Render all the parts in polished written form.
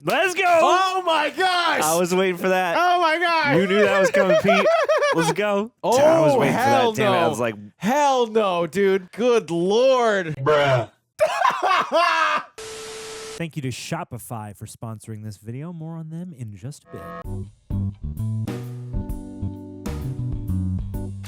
Let's go. Oh my gosh. I was waiting for that. Oh my god. You knew that was coming, Pete. Let's go. Oh, I was waiting for hell that. Damn it. I no. was like, hell no, dude. Good Lord. Bruh. Thank you to Shopify for sponsoring this video. More on them in just a bit.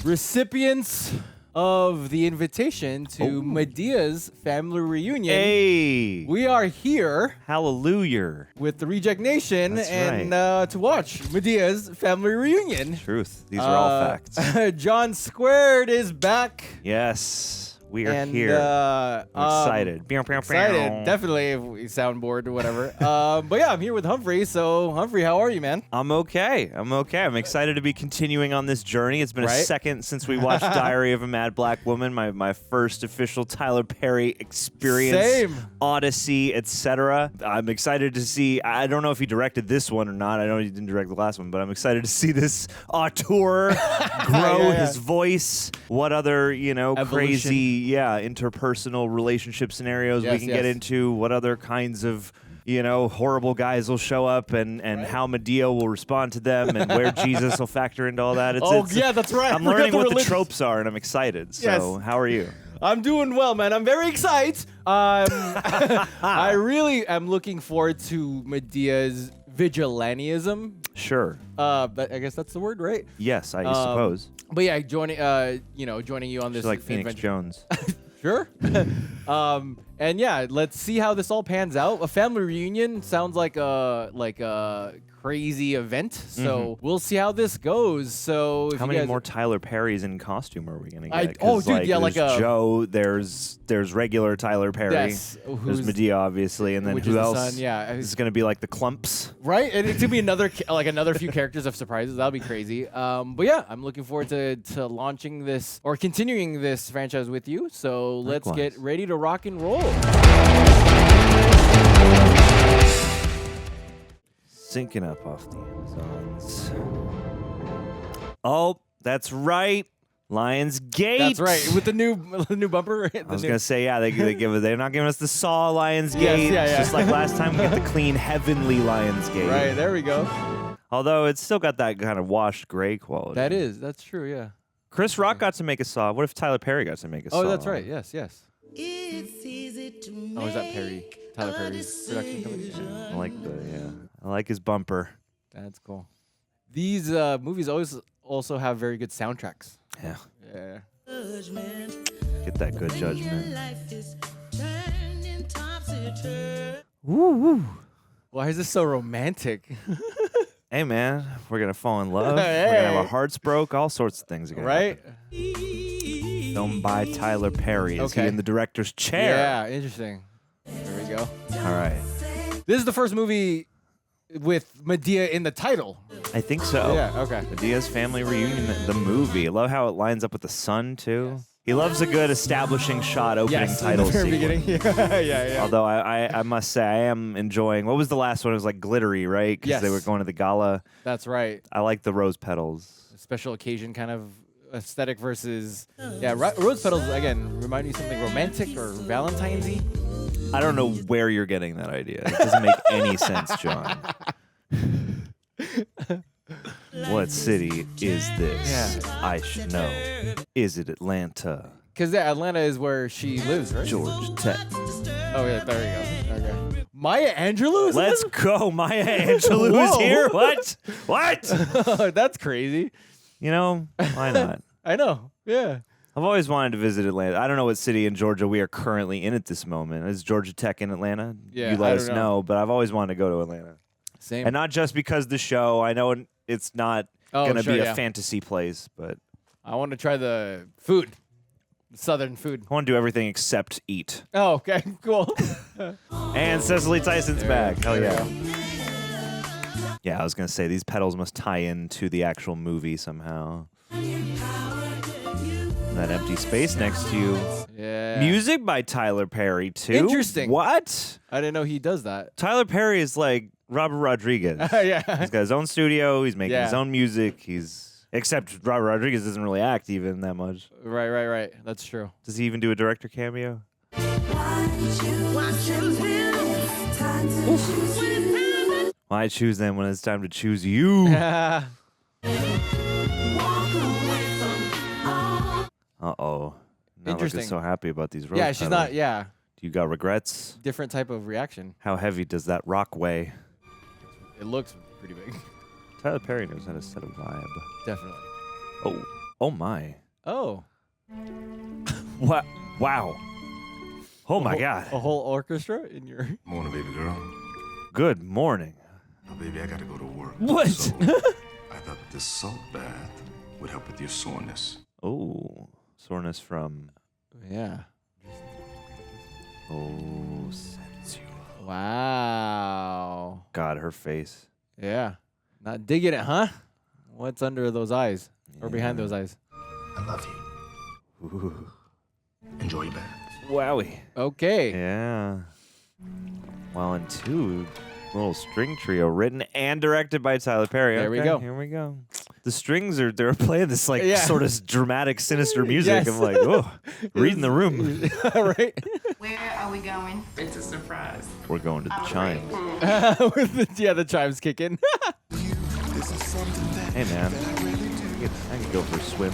Recipients of the invitation to Madea'S family reunion. hey. We are here Hallelujah. with the Reject Nation That's and to watch Madea'S family reunion. Truth. These are all facts. John Squared is back. Yes. We are And, here. I'm excited. Excited, definitely. If we sound bored or whatever. But yeah, I'm here with Humphrey. So Humphrey, how are you, man? I'm okay. I'm excited to be continuing on this journey. It's been a Right? second since we watched Diary of a Mad Black Woman, my first official Tyler Perry experience. Same. Odyssey, etc. I'm excited to see. I don't know if he directed this one or not. I know he didn't direct the last one, but I'm excited to see this auteur grow Yeah. his voice. What other, Evolution. crazy, interpersonal relationship scenarios we Yes, can yes. get into. What other kinds of horrible guys will show up and how Madea will respond to them and where Jesus will factor into all that. Yeah, that's right. I'm I forgot learning what the religious- tropes are, and I'm excited. So, Yes. how are you? I'm doing well, man. I'm very excited. I really am looking forward to Madea'S vigilantism. Sure. But I guess that's the word, right? Yes, I suppose. But yeah, joining you on this She's like Phoenix adventure. Jones. Sure. And yeah, let's see how this all pans out. A family reunion sounds like a crazy event. So we'll see how this goes. So if How you many guys- more Tyler Perrys in costume are we gonna I- get? oh, 'Cause, dude, yeah, like there's a- Joe. There's regular Tyler Perry. Yes, There's who's- Madea, obviously, and then which who is the else? son, yeah. This is gonna be like the Clumps. Right? And it could be another few characters of surprises. That'll be crazy. But yeah, I'm looking forward to launching this or continuing this franchise with you. So let's Likewise. get ready to rock and roll. Syncing up off the Amazons. Oh, that's right. Lionsgate. That's right. With the new bumper. I was gonna say, yeah, they're not giving us the Saw Lionsgate. Yes, yeah, It's yeah. just like last time, we get the clean heavenly Lionsgate. Right, there we go. Although it's still got that kind of washed gray quality. That's true, yeah. Chris Rock got to make a Saw. What if Tyler Perry got to make a Saw? Oh, that's right. Yes. It's easy to Oh, is that Perry? Tyler Perry's production company? I like his bumper. That's cool. These movies also have very good soundtracks. Yeah, Yeah. get that good judgment. life is turning topsy-turvy. Woo. Why is this so romantic? Hey man, we're gonna fall in love. Hey. We're gonna have our hearts broke. All sorts of things are gonna Right? happen. Filmed by Tyler Perry. Is he Okay. in the director's chair? Yeah, interesting. There we go. All right. This is the first movie with Madea in the title. I think so. Yeah, okay. Madea's family reunion, the movie. I love how it lines up with the sun too. He loves a good establishing shot opening Yes, title in the very sequence. beginning. yeah. Although I must say I am enjoying. What was the last one? It was like glittery, right? Because they Yes. were going to the gala. That's right. I like the rose petals. Special occasion kind of aesthetic versus rose petals again remind me of something romantic or Valentine's-y. I don't know where you're getting that idea. It doesn't make any sense, John. What city is this? Yeah. I should know. Is it Atlanta? Because Atlanta is where she lives, right? Georgia Tech. Oh yeah, there you go. Okay. Maya Angelou is in Let's this? go. Maya Angelou is Whoa. here. What? What? That's crazy. You know, why not? I know. Yeah. I've always wanted to visit Atlanta. I don't know what city in Georgia we are currently in at this moment. Is Georgia Tech in Atlanta? Yeah, you let I us don't know. know. But I've always wanted to go to Atlanta. Same. And not just because the show. I know it's not going to sure, be a yeah. fantasy place, but I want to try the food. Southern food. I want to do everything except eat. Oh, okay. Cool. And Cecily Tyson's back. Hell There yeah. we go. Yeah, I was going to say, these petals must tie into the actual movie somehow. That empty space next to you. Yeah. Music by Tyler Perry, too. Interesting. What? I didn't know he does that. Tyler Perry is like Robert Rodriguez. Yeah. He's got his own studio. He's making his Yeah. own music. Except Robert Rodriguez doesn't really act even that much. Right. That's true. Does he even do a director cameo? Why choose them when it's time to choose you? Uh-oh. Not looking Interesting. so happy about these rose Yeah, she's petals. not. Yeah, Do you got regrets? different type of reaction. How heavy does that rock weigh? It looks pretty big. Tyler Perry knows how to set a vibe. Definitely. Oh my. Oh. What? Wow. Oh my God. A whole orchestra in your. Morning, baby girl. Good morning. Now, baby, I gotta go to work. What? So, I thought this salt bath would help with your soreness. Oh, soreness from. Yeah. Oh, sensual. Wow. God, her face. Yeah. Not digging it, huh? What's under those eyes? Or behind Yeah. those eyes? I love you. Ooh. Enjoy your bath. Wowie. Okay. Yeah. Well, and two, little string trio written and directed by Tyler Perry. There we Okay, go. Here we go. The strings they're playing this like Yeah. sort of dramatic, sinister music. Yes. I'm like, oh, reading the room. Right? Where are we going? It's a surprise. We're going to the chimes. The chimes kick in. Hey, man. I could go for a swim.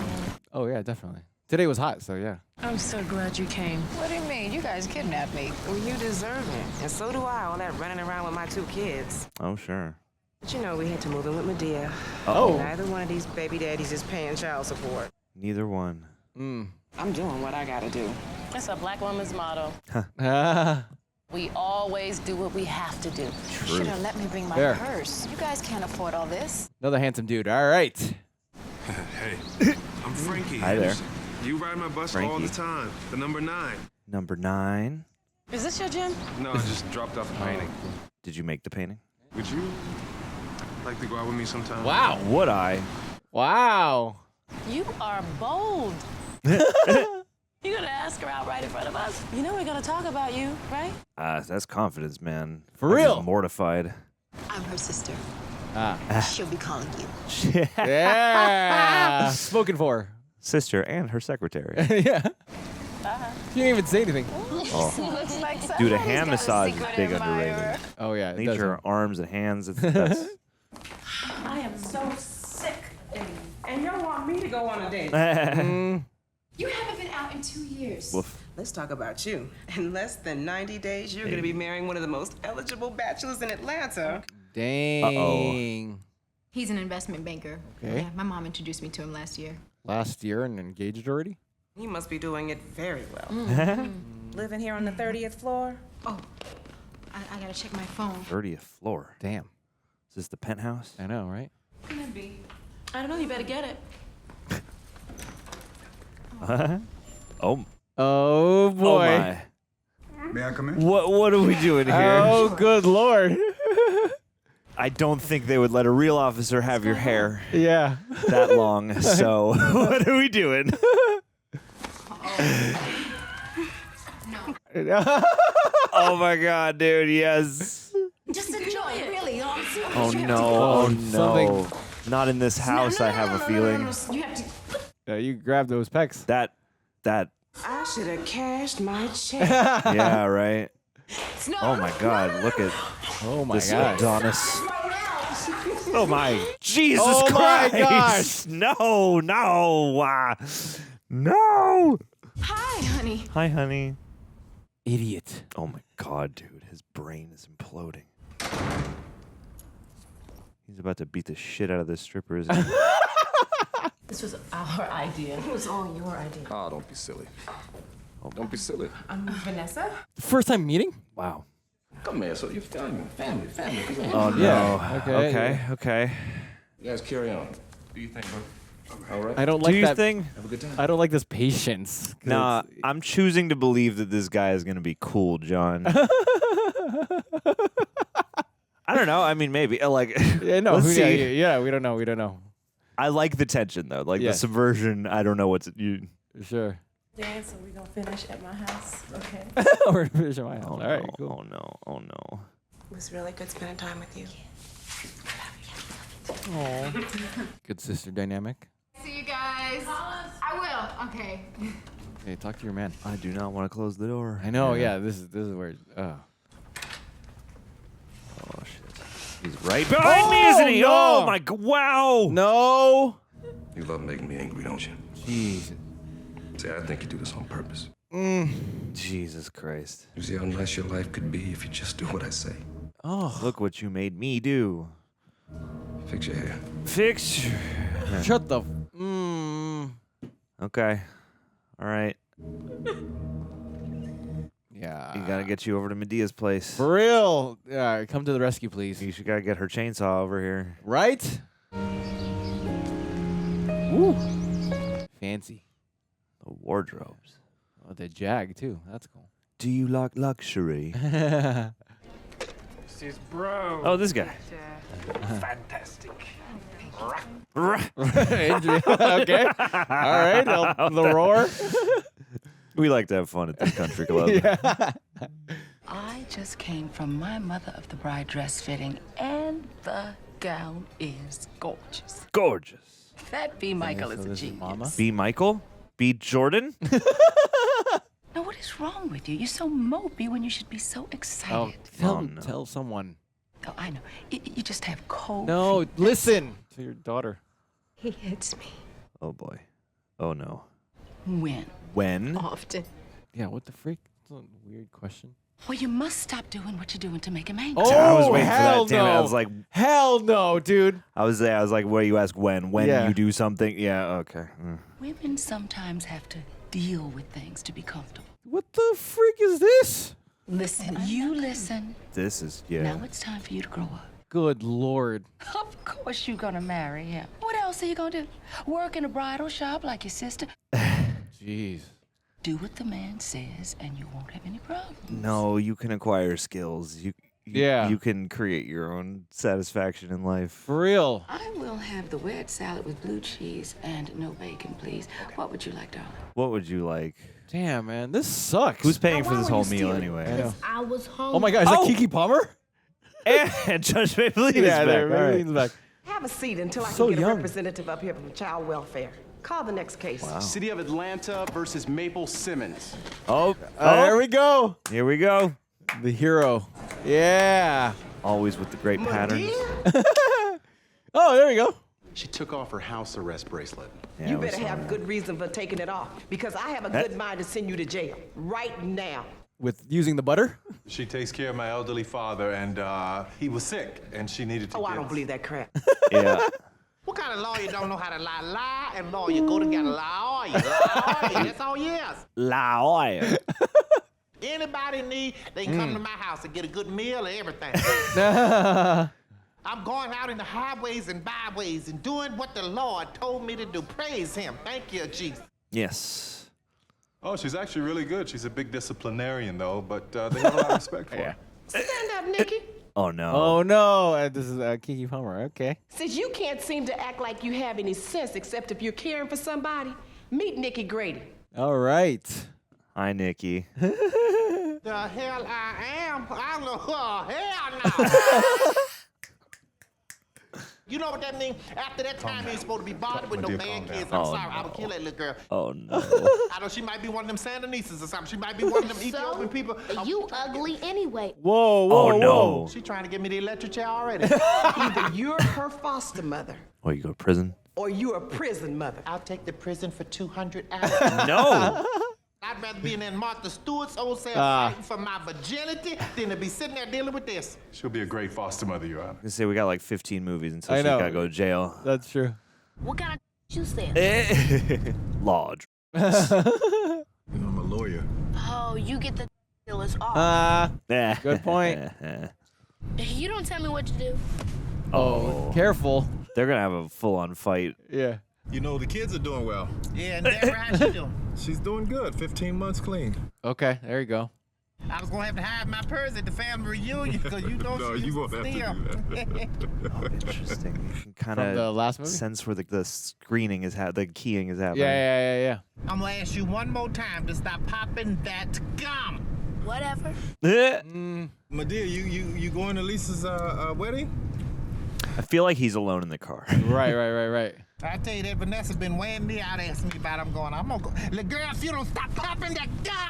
Oh, yeah, definitely. Today was hot, so yeah. I'm so glad you came. What do you mean? You guys kidnapped me. Well, you deserve it. And so do I, all that running around with my 2 kids. Oh, sure. But you know, we had to move in with Madea. Oh. Neither one of these baby daddies is paying child support. Neither one. I'm doing what I gotta do. That's a black woman's motto. Ah. We always do what we have to do. Should have let me bring my There. purse. You guys can't afford all this. Another handsome dude. All right. Hey, I'm Frankie. Hi there. You ride my bus Frankie. all the time. The number 9. Number 9. Is this your gym? No, I just dropped off a painting. Did you make the painting? Would you like to go out with me sometime? Wow. Would I? Wow. You are bold. You gonna ask her out right in front of us? You know we're gonna talk about you, right? That's confidence, man. For I'm real? just mortified. I'm her sister. Ah. She'll be calling you. Yeah. Spoken for. Sister and her secretary. Yeah. She didn't even say anything. Looks like Dude, a hand massage is big underrated. Oh, yeah. It Need does. your arms and hands. That's I am so sick. And y'all want me to go on a date? You haven't been out in 2 years. Woof. Let's talk about you. In less than 90 days, you're gonna be marrying one of the most eligible bachelors in Atlanta. Dang. He's an investment banker. Okay. Yeah, my mom introduced me to him last year. Last year and engaged already? You must be doing it very well. Living here on the 30th floor? Oh, I gotta check my phone. 30th floor. Damn. Is this the penthouse? I know, right? Could be. I don't know. You better get it. Oh. Oh, boy. Oh my. May I come in? What are we doing here? Oh, good Lord. I don't think they would let a real officer have your hair Yeah. that long. So what are we doing? Oh my God, dude! Yes. Just enjoy it. Really. No, I'm serious. Oh You have no! to- Oh no! something- Not in this house. I have a feeling You have to. Yeah, you grab those pecs. that. I should have cashed my check. Yeah, right. No, Oh my God! Look at Oh, my this God. Adonis. Oh my Jesus Oh my Christ! No! No! Hi, honey. Hi, honey. Idiot. Oh my God, dude! His brain is imploding. He's about to beat the shit out of this stripper, isn't he? This was our idea. It was all your idea. Oh, don't be silly. Don't be silly. I'm Vanessa. First time meeting? Wow. Come here, so you're family. Come on. Oh no. Yeah, okay, Okay. You guys carry on. Do you think all right? I don't Do like you that. think? Have a good time. I don't like this patience. 'Cause Nah, it's- I'm choosing to believe that this guy is gonna be cool, John. I don't know. I mean, maybe. Like, Yeah, no. let's who- see. Yeah, we don't know. We don't know. I like the tension though, like Yeah. the subversion. I don't know what's you. Sure. Yeah, so we're gonna finish at my house, okay? We're finishing my house. Oh All no! right, cool. Oh no! Oh no! It was really good spending time with you. Good sister dynamic. See you guys. I will. Okay. Hey, talk to your man. I do not want to close the door. I know. Yeah, this is where. Oh shit. He's right behind me, isn't he? no. Oh my god! Wow. No. You love making me angry, don't you? Jesus. See, I think you do this on purpose. Jesus Christ. You see how nice your life could be if you just do what I say. Oh. Look what you made me do. Fix your hair. Fix. Shut the. Okay. All right. Yeah. You gotta get you over to Madea'S place. For real. Yeah. Come to the rescue, please. You should gotta get her chainsaw over here. Right? Woo. Fancy. The wardrobes. Oh, the Jag too. That's cool. Do you like luxury? This is bro. Oh, this guy. Fantastic. Okay. All right. The roar. We like to have fun at this country club. I just came from my mother of the bride dress fitting, and the gown is gorgeous. Gorgeous. That B. Michael is a this is genius. Mama? B. Michael? B. Jordan? Now, what is wrong with you? You're so mopey when you should be so Oh, excited. tell someone. Oh, I know. You just have cold. No, listen to your daughter. He hits me. Oh boy. Oh no. When? When? Often. Yeah, what the freak? That's a weird question. Well, you must stop doing what you're doing to make him angry. Oh, I was waiting for hell that. Damn it. I no. was like, Hell no, dude. I was like, what do you ask when? When Yeah. you do something? Yeah, okay. Women sometimes have to deal with things to be comfortable. What the freak is this? Listen, you listen. This is, yeah. Now it's time for you to grow up. Good Lord. Of course you're gonna marry him. What else are you gonna do? Work in a bridal shop like your sister? Jeez. Do what the man says and you won't have any problems. No, you can acquire skills. Yeah. You can create your own satisfaction in life. For real. I will have the wedge salad with blue cheese and no bacon, please. What would you like, darling? What would you like? Damn, man. This sucks. Who's paying Now, for why this were whole you meal stealing? anyway? know. I was hungry. Oh my God, is that Oh. Kiki Palmer? And Judge Maybelline is Yeah, back. there. All right. Maybelline's back. Have a seat until I So can get young. a representative up here from Child Welfare. Call the next case. City of Atlanta versus Maple Simmons. Oh, There we go. here we go. The hero. Yeah. Always with the great patterns. Oh, there we go. She took off her house arrest bracelet. Yeah, You we better saw have that. good reason for taking it off, because I have a good mind to send you to jail right now. With using the butter? She takes care of my elderly father, and he was sick, and she needed to Oh, get... I don't believe that crap. Yeah. What kind of lawyer don't know how to lie? Lie and lawyer go together. Lawyer. That's all yes. Lawyer. Anybody need, they can come to my house and get a good meal and everything. I'm going out in the highways and byways and doing what the Lord told me to do. Praise him. Thank you, Jesus. Yes. Oh, she's actually really good. She's a big disciplinarian, though, but they have a lot of respect for her. Stand up, Nikki. Oh no. Oh, no. This is Kiki Palmer. Okay. Since you can't seem to act like you have any sense except if you're caring for somebody, meet Nikki Grady. All right. Hi, Nikki. The hell I am? I don't know. Oh, hell no. You know what that means? After that time, you ain't supposed to be bothered with no dear, man calm kids. down. I'm Oh, sorry. I no. would kill that little girl. Oh no. I know she might be one of them Sandinistas or something. She might be one of them Ethiopian people. You ugly anyway. Whoa, whoa, Oh no. whoa. She trying to give me the electric chair already. Either you're her foster mother Oh, you go to prison? or you're a prison mother. I'll take the prison for 200 hours. No. I'd rather be in Martha Stewart's old self fighting for my virginity than to be sitting there dealing with this. She'll be a great foster mother, Your Honor. I say we got like 15 movies until I she know. gotta go to jail. That's true. What kind of you said? Lodge. You know, I'm a lawyer. Oh, you get the dealers off. Good point. You don't tell me what to do. Oh, careful. They're gonna have a full-on fight. Yeah. You know, the kids are doing well. Yeah, and Deborah, how she doing? She's doing good. 15 months clean. Okay, there you go. I was gonna have to hide my purse at the family reunion because you know No, she you used won't to have to steal. Interesting. You can kind From the of last movie? sense where the screening is the keying is happening. Yeah. I'm gonna ask you one more time to stop popping that gum. Whatever. Madea, you going to Lisa's wedding? I feel like he's alone in the car. Right. I tell you that Vanessa's been weighing me out, asking me about I'm going. I'm gonna go. Look, girl, if you don't stop popping that gum.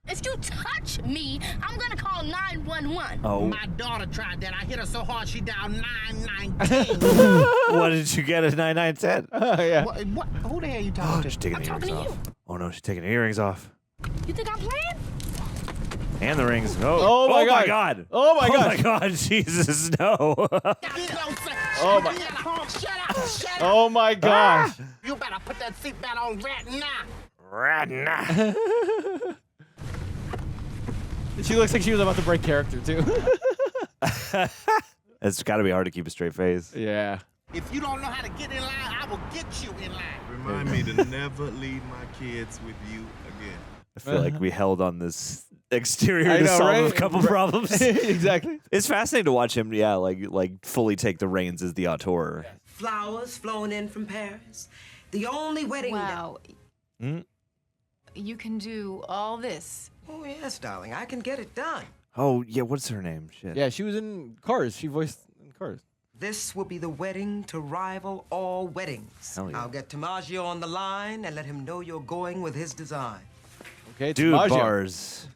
If you touch me, I'm gonna call 911. Oh. My daughter tried that. I hit her so hard she dialed 919. What did you get at 9910? Yeah. What? Who the hell are you talking to? She's taking I'm the talking earrings to off. Oh no, she's taking the earrings off. You think I'm playing? And the rings. Oh my god. God. Oh my Oh gosh. my god, Jesus, no. Oh my. Shut up! Shut up! Oh my gosh. You better put that seatbelt on right now. She looks like she was about to break character too. It's got to be hard to keep a straight face. Yeah. If you don't know how to get in line, I will get you in line. Remind me to never leave my kids with you again. I feel like we held on this exterior I to know, solve right? a couple problems. Exactly. It's fascinating to watch him, like fully take the reins as the auteur. Flowers flown in from Paris. The only wedding. Wow. You can do all this. Oh, yes, darling. I can get it done. Oh, yeah, what's her name? Shit. Yeah, she was in Cars. She voiced in Cars. This will be the wedding to rival all weddings. Hell yeah. I'll get Tomaggio on the line and let him know you're going with his design. Okay, Dude, Tomaggio. bars.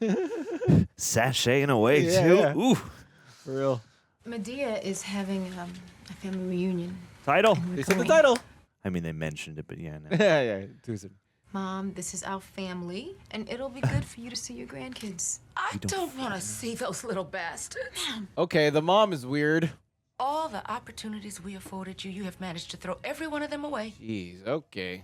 Sashaying away, Yeah, too. yeah. Ooh. For real. Medea is having a family reunion. Title. They said the title. I mean, they mentioned it, but yeah. No. Yeah, yeah. Too soon. Mom, this is our family, and it'll be good for you to see your grandkids. I don't want to see those little bastards. Okay, the mom is weird. All the opportunities we afforded you, you have managed to throw every one of them away. Jeez, okay.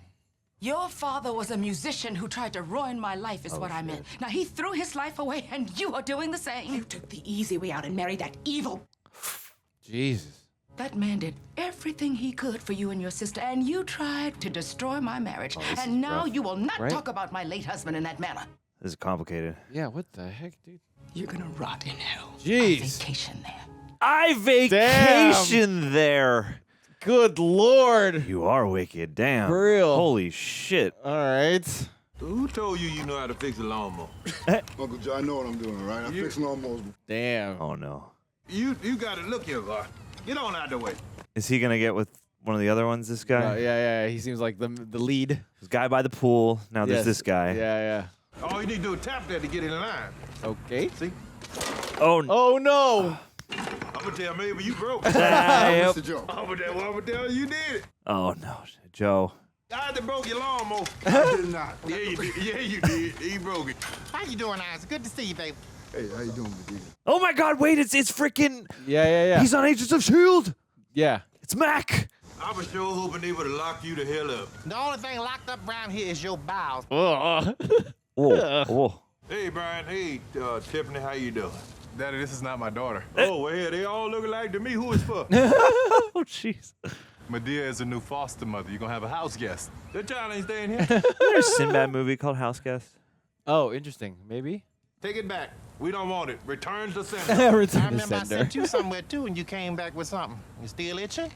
Your father was a musician who tried to ruin my life, is what I meant. Now, he threw his life away, and you are doing the same. You took the easy way out and married that evil. Jesus. That man did everything he could for you and your sister, and you tried to destroy my marriage. And now rough, you will not right? talk about my late husband in that manner. This is complicated. Yeah, what the heck, dude? You're gonna rot in hell. Jeez. Vacation there. I vacation there. Good Lord. You are wicked. Damn. For real. Holy shit. All right. Who told you you know how to fix a lawnmower? Uncle Joe, I know what I'm doing, all right? I fix lawnmowers. Damn. Oh, no. You got it. Look here, boy. Get on out the way. Is he going to get with one of the other ones, this guy? Yeah. He seems like the lead. This guy by the pool. Now there's Yes. this guy. Yeah. All you need to do is tap that to get in line. Okay. See? Oh, Oh, no. I'm gonna tell maybe you broke. yep. Mr. Joe. I'm gonna tell you did it. Oh, no. Joe. I had to broke your lawnmower. I did not. Yeah, you did. Yeah, you did. He broke it. How you doing, Eyes? Good to see you, baby. Hey, how you doing, Medea? Oh, my God. Wait, it's freaking. Yeah. He's on Agents of S.H.I.E.L.D. Yeah. It's Mac. I was sure hoping they would have locked you the hell up. The only thing locked up around here is your bowels. Whoa. Whoa. Hey, Brian. Hey, Tiffany. How you doing? Daddy, this is not my daughter. Oh, well, yeah, they all look alike to me. Who is for? Oh, jeez. Medea is a new foster mother. You're gonna have a house guest. That child ain't staying here. There's a Sinbad movie called House Guest. Oh, interesting. Maybe. Take it back. We don't want it. Return to sender. Return I to remember I sender. sent you somewhere, too, and you came back with something. You still itching?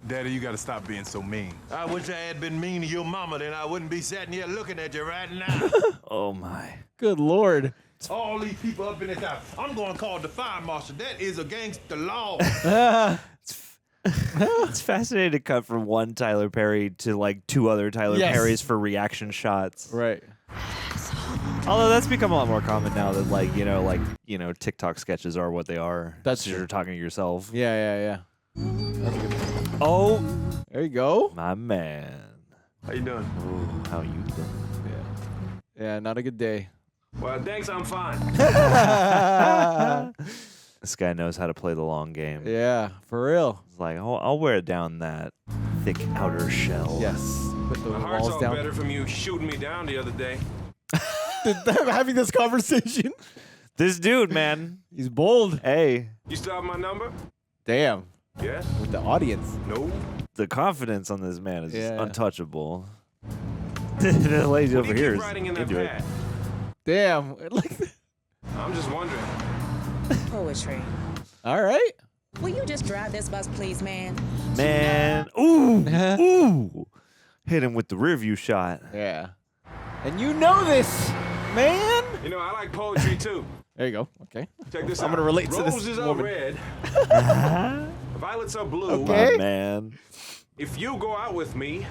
Daddy, you gotta stop being so mean. I wish I had been mean to your mama, then I wouldn't be sitting here looking at you right now. Oh, my. Good Lord. All these people up in this house. I'm going to call the fire marshal. That is against the law. It's fascinating to cut from one Tyler Perry to like two other Tyler Yes. Perrys for reaction shots. Right. Although that's become a lot more common now that TikTok sketches are what they are. That's you're true. talking to yourself. Yeah. That's a good one. Oh, There you go. my man. How you doing? Ooh, how you doing? Yeah, not a good day. Well, thanks. I'm fine. This guy knows how to play the long game. Yeah, for real. It's like, I'll wear down that thick outer shell. Yes. Put the My heart's walls all down. better from you shooting me down the other day. Having this conversation. This dude, man. He's bold. Hey. You still have my number? Damn. Yes? With the audience. No. The confidence on this man is just Yeah. untouchable. The lady What over do you here keep is writing in that into it. pad? Damn. I'm just wondering. Poetry. All right. Will you just drive this bus, please, man? Man. Ooh. Hit him with the rear view shot. Yeah. And you know this, man. You know, I like poetry too. There you go. Okay. Check this out. I'm gonna relate to this Roses are woman. red. Violets are blue. Okay. My man. If you go out with me,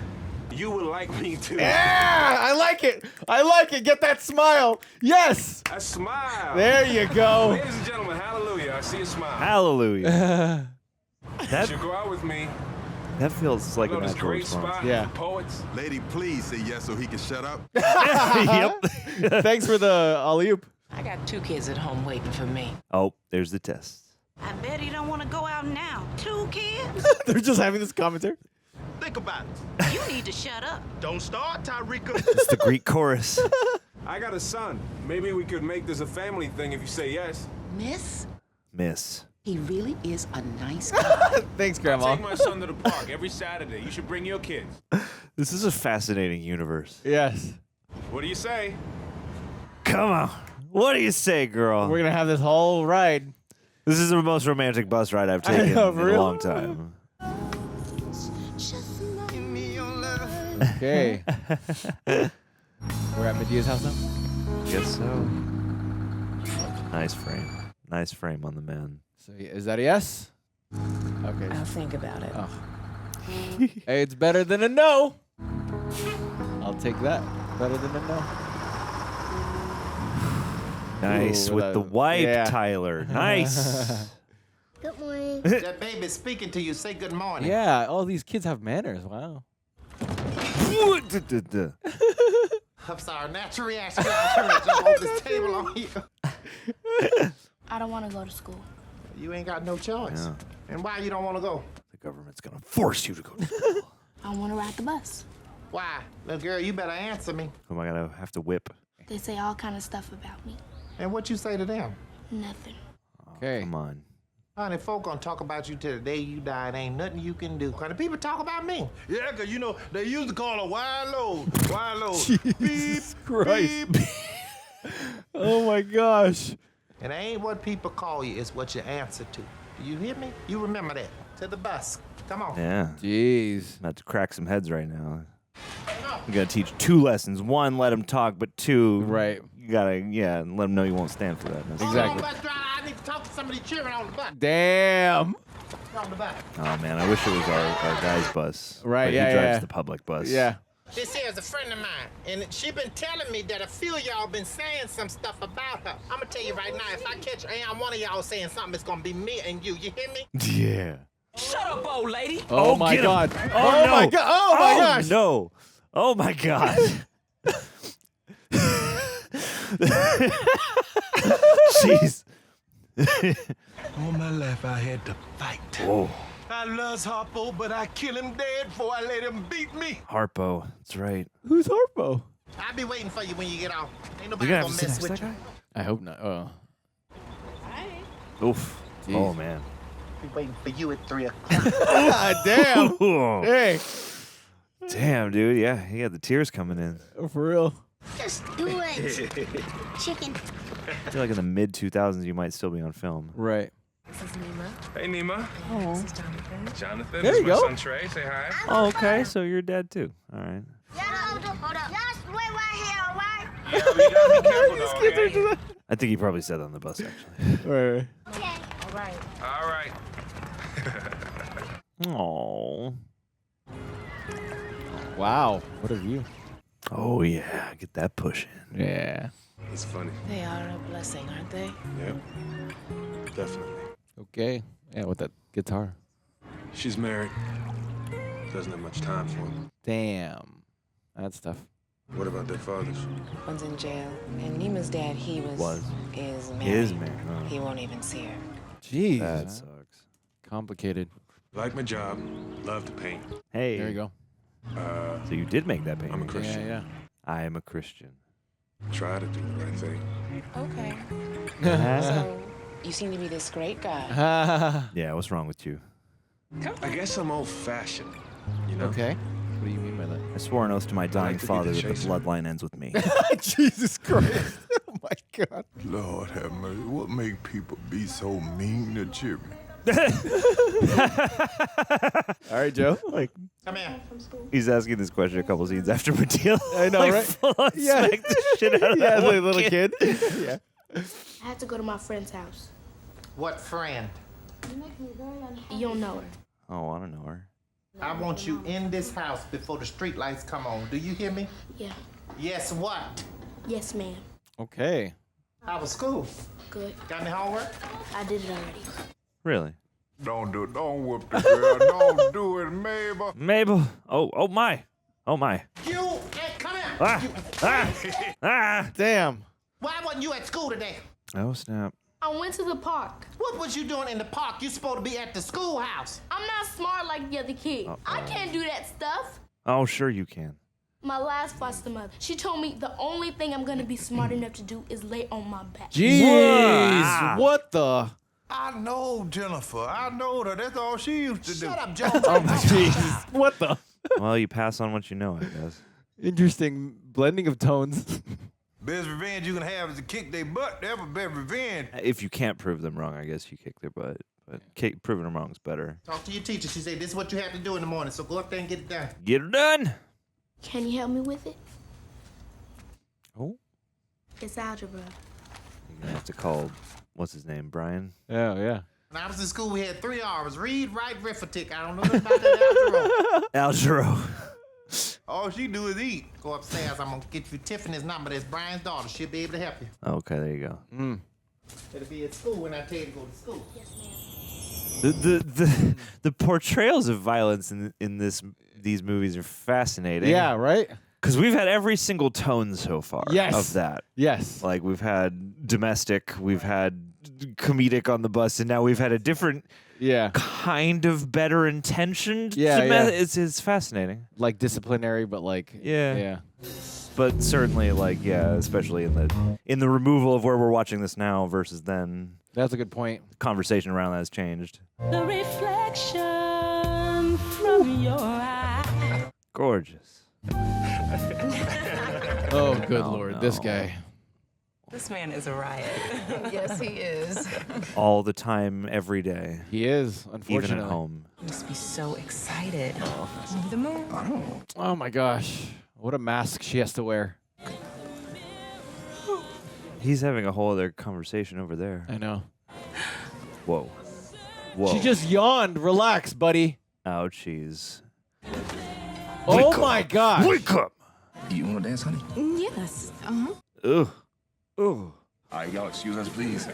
You would like me too. Yeah, I like it. I like it. Get that smile. Yes. A smile. There you go. Ladies and gentlemen, hallelujah. I see a smile. Hallelujah. You should go out with me. That feels like a This natural great response. spot Yeah. for poets. Lady, please say yes so he can shut up. Yep. Thanks for the alley-oop. I got 2 kids at home waiting for me. Oh, there's the test. I bet he don't want to go out now. 2 kids? They're just having this commentary. Think about it. You need to shut up. Don't start, Tyrika. It's the Greek chorus. I got a son. Maybe we could make this a family thing if you say yes. Miss. He really is a nice guy. Thanks, Grandma. Take my son to the park every Saturday. You should bring your kids. This is a fascinating universe. Yes. What do you say? Come on. What do you say, girl? We're going to have this whole ride. This is the most romantic bus ride I've taken know, in for a real? long time. Okay. We're at Madea's house now? Guess so. Nice frame. Nice frame on the man. So is that a yes? Okay. I'll think about it. Oh. Hey, it's better than a no. I'll take that. Better than a no. Nice Ooh, with the wipe, yeah. Tyler. Nice. Good morning. That baby's speaking to you. Say good morning. Yeah, all these kids have manners. Wow. I'm sorry. Natural reaction. I'm trying to jump off this table on you. I don't want to go to school. You ain't got no choice. Yeah. And why you don't want to go? The government's going to force you to go to school. I want to ride the bus. Why? Little girl, you better answer me. Who am I going to have to whip? They say all kind of stuff about me. And what you say to them? Nothing. Okay. Come on. Honey, folk gonna talk about you till the day you die. It ain't nothing you can do. Kind of people talk about me. Yeah, 'cause you know, they used to call her wide load. Wide load. Jesus Christ. Oh my gosh. And it ain't what people call you, it's what you answer to. Do you hear me? You remember that. To the bus. Come on. Yeah. Jeez. I'm about to crack some heads right now. You got to teach 2 lessons. 1, let them talk, but 2, Right. you got to, let them know you won't stand for that. Hold on, bus driver. I need to talk to somebody cheering on the bus. Damn. On the bus. Oh, man. I wish it was our guy's bus. Right, but yeah, he drives yeah. the public bus. Yeah. This here is a friend of mine, and she been telling me that a few of y'all been saying some stuff about her. I'm gonna tell you right now, if I catch one of y'all saying something, it's gonna be me and you. You hear me? Yeah. Shut up, old lady. Oh, my get him. God. Oh, no. my God. Oh my gosh. No. Oh, my God. Jeez. All my life I had to fight. Oh. I loves Harpo, but I kill him dead before I let him beat me. Harpo. That's right. Who's Harpo? I'll be waiting for you when you get off. Ain't You nobody gonna gonna have to mess sit next with to you. that guy? I hope not. Oh. Oof. Jeez. Oh, man. Be waiting for you at 3 o'clock. God damn. Hey. Damn, dude. Yeah, he had the tears coming in. For real. Just do it. Chicken. I feel like in the mid-2000s, you might still be on film. Right. This is Nima. Hey, Nima. This is Jonathan. Jonathan, There this you is my go. son Trey. Say hi. Oh, okay. So you're dead, too. All right. Hold up. Y'all wait right here, all right? Yeah, we gotta be careful, though, okay? I think he probably said that on the bus, actually. Right. Okay. All right. All right. Aww. Wow. What a view. Oh, yeah. Get that push in. Yeah. It's funny. They are a blessing, aren't they? Yep. Definitely. Okay. Yeah, with that guitar. She's married. Doesn't have much time for him. Damn. That's tough. What about their fathers? One's in jail. And Nima's dad, is married. Is married. Oh. He won't even see her. Jeez. That sucks. Complicated. Like my job. Love to paint. Hey. There you go. So you did make that painting. I'm a Christian. Yeah, I am a Christian. Try to do the right thing. Okay. yeah, So, you seem to be this great guy. what's wrong with you? I guess I'm old-fashioned, you know? Okay. What do you mean by that? I swore an oath to my dying to be father the that the chaser. bloodline ends with me. Jesus Christ. Oh, my God. Lord have mercy. What make people be so mean to children? All right, Joe. Like, Come here. he's asking this question a couple scenes after Madeas. I know, like, right? Full on Yeah. smack the shit out of Yeah, that like a one little kid. Yeah. I had to go to my friend's house. What friend? You don't know her. Oh, I don't know her. I want you in this house before the street lights come on. Do you hear me? Yeah. Yes, what? Yes, ma'am. Okay. How was school? Good. Got any homework? I did it already. Really? Don't do it. Don't whoop the girl. Don't do it, Mabel. Mabel. Oh my. Oh my. You, hey, come here. Ah. You, Ah. Damn. why wasn't you at school today? Oh snap. I went to the park. What was you doing in the park? You supposed to be at the schoolhouse. I'm not smart like the other kids. I can't do that stuff. Oh sure you can. My last foster mother, she told me the only thing I'm gonna be smart enough to do is lay on my back. Jeez. What the? I know Jennifer. I know her. That's all she used to do. Shut up, Joe. Oh my jeez. What the? Well, you pass on what you know, I guess. Interesting blending of tones. Best revenge you can have is to kick their butt. That's what best revenge. If you can't prove them wrong, I guess you kick their butt. But proving them wrong is better. Talk to your teacher. She said this is what you have to do in the morning, so go up there and get it done. Get it done. Can you help me with it? Oh. It's algebra. You're gonna have to call, what's his name, Brian? Oh, yeah. When I was in school, we had 3 R's. Read, write, arithmetic. I don't know nothing about that algebra. Algero. All she do is eat. Go upstairs. I'm going to get you Tiffany's number. That's Brian's daughter. She'll be able to help you. Okay, there you go. It'll be at school when I tell you to go to school. The portrayals of violence in these movies are fascinating. Yeah, right? Because we've had every single tone so far of that. Yes. Like we've had domestic, we've had comedic on the bus, and now we've had a different kind of better intentioned. It's fascinating. Like disciplinary, but like yeah. But certainly, like especially in the removal of where we're watching this now versus then. That's a good point. The conversation around that has changed. The reflection from your eye. Gorgeous. Oh, good Lord, this guy. This man is a riot. Yes, he is. All the time, every day. He is, unfortunately. Even at home. You must be so excited. The moon. Oh my gosh. What a mask she has to wear. He's having a whole other conversation over there. I know. Whoa. Whoa. She just yawned. Relax, buddy. Ouchies. Oh my gosh. Wake up. You want to dance, honey? Yes. Uh-huh. Ugh. Ugh. All right, y'all excuse us, please.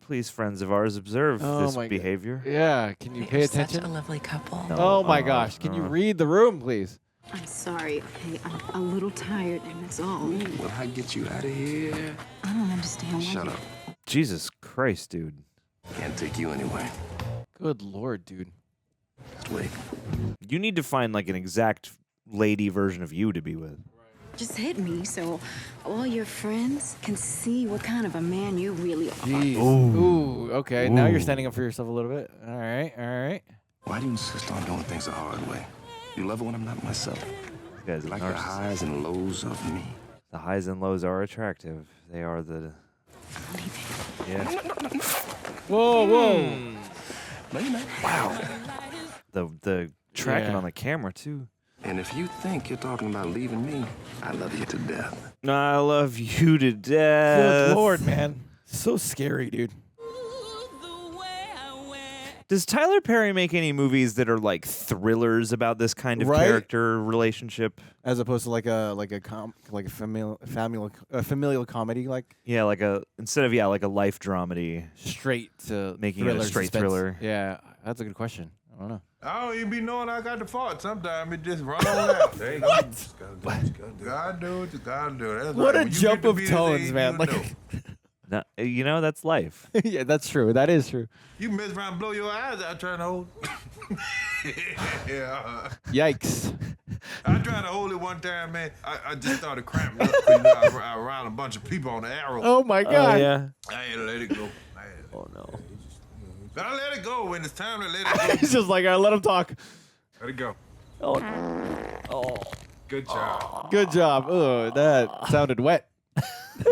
Please, friends of ours, observe this my behavior. Yeah, can you pay attention? Such a lovely couple. No, Oh my gosh, can you read the room, please? I'm sorry, okay? I'm a little tired, and that's all. Will I get you out of here? I don't understand why. Shut up. Jesus Christ, dude. Can't take you anywhere. Good Lord, dude. Just wait. You need to find like an exact lady version of you to be with. Just hit me so all your friends can see what kind of a man you really are. Jeez. Ooh, okay. Now you're standing up for yourself a little bit. All right, all right. Why do you insist on doing things the hard way? You love it when I'm not myself. This guy's a Like the narcissist. highs and lows of me. The highs and lows are attractive. They are the. Yeah. Whoa, whoa. No, you're not. Wow. The tracking on the camera too. And if you think you're talking about leaving me, I love you to death. I love you to death. Good Lord, man. So scary, dude. Does Tyler Perry make any movies that are like thrillers about this kind of character relationship, as opposed to like a familial comedy, like instead of like a life dramedy, straight to making it a straight thriller? Yeah, that's a good question. I don't know. I don't even be knowing I got the fault. Sometimes it just run on out. There you go. What? Gotta do what you gotta do. That's What right. a When you jump get to of be this tones, age, man. you Like, know. That's life. Yeah, that's true. That is true. You mess around and blow your eyes out trying to hold. Yeah. Yikes. I tried to hold it one time, man. I just started cramping up because I was around a bunch of people on the arrow. Oh my God. Yeah. I had to let it go. Oh no. But I let it go when it's time to let it go. He's just like, all right, let him talk. Let it go. Oh. Good job. Good job. Oh, that sounded wet.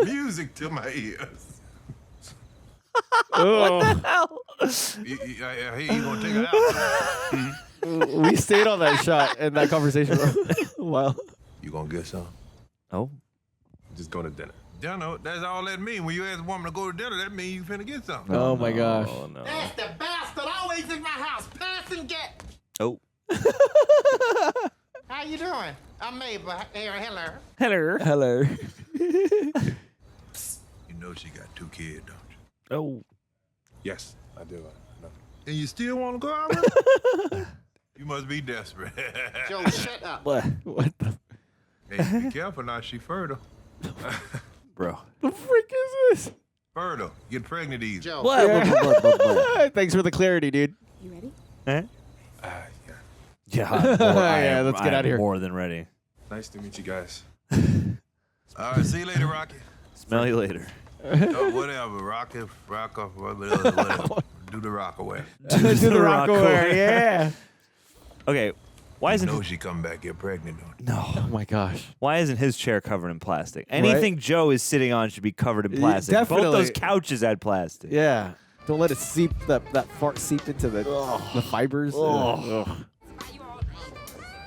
Music to my ears. Oh. What the hell? He gonna take it out. We stayed on that shot and that conversation for a while. You gonna get some? Oh. Just go to dinner. You know, that's all that means. When you ask a woman to go to dinner, that means you finna get something. Oh my gosh. Oh no. That's the bastard always in my house. Pass and get. Oh. How you doing? I'm Mabel. Hello. Hello. Hello. You know she got 2 kids, don't you? Oh. Yes, I do. I know. And you still want to go out with her? You must be desperate. Joe, shut up. What the? Hey, be careful now. She fertile. Bro. The freak is this? Fertile. Get pregnant easy. Joe. Thanks for the clarity, dude. You ready? Eh? Yeah. Yeah, let's get out of here. More than ready. Nice to meet you guys. All right, see you later, Rocky. Smell you later. Oh, whatever, Rocky, whatever. Do the Rockaway. Do the Rockaway, yeah. Okay, why isn't... You know she come back get pregnant, don't you? No. Oh, my gosh. Why isn't his chair covered in plastic? Anything Joe is sitting on should be covered in plastic. Definitely. Both those couches had plastic. Yeah. Don't let it seep, that fart seep into the fibers. Ugh.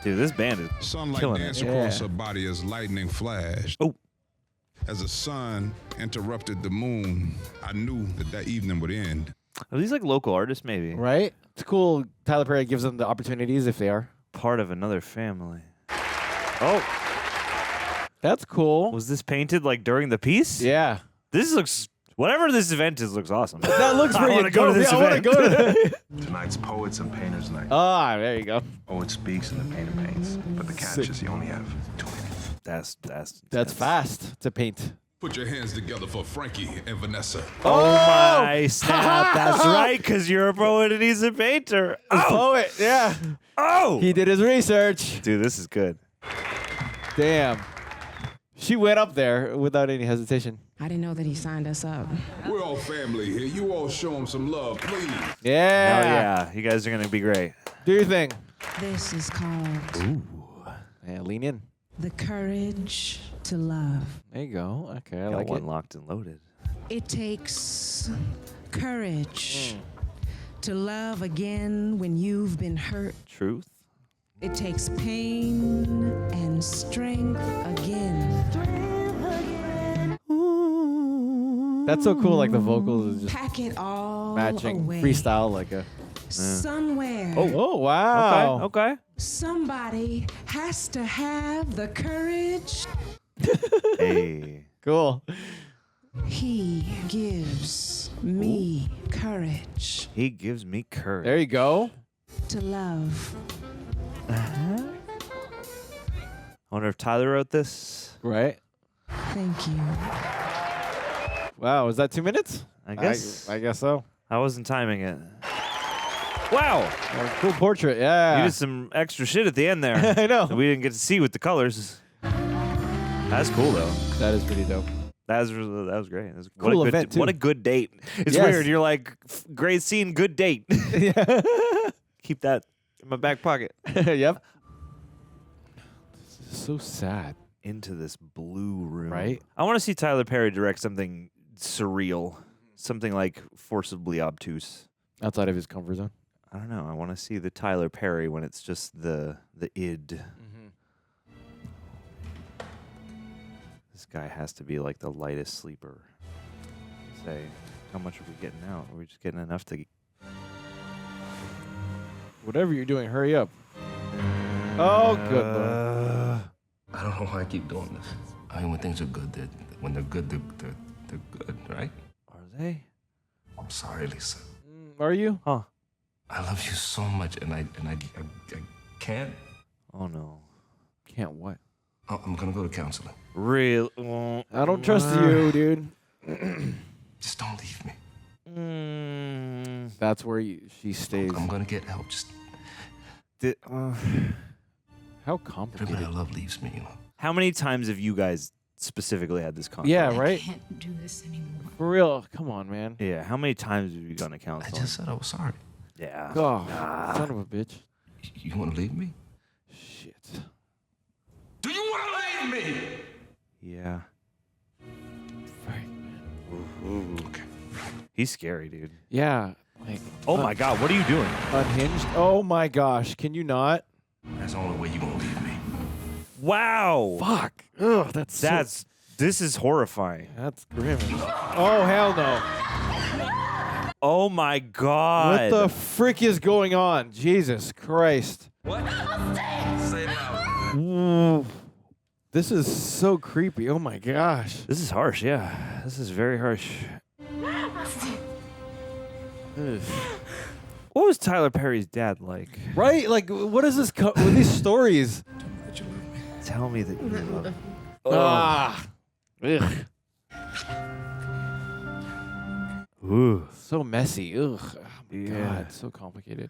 Dude, this band is Sunlight killing danced it. across her body as lightning flashed. Oh. As the sun interrupted the moon, I knew that evening would end. Are these like local artists, maybe? Right? It's cool. Tyler Perry gives them the opportunities if they are. Part of another family. Oh. That's cool. Was this painted like during the piece? Yeah. This looks... Whatever this event is looks awesome. That looks pretty I want to go to this I want to event. go to Tonight's Poets and Painters Night. Ah, there you go. Poet speaks and the painter paints. But the catch is you only have 2 minutes. That's fast to paint. Put your hands together for Frankie and Vanessa. Oh my snap. That's right, because you're a poet and he's a painter. Poet, yeah. Oh! He did his research. Dude, this is good. Damn. She went up there without any hesitation. I didn't know that he signed us up. We're all family here. You all show him some love, please. Yeah. Oh, yeah. You guys are going to be great. Do your thing. This is called Ooh. Yeah, lean in. the courage to love. There you go. Okay, I Got like one it. locked and loaded. It takes courage to love again when you've been hurt. Truth. It takes pain and strength again. That's so cool. Like the vocals is just Pack it all matching away. freestyle like a. Somewhere. Oh wow. Okay. Somebody has to have the courage. Hey. Cool. He gives me courage He gives me courage. There you go. to love. I wonder if Tyler wrote this. Right. Thank you. Wow. Was that 2 minutes? I guess. I guess so. I wasn't timing it. Wow. Cool portrait. Yeah. You did some extra shit at the end there. I know. That we didn't get to see with the colors. That's cool though. That is pretty dope. That was great. That was, Cool what a good, event, too. What a good date. It's Yes. weird. You're like, great scene, good date. Yeah. Keep that in my back pocket. Yep. This is so sad. Into this blue room. Right? I want to see Tyler Perry direct something surreal. Something like forcibly obtuse. Outside of his comfort zone. I don't know. I want to see the Tyler Perry when it's just the id. This guy has to be like the lightest sleeper. Say, how much are we getting out? Are we just getting enough to... Whatever you're doing, hurry up. Oh, good Lord. I don't know why I keep doing this. I mean, when things are good, when they're good, they're good, right? Are they? I'm sorry, Lisa. Are you? Huh. I love you so much, and I can't. Oh, no. Can't what? I'm gonna go to counseling. Real? I don't trust you, dude. Just don't leave me. That's where she stays. I'm gonna get help. Just how complicated. everybody I love leaves me, you know. How many times have you guys specifically had this conflict? Yeah, right? I can't do this anymore. For real. Come on, man. Yeah, how many times have you gone to I counseling? just said I was sorry. Yeah. Oh, son of a bitch. You want to leave me? Shit. Do you want to leave me? Yeah. Right. Okay. He's scary, dude. Yeah. Like, Oh my God, what are you doing? unhinged. Oh my gosh. Can you not? That's the only way you gonna leave me. Wow. Fuck. Ugh, that's This is horrifying. that's grim. Oh hell no. Oh my God. What the frick is going on? Jesus Christ. What? Say it loud. Ooh. This is so creepy. Oh my gosh. This is harsh, yeah. This is very harsh. Ugh. What was Tyler Perry's dad like? Right? Like, what is this? What are these stories? Tell me that you love me. Ah. Ugh. Ooh. So messy. Ugh. Oh my Yeah. God. So complicated.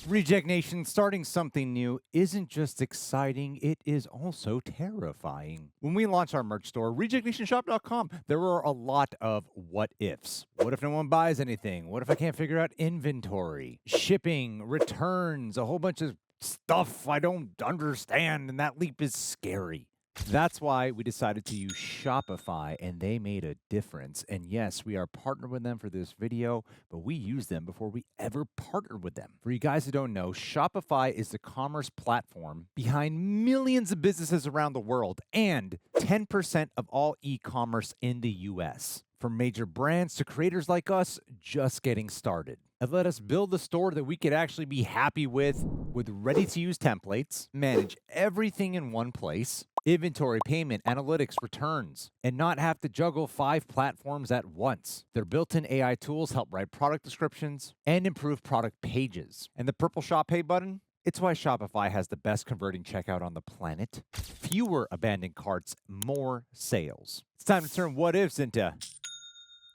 Reject Nation, starting something new isn't just exciting, it is also terrifying. When we launched our merch store, rejectnationshop.com, there were a lot of what ifs. What if no one buys anything? What if I can't figure out inventory, shipping, returns, a whole bunch of stuff I don't understand, and that leap is scary. That's why we decided to use Shopify, and they made a difference. And yes, we are partnered with them for this video, but we used them before we ever partnered with them. For you guys who don't know, Shopify is the commerce platform behind millions of businesses around the world and 10% of all e-commerce in the US. From major brands to creators like us just getting started. And let us build a store that we could actually be happy with ready-to-use templates, manage everything in one place, inventory, payment, analytics, returns, and not have to juggle 5 platforms at once. Their built-in AI tools help write product descriptions and improve product pages. And the purple Shop Pay button? It's why Shopify has the best converting checkout on the planet. Fewer abandoned carts, more sales. It's time to turn what ifs into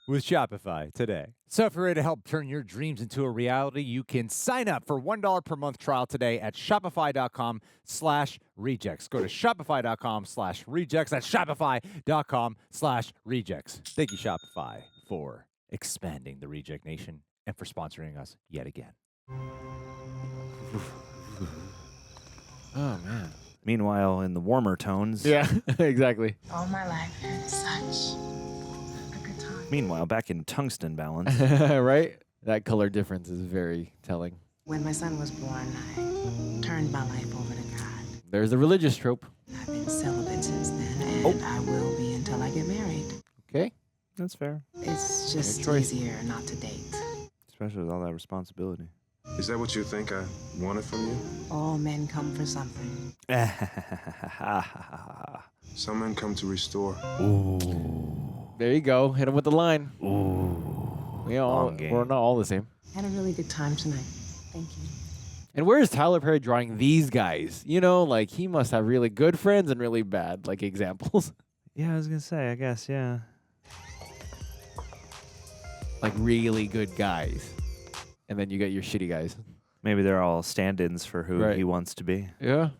with Shopify today. So if you're ready to help turn your dreams into a reality, you can sign up for $1 per month trial today at shopify.com/rejects. Go to shopify.com/rejects. That's shopify.com/rejects. Thank you, Shopify, for expanding the Reject Nation and for sponsoring us yet again. Oh, man. Meanwhile, in the warmer tones. Yeah, exactly. All my life, such. Meanwhile, back in tungsten balance. Right? That color difference is very telling. When my son was born, I turned my life over to God. There's the religious trope. I've been celibate since then, and I will be until I get married. Okay. That's fair. It's just easier not to date. Especially with all that responsibility. Is that what you think I wanted from you? All men come for something. Some men come to restore. Ooh. There you go. Hit him with the line. Ooh. We're not all the same. Had a really good time tonight. Thank you. And where is Tyler Perry drawing these guys? You know, like he must have really good friends and really bad, like examples. Yeah, I was going to say, I guess, yeah. Like really good guys. And then you get your shitty guys. Maybe they're all stand-ins for who he wants to be. Yeah.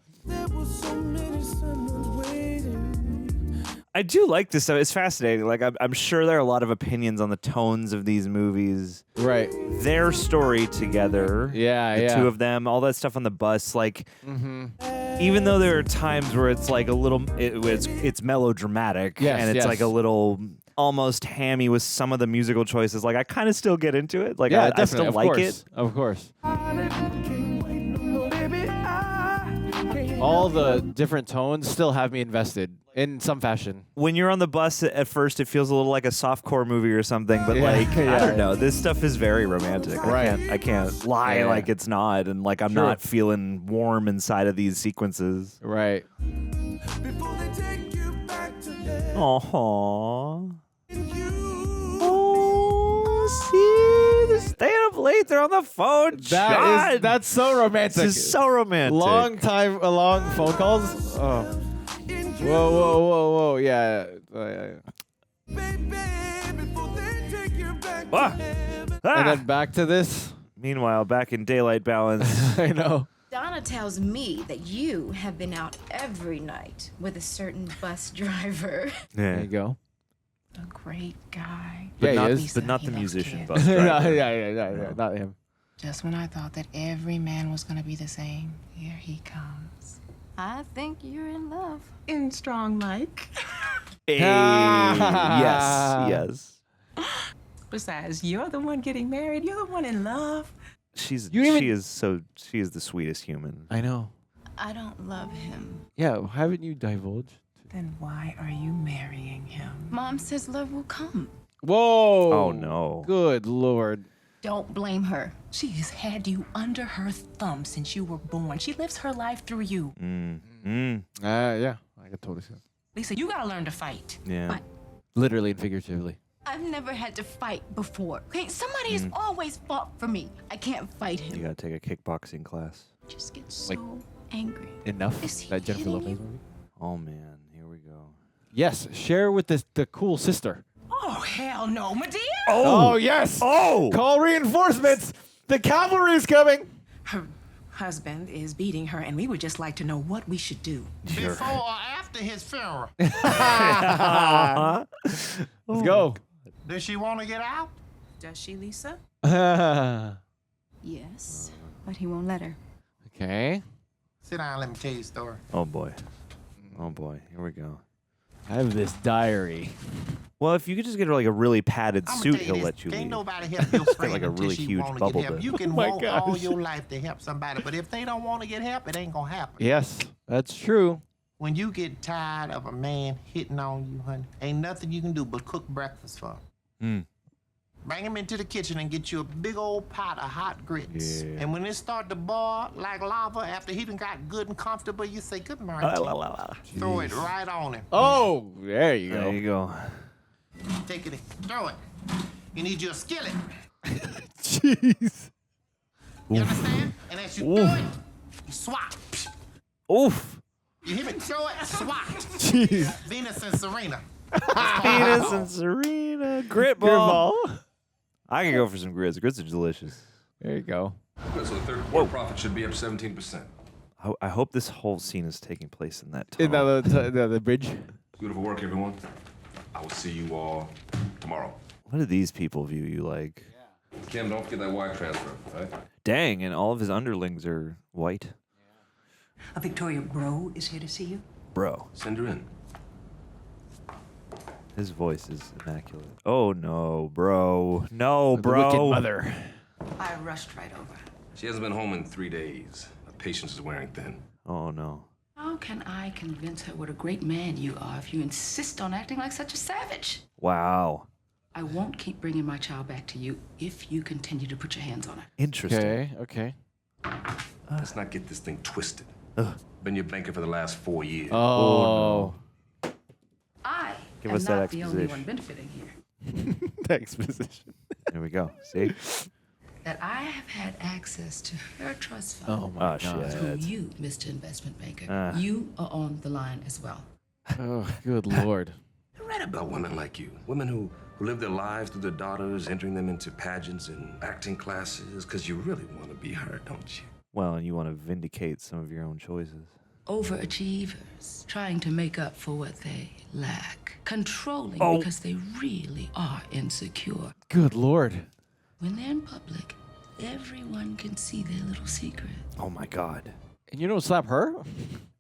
I do like this stuff. It's fascinating. Like I'm sure there are a lot of opinions on the tones of these movies. Right. Their story together. Yeah, the two of them. All that stuff on the bus. Like, even though there are times where it's like a little, it's melodramatic. Yes, and it's like a little almost hammy with some of the musical choices. Like I kind of still get into it. Like yeah, I still like it. Of course. All the different tones still have me invested in some fashion. When you're on the bus at first, it feels a little like a softcore movie or something, but I don't know. This stuff is very romantic. Right. I can't lie like it's not, and like I'm not feeling warm inside of these sequences. Right. Aww. See, they're staying up late. They're on the phone. That's so romantic. This is so romantic. Long phone calls. Oh. Whoa. Yeah. And then back to this. Meanwhile, back in daylight balance. I know. Donna tells me that you have been out every night with a certain bus driver. There you go. A great guy. But yeah, not, he is. but not the musician bus driver. yeah, not him. Just when I thought that every man was going to be the same, here he comes. I think you're in love. In strong like. Hey, yes. Besides, you're the one getting married. You're the one in love. She is the sweetest human. I know. I don't love him. Yeah, haven't you divulged? Then why are you marrying him? Mom says love will come. Whoa. Oh, no. Good Lord. Don't blame her. She has had you under her thumb since you were born. She lives her life through you. Yeah, I could totally see that. Lisa, you gotta learn to fight. Yeah. But Literally and figuratively. I've never had to fight before. Okay, somebody has always fought for me. I can't fight him. You gotta take a kickboxing class. Just get so angry. Enough? Is he That Jennifer hitting Lopez you? movie? Oh man, here we go. Yes, share with the cool sister. oh, hell no, Madeas. Oh, yes! Oh! Call reinforcements! The cavalry is coming! Her husband is beating her, and we would just like to know what we should do. Before or after his funeral? Let's go. Does she want to get out? Does she, Lisa? Yes, but he won't let her. Okay. Sit down, let me tell you a story. Oh boy. Oh boy. Here we go. I have this diary. Well, if you could just get like a really padded I'ma suit, tell he'll this, let you can't leave. nobody help your Get friend like a until really she huge wanna get bubble help. to. You can Oh my walk all gosh. your life to help somebody, but if they don't want to get help, it ain't gonna happen. Yes, that's true. When you get tired of a man hitting on you, honey, ain't nothing you can do but cook breakfast for him. Bring him into the kitchen and get you a big old pot of hot grits. Yeah. And when it start to boil like lava, after he done got good and comfortable, you say, good morning. Throw it right on him. Oh, there you go. There you go. Take it in. Throw it. You need your skillet. Jeez. You understand? And as you throw it, you swat. Oof. You hear me? Throw it, swat. Jeez. Venus and Serena. Venus and Serena. Grit ball. I can go for some grits. Grits are delicious. There you go. Good, so the third quarter profit should be up 17%. I hope this whole scene is taking place in that In tunnel. the bridge. Beautiful work, everyone. I will see you all tomorrow. What do these people view you like? Kim, don't forget that wire transfer, all right? Dang, and all of his underlings are white. Victoria Bro is here to see you. Bro. Send her in. His voice is immaculate. Oh no, bro. No, The bro. wicked mother. I rushed right over. She hasn't been home in 3 days. Her patience is wearing thin. Oh no. How can I convince her what a great man you are if you insist on acting like such a savage? Wow. I won't keep bringing my child back to you if you continue to put your hands on her. Interesting. Okay. Let's not get this thing twisted. Been your banker for the last 4 years. Oh. I Give am us that not the only exposition. one benefiting here. Exposition. There we go. See? That I have had access to her trust fund. Oh my Oh, God. Through you, Mr. Investment Banker. Ah. You are on the line as well. Oh, good lord. I read about women like you. Women who live their lives through their daughters, entering them into pageants and acting classes, because you really want to be her, don't you? Well, and you want to vindicate some of your own choices. Overachievers, trying to make up for what they lack. Controlling Oh. because they really are insecure. Good lord. When they're in public, everyone can see their little secret. Oh my god. And you don't slap her?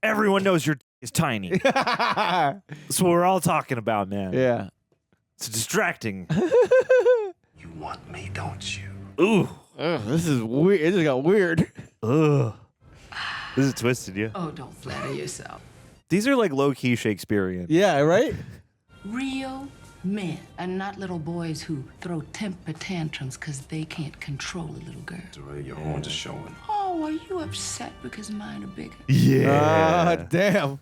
Everyone knows your is tiny. That's what we're all talking about, man. Yeah. It's distracting. You want me, don't you? Ooh. Ugh, this is weird. It just got weird. Ugh. This is twisted, yeah. Oh, don't flatter yourself. These are like low-key Shakespearean. Yeah, right? Real men, and not little boys who throw temper tantrums because they can't control a little girl. Sorry, your horns are showing. Oh, are you upset because mine are bigger? Ah, damn.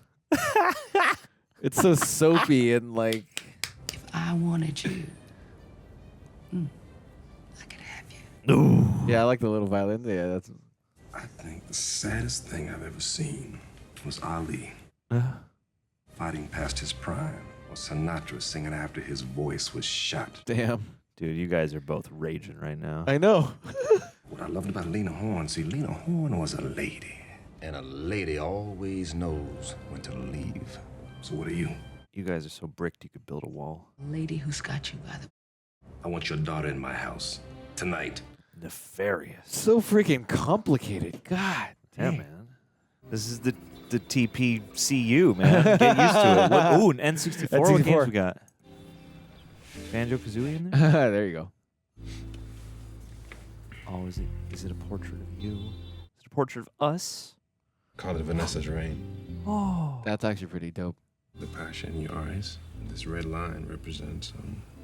It's so soapy and like. If I wanted you, Ooh. Yeah, I like the little violin. Yeah, that's. I think the saddest thing I've ever seen was Ali fighting past his prime, or Sinatra singing after his voice was shot. Damn. Dude, you guys are both raging right now. I know. What I loved about Lena Horne, see, Lena Horne was a lady. And a lady always knows when to leave. So what are you? You guys are so bricked you could build a wall. Lady who's got you by the... I want your daughter in my house. Tonight. Nefarious. So freaking complicated. God. Yeah, Dang. man. This is the TPCU, man. Get used to it. What, ooh, an N64. What N64. games we got? Banjo-Kazooie in there? There you go. Oh, is it a portrait of you? Is it a portrait of us? Call it Vanessa's reign. Oh. That's actually pretty dope. The passion in your eyes. This red line represents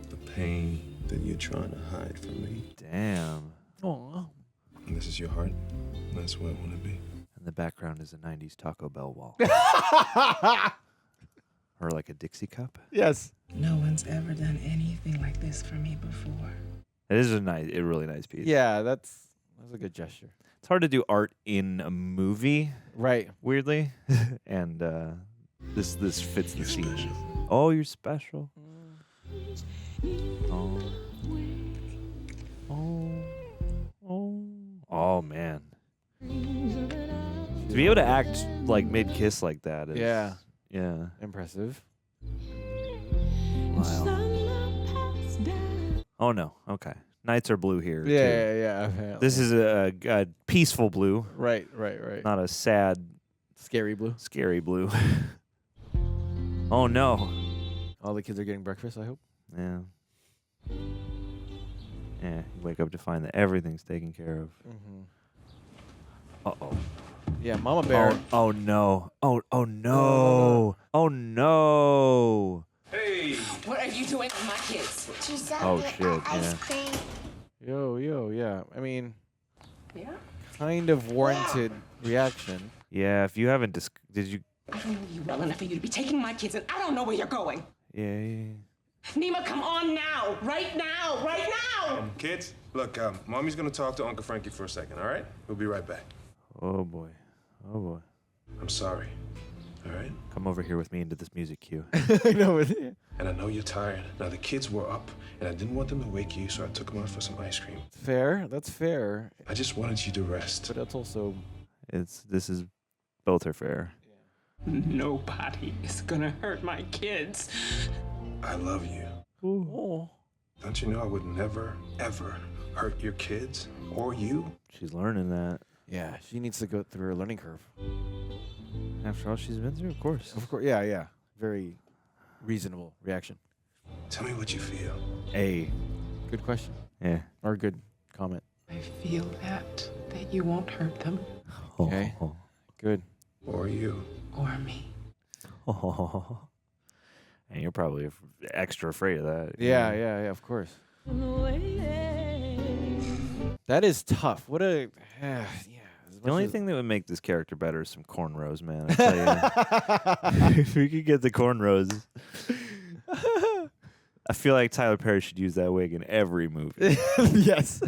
the pain that you're trying to hide from me. Damn. Oh. And this is your heart. That's where I want to be. In the background is a 90s Taco Bell wall. Or like a Dixie cup. Yes. No one's ever done anything like this for me before. It is a really nice piece. Yeah, that's a good gesture. It's hard to do art in a movie, right? Weirdly, and this fits the scene. Oh, you're special. Oh man. To be able to act like mid-kiss like that is yeah. Impressive. Wow. Oh no. Okay. Nights are blue here. Yeah. Too. This is a peaceful blue. Right. Not a sad, scary blue. Scary blue. Oh no. All the kids are getting breakfast, I hope. Yeah. Yeah. You wake up to find that everything's taken care of. Uh-oh. Yeah, Mama Bear. Oh no. Oh no. Oh no. Hey! What are you doing with my kids? She's Oh shit, yeah. Yo, yeah. I mean, yeah, kind of warranted reaction. Yeah, if you haven't did you? I don't know you well enough for you to be taking my kids, and I don't know where you're going. Yeah. Nima, come on now! Right now! Right now! Kids, look, Mommy's gonna talk to Uncle Frankie for a second, all right? We'll be right back. Oh boy. Oh boy. I'm sorry. All right? Come over here with me into this music cue. I know it. And I know you're tired. Now, the kids were up, and I didn't want them to wake you, so I took them out for some ice cream. Fair. That's fair. I just wanted you to rest. But that's also... This is... Both are fair. Nobody is gonna hurt my kids. I love you. Oh. Don't you know I would never, ever hurt your kids or you? She's learning that. Yeah, she needs to go through her learning curve. After all she's been through, of course. Of course, yeah. Very reasonable reaction. Tell me what you feel. Hey. Good question. Yeah. Or good comment. I feel that you won't hurt them. Okay. Good. Or you. Or me. Oh. And you're probably extra afraid of that. Yeah, of course. That is tough. What a... The only thing that would make this character better is some cornrows, man. I tell you. If we could get the cornrows. I feel like Tyler Perry should use that wig in every movie. Yes.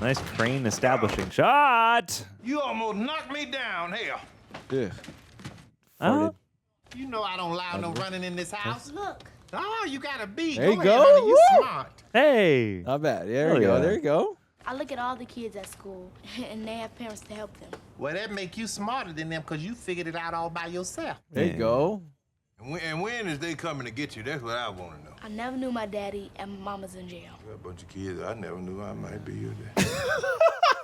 Nice crane establishing shot. You almost knocked me down here. Yeah. Oh. You know I don't allow no running in this house. Look. Oh, you got a beat. There you ahead, go. honey. You Woo. smart. Hey. Not bad. There you go. There you go. I look at all the kids at school, and they have parents to help them. Well, that make you smarter than them because you figured it out all by yourself. There you go. And when is they coming to get you? That's what I want to know. I never knew my daddy, and my mama's in jail. You got a bunch of kids I never knew I might be your dad.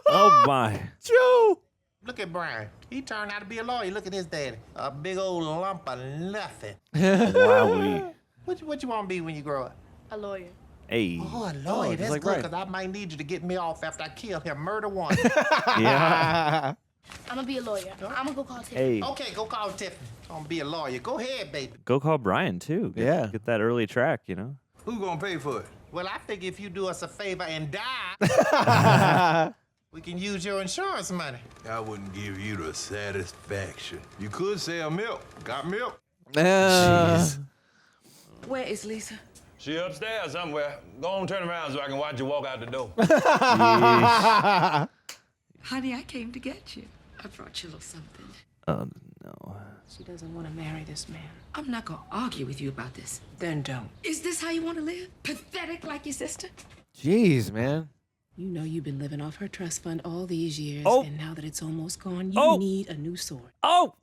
Oh, my. Joe. Look at Brian. He turned out to be a lawyer. Look at his daddy. A big old lump of nothing. Wowee. What you want to be when you grow up? A lawyer. Hey. Oh, a lawyer. That's like good, Brian. because I might need you to get me off after I kill him. Murder one. Yeah. I'm gonna be a lawyer. I'm gonna go call Tiffany. Hey. Okay, go call Tiffany. I'm going to be a lawyer. Go ahead, baby. Go call Brian, too. Get that early track, you know? Who gonna pay for it? Well, I figure if you do us a favor and die, we can use your insurance money. I wouldn't give you the satisfaction. You could sell milk. Got milk? Jeez. Where is Lisa? She upstairs somewhere. Go on, turn around so I can watch you walk out the door. Honey, I came to get you. I brought you a little something. Oh, no. She doesn't want to marry this man. I'm not gonna argue with you about this. Then don't. Is this how you want to live? Pathetic like your sister? Jeez, man. You know you've been living off her trust fund all these years, Oh. and now that it's almost gone, you need a new sword. Oh!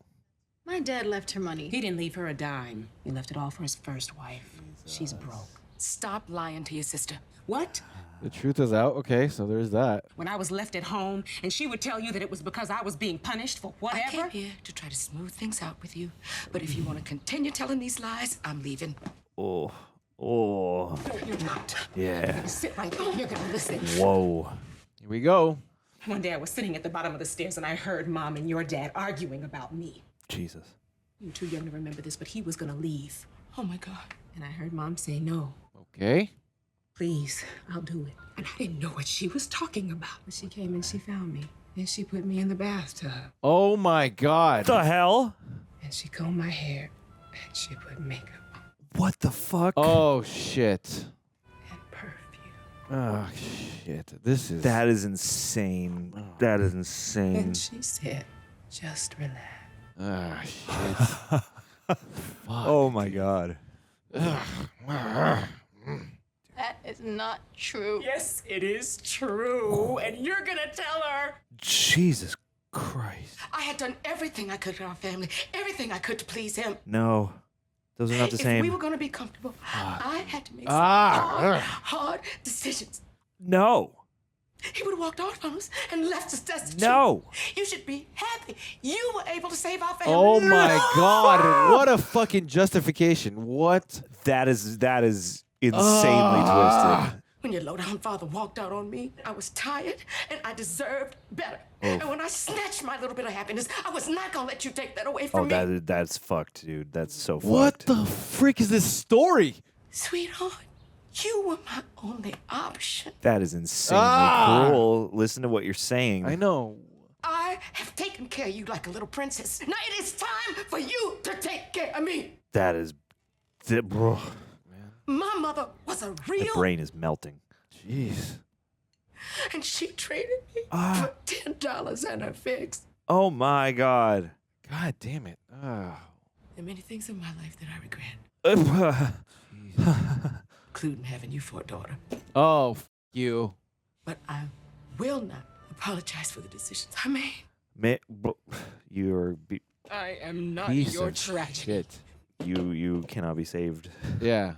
My dad left her money. He didn't leave her a dime. He left it all for his first wife. She's broke. Stop lying to your sister. What? The truth is out. Okay, so there's that. When I was left at home, and she would tell you that it was because I was being punished for whatever. I came here to try to smooth things out with you. But if you want to continue telling these lies, I'm leaving. Oh. No, you're not. You're Yeah. gonna sit right there. You're gonna listen. Whoa. Here we go. One day I was sitting at the bottom of the stairs and I heard Mom and your dad arguing about me. Jesus. You're too young to remember this, but he was gonna leave. Oh my God. And I heard Mom say no. Okay. Please, I'll do it. And I didn't know what she was talking about. But she came and she found me. And she put me in the bathtub. Oh my God. The hell? And she combed my hair. And she put makeup on. What the fuck? Oh shit. And perfume. Oh shit. This is. That is insane. That is insane. And she said, just relax. Ah shit. Oh my God. That is not true. Yes, it is true. And you're gonna tell her. Jesus Christ. I had done everything I could in our family, everything I could to please him. No. Those are not the If same. we were going to be comfortable, I had to make some hard decisions. No. He would have walked off from us and left us destitute. No. You should be happy. You were able to save our family. Oh my God. What a fucking justification. What? That is insanely twisted. When your low-down father walked out on me, I was tired and I deserved better. And when I snatched my little bit of happiness, I was not going to let you take that away from me. That's fucked, dude. That's so fucked. What the frick is this story? Sweetheart, you were my only option. That is insanely cruel. Listen to what you're saying. I know. I have taken care of you like a little princess. Now it is time for you to take care of me. That is... Bro. My mother was a My real... brain is melting. Jeez. And she traded me for $10 and a fix. Oh my God. God damn it. There are many things in my life that I regret. Including having you for a daughter. Oh, you. But I will not apologize for the decisions I made. You're... I am not Piece your of tragedy. shit. You cannot be saved. Yeah.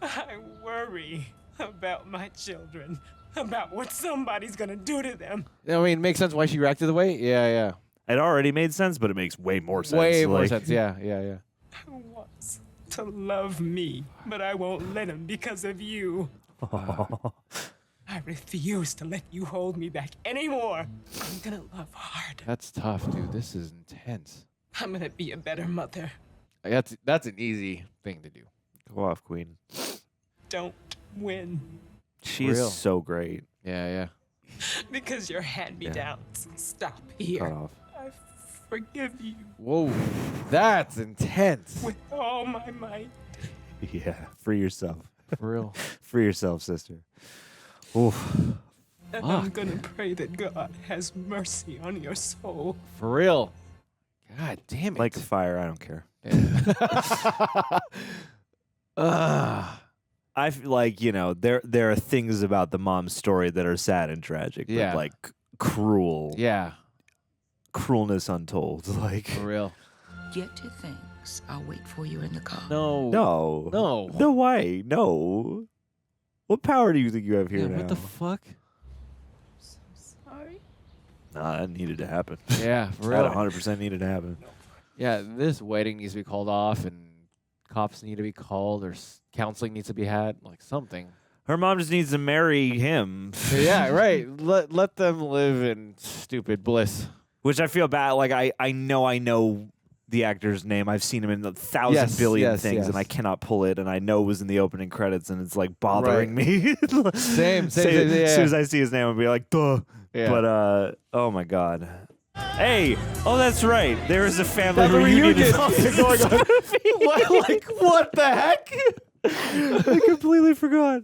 I worry about my children, about what somebody's gonna do to them. I mean, it makes sense why she reacted the way. Yeah, yeah. It already made sense, but it makes way more sense. Way more sense. Yeah, yeah, yeah. I want to love me, but I won't let him because of you. I refuse to let you hold me back anymore. I'm gonna love hard. That's tough, dude. This is intense. I'm gonna be a better mother. That's an easy thing to do. Go off, Queen. Don't win. She is so great. Yeah, yeah. Because your hand-me-downs stop here. Cut off. I forgive you Whoa, that's intense. with all my might. Yeah, free yourself. For real. Free yourself, sister. Oof. And I'm gonna pray that God has mercy on your soul. For real. God damn it. Like fire, I don't care. I feel like, there are things about the mom's story that are sad and tragic, but Yeah. like cruel. Yeah. Cruelness untold. Like For real. Get to things. I'll wait for you in the car. No. No. No. No way. No. What power do you think you have here Yeah, now? what the fuck? Sorry. Nah, that needed to happen. Yeah, for That real. 100% needed to happen. Yeah, this wedding needs to be called off, and cops need to be called, or counseling needs to be had, like something. Her mom just needs to marry him. Yeah, right. Let them live in stupid bliss. Which I feel bad. Like, I know the actor's name. I've seen him in 1,000 billion things, and I cannot pull it. And I know it was in the opening credits, and it's like bothering me. Same. As soon as I see his name, I'll be like, duh. Yeah. But, oh my God. Hey, oh, that's right. There is a family reunion going on. Like, what the heck? I completely forgot.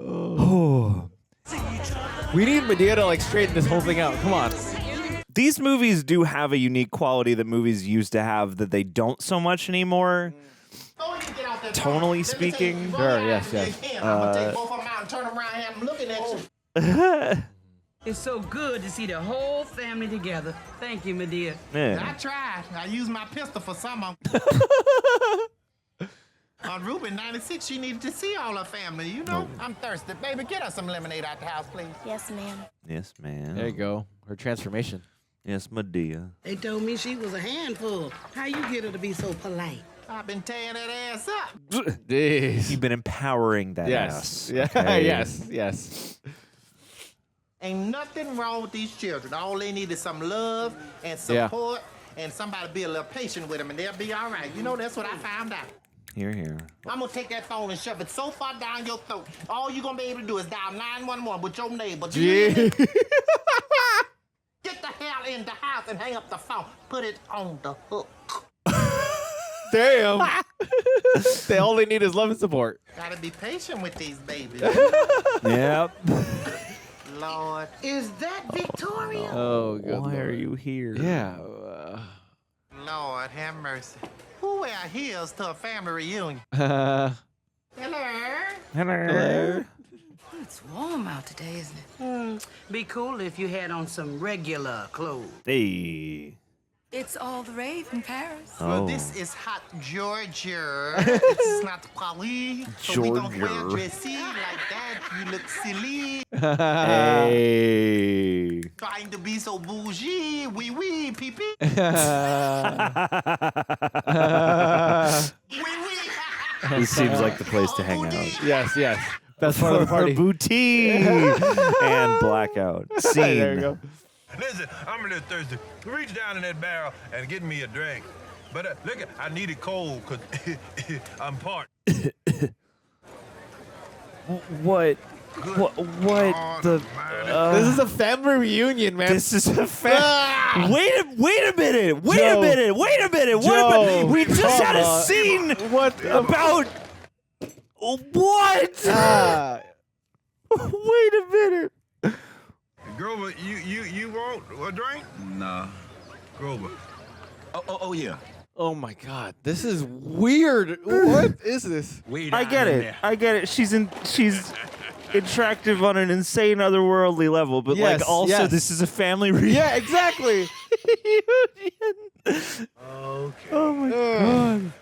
Oh. We need Madea to like straighten this whole thing out. Come on. These movies do have a unique quality that movies used to have that they don't so much anymore. Tonally speaking. Sure, yes. I'm gonna take both of them out and turn around and have them looking at you. It's so good to see the whole family together. Thank you, Madea. I tried. I used my pistol for some of them. On Ruby 96, she needed to see all her family. You know, I'm thirsty. Baby, get us some lemonade out the house, please. Yes, ma'am. Yes, man. There you go. Her transformation. Yes, Madea. They told me she was a handful. How you get her to be so polite? I've been tearing that ass up. You've been empowering that Yes. ass. Yeah. Okay? Yes. Ain't nothing wrong with these children. All they need is some love and support and somebody be a little patient with them, and they'll be all right. You know, that's what I found out. Here, here. I'm gonna take that phone and shove it so far down your throat. All you're gonna be able to do is dial 911 with your neighbor. Do you hear me? Get the hell in the house and hang up the phone. Put it on the hook. Damn. They only need is love and support. Gotta be patient with these babies. Yep. Lord. Is that Victoria? Oh, good Why Lord. are you here? Yeah. Lord, have mercy. Who wear heels to a family reunion? Uh, Hello. Hello. It's warm out today, isn't it? Be cool if you had on some regular clothes. Hey. It's all the rave in Paris. Well, Oh. this is hot Georgia. This is not Paris. So we don't wear Georgia. dressy like that. You look silly. Hey. Trying to be so bougie. Wee wee, pee pee. This seems like the place to hang out. yes, yes. That's part of the party. Booty and blackout. Scene. There you go. Listen, I'm a little thirsty. Reach down in that barrel and get me a drink. But look, I need it cold because I'm parched. What the? This is a family reunion, man. This is a wait a minute. Wait Joe. a minute. Wait a minute. Joe, We just had a come on. scene What about what? Wait a minute. Grover, you want a drink? Nah. Grover. Oh yeah. Oh my God, this is weird. What is this? I get it. She's attractive on an insane otherworldly level, but Yes, like also yes. this is a family reunion. Yeah, exactly. Okay. Oh my god.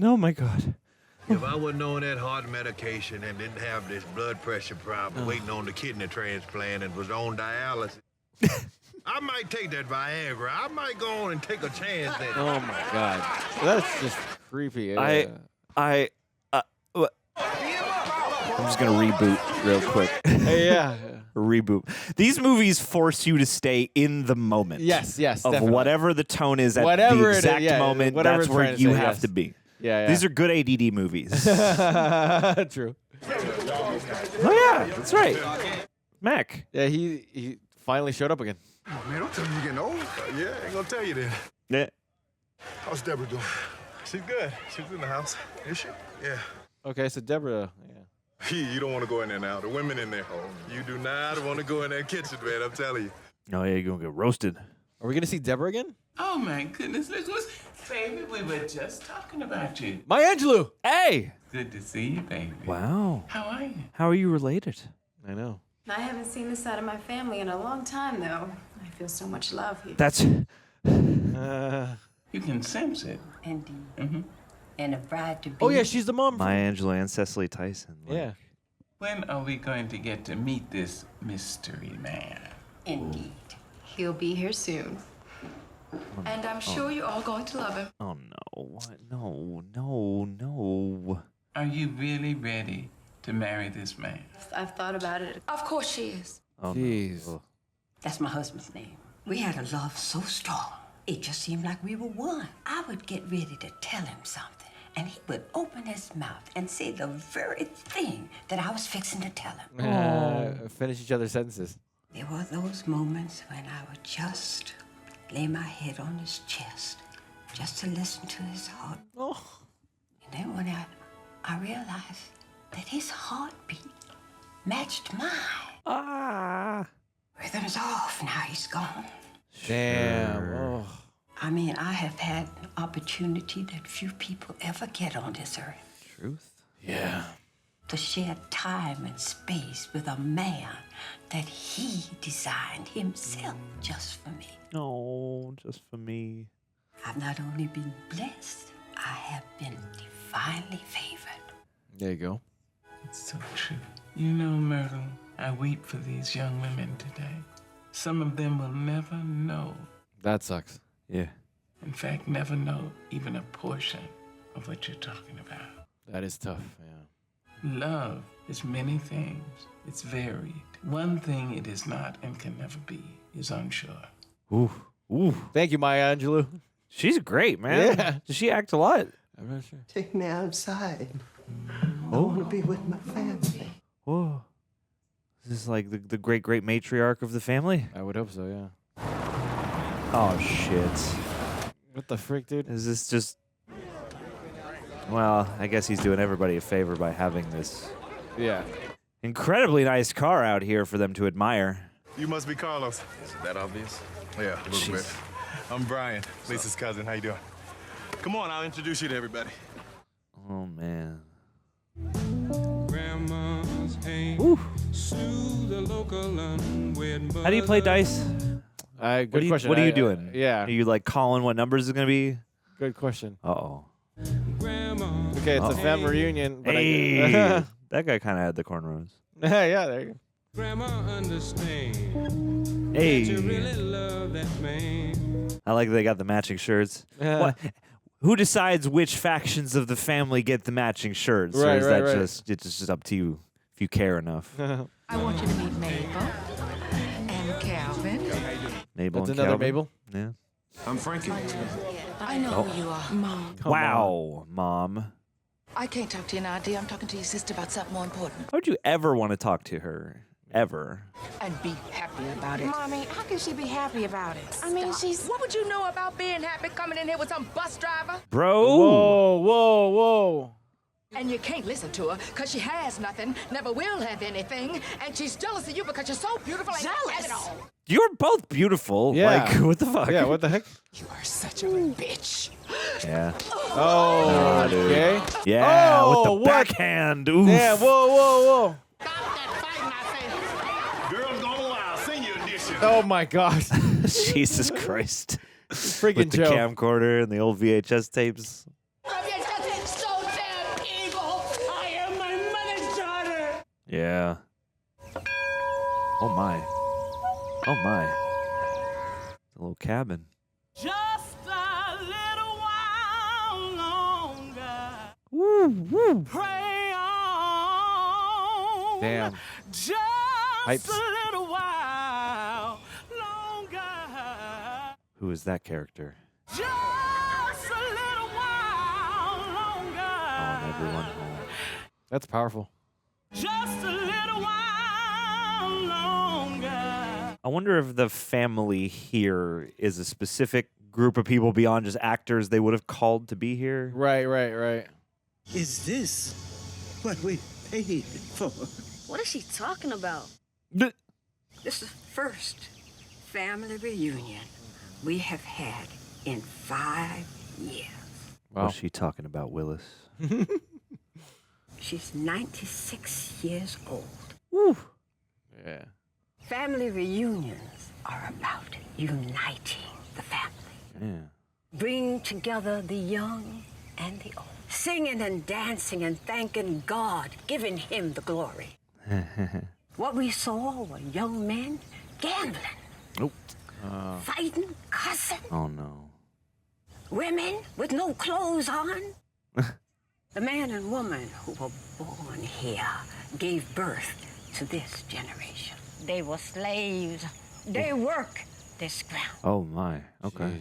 Oh my god. If I wasn't on that heart medication and didn't have this blood pressure problem, waiting on the kidney transplant and was on dialysis, I might take that Viagra. I might go on and take a chance at it. Oh my God, that's just creepy. I'm just gonna reboot real quick. Yeah. Reboot. These movies force you to stay in the moment. Yes, yes, Of definitely. whatever the tone is at Whatever the it is, exact yeah, moment, whatever that's it's where trying to you say, have yes. to be. Yeah. These are good ADD movies. True. Oh yeah, that's right. Mac. Yeah, he finally showed up again. Man, don't tell me you're getting old. Yeah, I ain't gonna tell you that. Yeah. How's Deborah doing? She's good. She's in the house. Is she? Yeah. Okay, so Deborah. Yeah. You don't want to go in there now. The women in there. You do not want to go in that kitchen, man. I'm telling you. Oh yeah, you're gonna get roasted. Are we gonna see Deborah again? Oh my goodness, look who's baby. We were just talking about you. Maya Angelou. Hey. Good to see you, baby. Wow. How are you? How are you related? I know. I haven't seen this side of my family in a long time, though. I feel so much love here. That's. You can sense it. Indeed. Mm-hmm. And a bride to be. Oh yeah, she's the mom. Maya Angelou and Cecily Tyson. Yeah. When are we going to get to meet this mystery man? Indeed. He'll be here soon. And I'm sure you're all going to love him. Oh no! What? No! Are you really ready to marry this man? I've thought about it. Of course she is. Oh, Jeez. No. That's my husband's name. We had a love so strong, it just seemed like we were one. I would get ready to tell him something, and he would open his mouth and say the very thing that I was fixing to tell him. Finish each other's sentences. There were those moments when I would just lay my head on his chest, just to listen to his heart. Oh. And then when I realized that his heartbeat matched mine. Ah. Rhythm's off, now he's gone. Damn. Oh. I mean, I have had an opportunity that few people ever get on this earth. Truth. Yeah. To share time and space with a man that he designed himself just for me. No, just for me. I've not only been blessed, I have been divinely favored. There you go. It's so true. You know, Myrtle, I weep for these young women today. Some of them will never know. That sucks. Yeah. In fact, never know even a portion of what you're talking about. That is tough. Yeah. Love is many things. It's varied. One thing it is not and can never be is unsure. Ooh. Thank you, Maya Angelou. She's great, man. Yeah. Does she act a lot? I'm not sure. Take me outside. I want to be with my family. Whoa. Is this like the great matriarch of the family? I would hope so, yeah. Oh, shit. What the frick, dude? Is this just... Well, I guess he's doing everybody a favor by having this incredibly nice car out here for them to admire. You must be Carlos. Is that obvious? Yeah, a little bit. I'm Brian, Lisa's cousin. How you doing? Come on, I'll introduce you to everybody. Oh, man. Woo. How do you play dice? Good question. What are you doing? Yeah. Are you like calling what numbers is going to be? Good question. Uh-oh. Okay, it's a family reunion. But Hey. That guy kind of had the cornrows. Yeah, there you go. Grandma understand. Hey. You really love that man. I like they got the matching shirts. What? Who decides which factions of the family get the matching shirts? Or is that just it's just up to you if you care enough? I want you to meet Mabel and Calvin. Mabel That's and another Calvin? Mabel? Yeah. I'm Frankie. I know who you are, Mom. Wow, Mom. I can't talk to you now, dear. I'm talking to your sister about something more important. How would you ever want to talk to her? Ever? And be happy about it. Mommy, how can she be happy about it? I mean, what would you know about being happy coming in here with some bus driver? Bro. Whoa. And you can't listen to her because she has nothing, never will have anything, and she's jealous of you because you're so beautiful and you have it all. You're both beautiful. Yeah. Like, what the fuck? Yeah, what the heck? You are such a bitch. Yeah. Oh, dude. okay. Yeah, with the what? backhand. Oof. Yeah, whoa. Girls Gone Wild, senior edition. Oh, my God. Jesus Christ. Freaking With the Joe. camcorder and the old VHS tapes. So damn evil. I am my mother's daughter. Yeah. Oh, my. Oh, my. It's a little cabin. Just a little while longer. Woo. Pray on. Damn. Just Hypes. a little while longer. Who is that character? Just a little while longer. On everyone. That's powerful. Just a little while longer. I wonder if the family here is a specific group of people beyond just actors they would have called to be here. Right. Is this what we paid for? What is she talking about? This is the first family reunion we have had in 5 years. What's she talking about, Willis? She's 96 years old. Woo. Yeah. Family reunions are about uniting the family. Yeah. Bring together the young and the old. Singing and dancing and thanking God, giving him the glory. What we saw were young men gambling, Nope. fighting, cussing. Oh, no. Women with no clothes on. The man and woman who were born here gave birth to this generation. They were slaves. They work this ground. Oh, my. Okay.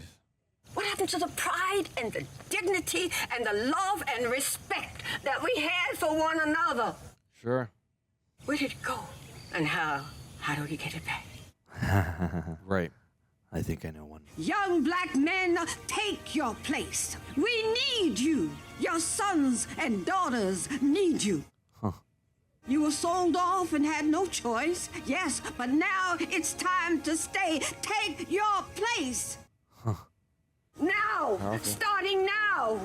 What happened to the pride and the dignity and the love and respect that we had for one another? Sure. Where did it go? And how do we get it back? Right. I think I know one. Young black men, take your place. We need you. Your sons and daughters need you. You were sold off and had no choice. Yes, but now it's time to stay. Take your place. Now. Powerful. Starting now.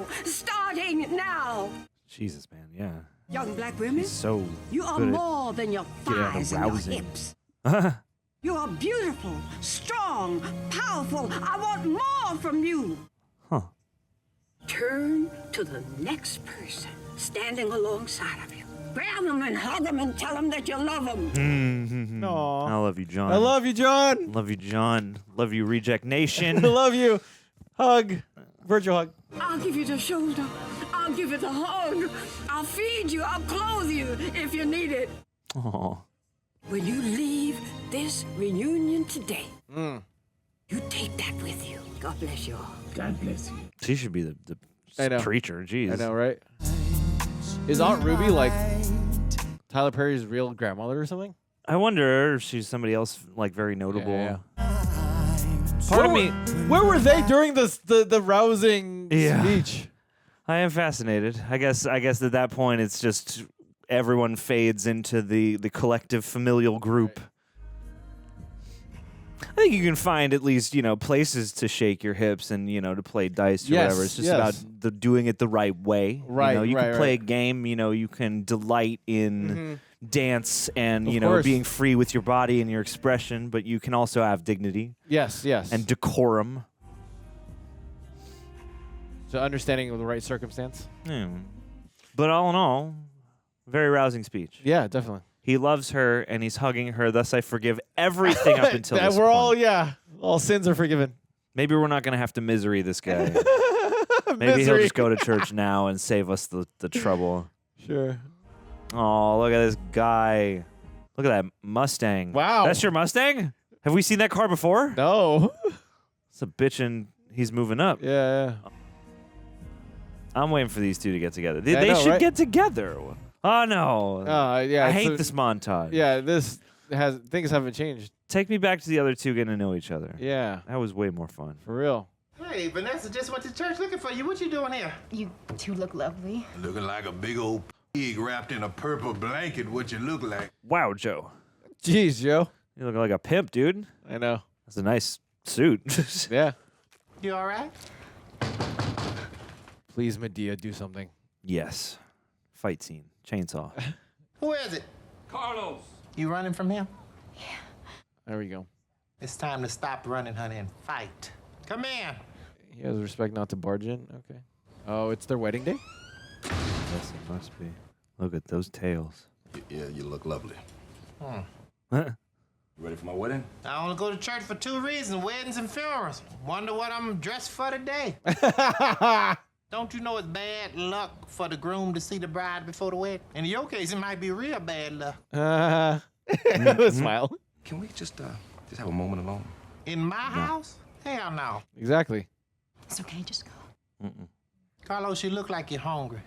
Jesus, man. Yeah. Young black women, She's so you are good at more than your getting thighs and your arousing. hips. You are beautiful, strong, powerful. I want more from you. Turn to the next person standing alongside of you. Grab them and hug them and tell them that you love them. I love you, John. I love you, John. Love you, John. Love you, Reject Nation. I love you. Hug. Virtual hug. I'll give you the shoulder. I'll give you the hug. I'll feed you. I'll clothe you if you need it. Oh. When you leave this reunion today, you take that with you. God bless you all. God bless you. She should be the I know. Creature, jeez. I know, right? Is Aunt Ruby like Tyler Perry's real grandmother or something? I wonder if she's somebody else like very notable. Yeah. Part of me. Where were they during the rousing speech? I am fascinated. I guess at that point it's just everyone fades into the collective familial group. I think you can find at least, places to shake your hips and, to play dice or whatever. It's just about doing it the right way. Right, you can play a right. game, you can delight in dance and, Of course. being free with your body and your expression, but you can also have dignity. Yes. And decorum. So understanding of the right circumstance. Yeah. But all in all, very rousing speech. Yeah, definitely. He loves her and he's hugging her, thus I forgive everything up until this point. All sins are forgiven. Maybe we're not going to have to misery this guy. Maybe he'll just go to church now and save us the trouble. Sure. Oh, look at this guy. Look at that Mustang. Wow. That's your Mustang? Have we seen that car before? No. It's a bitch and he's moving up. Yeah. I'm waiting for these two to get together. Yeah, I They know, should right? get together. Oh, no. Yeah. I hate this montage. Yeah, things haven't changed. Take me back to the other two getting to know each other. Yeah. That was way more fun. For real. Hey, Vanessa just went to church looking for you. What you doing here? You two look lovely. Looking like a big old pig wrapped in a purple blanket. What you look like? Wow, Joe. Jeez, Joe. You look like a pimp, dude. I know. That's a nice suit. Yeah. You all right? Please, Madea, do something. Yes. Fight scene. Chainsaw. Who is it? Carlos. You running from him? There we go. It's time to stop running, honey, and fight. Come in. He has respect not to barge in. Okay. Oh, it's their wedding day? Yes, it must be. Look at those tails. Yeah, you look lovely. Hmm. Ready for my wedding? I only go to church for two reasons, weddings and funerals. Wonder what I'm dressed for today. Don't you know it's bad luck for the groom to see the bride before the wedding? In your case, it might be real bad luck. Smile. Can we just have a moment alone? In my house? Hell no. Exactly. It's okay, just go. Carlos, you look like you're hungry.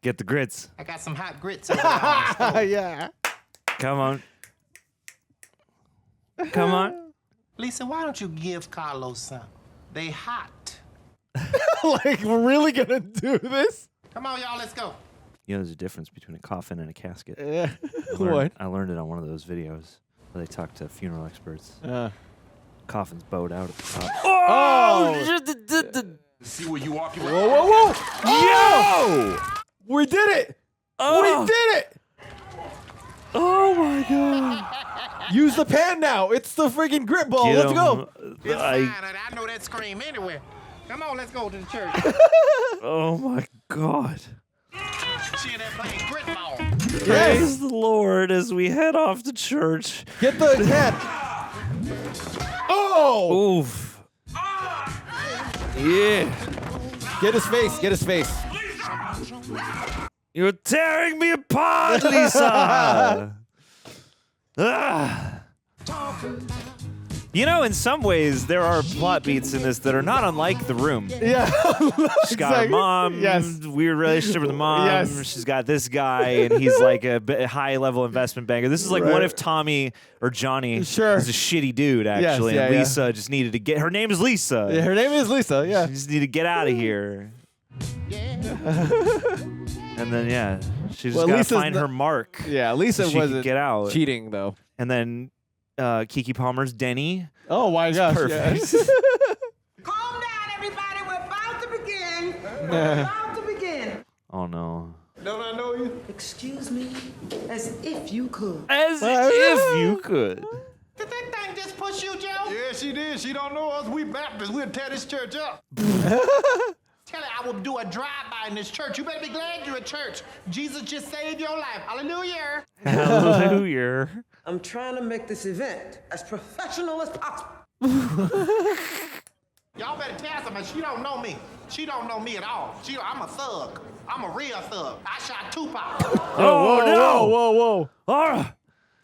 Get the grits. I got some hot grits over there on the stove. Yeah. Come on. Come on. Lisa, why don't you give Carlos some? They hot. Like, we're really gonna do this? Come on, y'all, let's go. There's a difference between a coffin and a casket. Yeah. What? I learned it on one of those videos where they talk to funeral experts. Coffins bowed out at the top. Oh! See where you walk. Whoa! Yo! We did it! We did it! Oh my god! Use the pan now. It's the freaking grip ball. Let's go. It's fine. I know that scream anywhere. Come on, let's go to the church. Oh my god. She in there playing grit ball. Praise the Lord as we head off to church. Get the cat. Oh! Oof. Yeah. Get his face. Get his face. You're tearing me apart, Lisa. In some ways, there are plot beats in this that are not unlike The Room. Yeah. She's got a mom, weird relationship with the mom. Yes. She's got this guy, and he's like a high-level investment banker. This is like, what if Tommy or Johnny is a shitty dude, actually, and Lisa just needed to get... Her name is Lisa. Yeah, her name is Lisa, yeah. She just needed to get out of here. And then, she just got to find her mark. Yeah, Lisa so she wasn't could get out. cheating, though. And then Keke Palmer's Denny. Oh, my gosh. Perfect. Calm down, everybody. We're about to begin. We're about to begin. Oh, no. Don't I know you? Excuse me. As if you could. As if you could. Did that thing just push you, Joe? Yeah, she did. She don't know us. We Baptists. We'll tear this church up. Tell her I will do a drive-by in this church. You better be glad you're at church. Jesus just saved your life. Hallelujah. Hallelujah. I'm trying to make this event as professional as possible. Y'all better tell somebody she don't know me. She don't know me at all. I'm a thug. I'm a real thug. I shot Tupac. Whoa.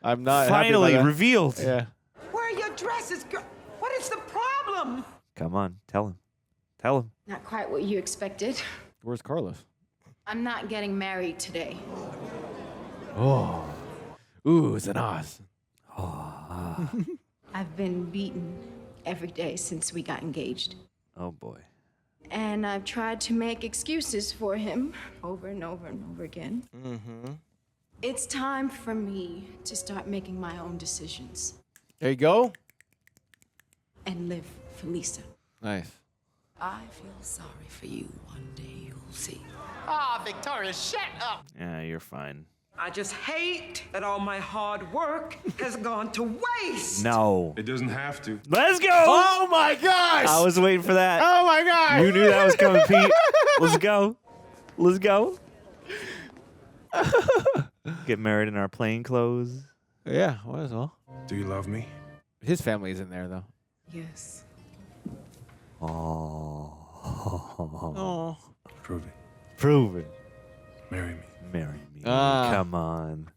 I'm not Finally happy about that. revealed. Yeah. Where are your dresses, girl? What is the problem? Come on, tell him. Tell him. Not quite what you expected. Where's Carlos? I'm not getting married today. Oh. Ooh, Zanaz. I've been beaten every day since we got engaged. Oh, boy. And I've tried to make excuses for him over and over and over again. Mm-hmm. It's time for me to start making my own decisions There you go. and live for Lisa. Nice. I feel sorry for you. One day you'll see. Ah, Victoria, shut up. Yeah, you're fine. I just hate that all my hard work has gone to waste. No. It doesn't have to. Let's go. Oh my gosh. I was waiting for that. Oh my gosh. You knew that was coming, Pete. Let's go. Let's go. Get married in our plain clothes. Yeah, might as well. Do you love me? His family's in there, though. Yes. Oh. Oh. Prove it. Prove it. Marry me. Marry me. Ah. Come on.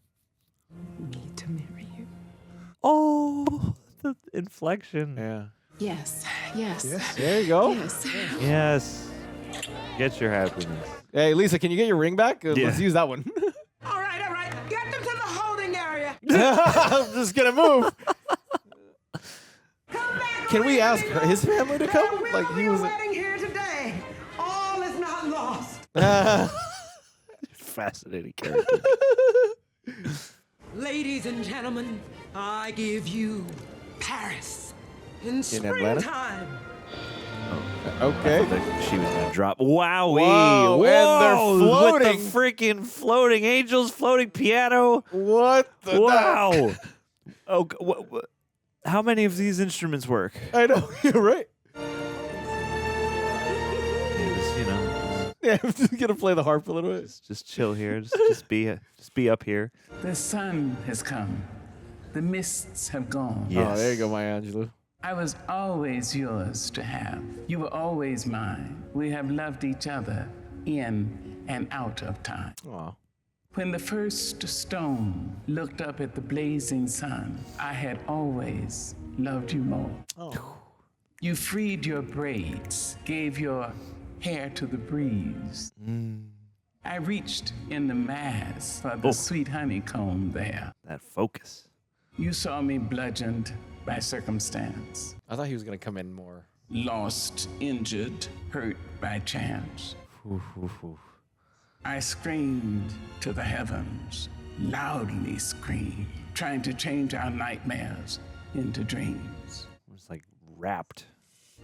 Me to marry you. Oh, the inflection. Yeah. Yes. Yes. There you go. Yes. Yes. Get your happiness. Hey, Lisa, can you get your ring back? Yeah. Let's use that one. All right. Get them to the holding area. I'm just gonna move. Come back. Can we ask his family to come? There will Like be he a was. wedding here today. All is not lost. Fascinating character. Ladies and gentlemen, I give you Paris in Atlanta? springtime. Okay. She was gonna drop. Wowee! Whoa, and they're floating. With the freaking floating angels, floating piano. What the? Wow! Oh, how many of these instruments work? I know. You're right. Just, you know, Yeah, I'm just gonna play the harp a little bit. just chill here. Just be up here. The sun has come. The mists have gone. Yes. Oh, there you go, Maya Angelou. I was always yours to have. You were always mine. We have loved each other in and out of time. Aw. When the first stone looked up at the blazing sun, I had always loved you more. Oh. You freed your braids, gave your hair to the breeze. I reached in the mass for the sweet honeycomb there. That focus. You saw me bludgeoned by circumstance, I thought he was gonna come in more. lost, injured, hurt by chance. I screamed to the heavens, loudly screamed, trying to change our nightmares into dreams. It was like wrapped.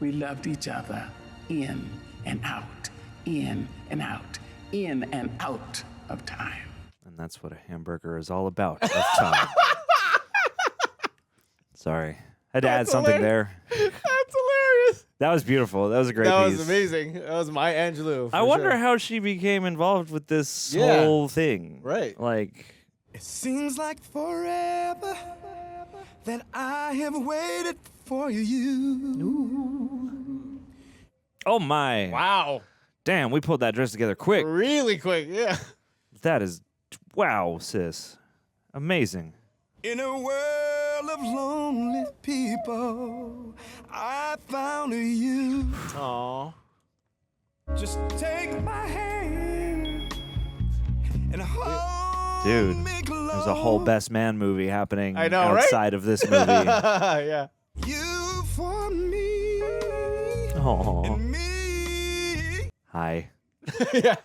We loved each other in and out, in and out, in and out of time. And that's what a hamburger is all about. Of time. Sorry. Had to add something there. That's hilarious. That was beautiful. That was a great That piece. was amazing. That was Maya Angelou. I for wonder sure. how she became involved with this Yeah. whole thing. Right. Like, It seems like forever that I have waited for you. oh my. Wow. Damn, we pulled that dress together quick. Really quick. Yeah. That is, wow, sis. Amazing. In a world of lonely people, I found you. Aw. Just take my hand and hold Dude, me close. there's a whole Best Man movie happening I know, right? outside of this movie. Yeah. You for me Oh. and me. Hi. Yeah.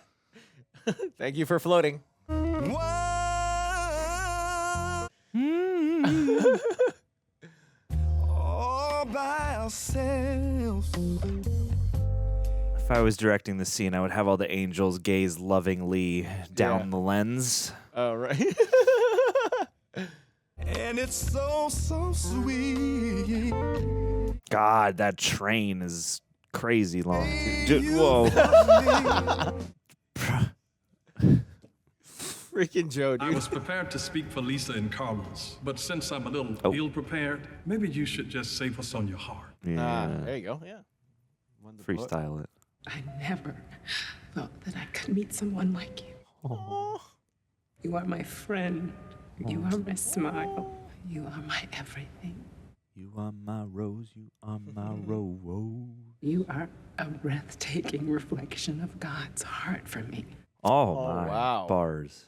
Thank you for floating. All by ourselves. If I was directing the scene, I would have all the angels gaze lovingly down the lens. Oh, right. And it's so sweet. God, that train is crazy long. Dude, whoa. Freaking Joe, dude. I was prepared to speak for Lisa and Carlos, but since I'm a little ill-prepared, maybe you should just say what's on your heart. Yeah. There you go. Yeah. Freestyle it. I never thought that I could meet someone like you. You are my friend. You are my smile. You are my everything. You are my rose, you are my rose. You are a breathtaking reflection of God's heart for me. Oh, my. Wow. Bars.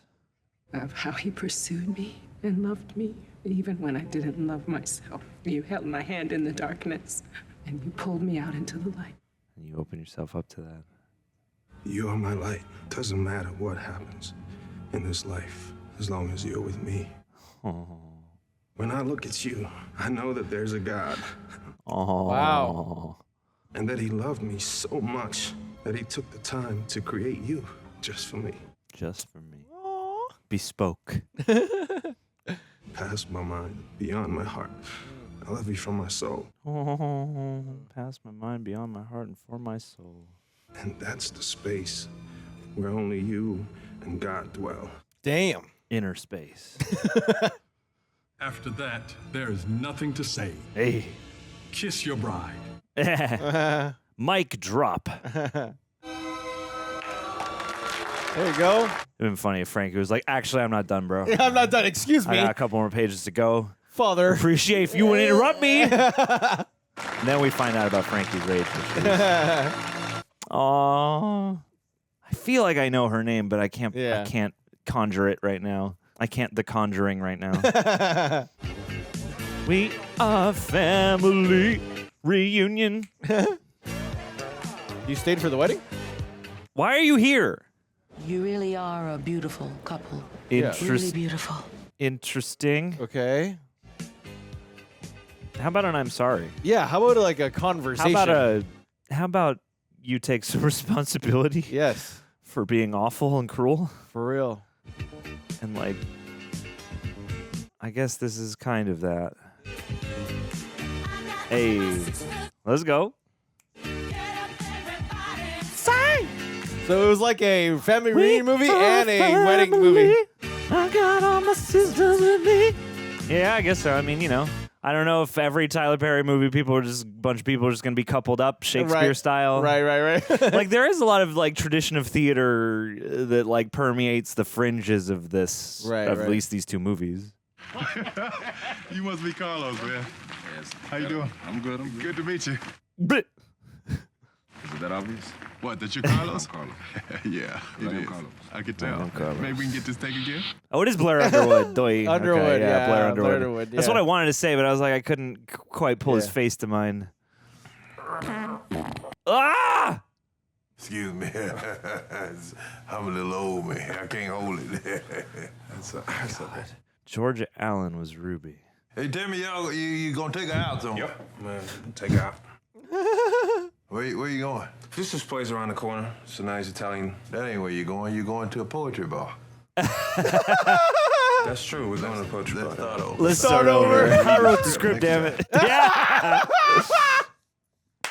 Of how he pursued me and loved me, even when I didn't love myself. You held my hand in the darkness, and you pulled me out into the light. And you open yourself up to that. You are my light. Doesn't matter what happens in this life, as long as you're with me. Oh. When I look at you, I know that there's a God. Oh. Wow. And that he loved me so much that he took the time to create you just for me. Just for me. Bespoke. Past my mind, beyond my heart. I love you from my soul. Oh, past my mind, beyond my heart, and for my soul. And that's the space where only you and God dwell. Damn. Inner space. After that, there is nothing to say. Hey. Kiss your bride. Mic drop. There you go. It'd been funny if Frankie was like, actually, I'm not done, bro. Yeah, I'm not done. Excuse me. I got a couple more pages to go. Father. Appreciate if you wouldn't interrupt me. And then we find out about Frankie's rage issues. Aww. I feel like I know her name, but I can't. Yeah. I can't conjure it right now. I can't the conjuring right now. We are family reunion. You stayed for the wedding? Why are you here? You really are a beautiful couple. Really beautiful. Interesting. Okay. How about an I'm sorry? Yeah, how about like a conversation? How about you take some responsibility? Yes. For being awful and cruel? For real. And like, I guess this is kind of that. Hey, let's go. Sing! So it was like a family reunion movie and a wedding movie. I got all my sisters with me. Yeah, I guess so. I mean, you know, I don't know if every Tyler Perry movie, a bunch of people are just going to be coupled up Shakespeare style. Right. Like there is a lot of like tradition of theater that like permeates the fringes of this, at least these two movies. You must be Carlos, man. Yes. How you doing? I'm good. Good to meet you. But is it that obvious? What, that you're Carlos? Carlos. Yeah, it is. Carlos. I can tell. Maybe we can get this thing again? Oh, it is Blair Underwood. Underwood, okay, yeah, Blair Underwood. Blair Underwood, That's yeah. what I wanted to say, but I was like, I couldn't quite pull his face to mind. Ah! Excuse me. I'm a little old, man. I can't hold it. That's okay. Georgia Allen was Ruby. Hey, tell me, you gonna take her out somewhere? Yep, man, take her out. Where you going? This place around the corner. It's a nice Italian. That ain't where you're going. You're going to a poetry bar. That's true. We're going to a poetry bar. Let's start over. I wrote the script, damn it. Yeah.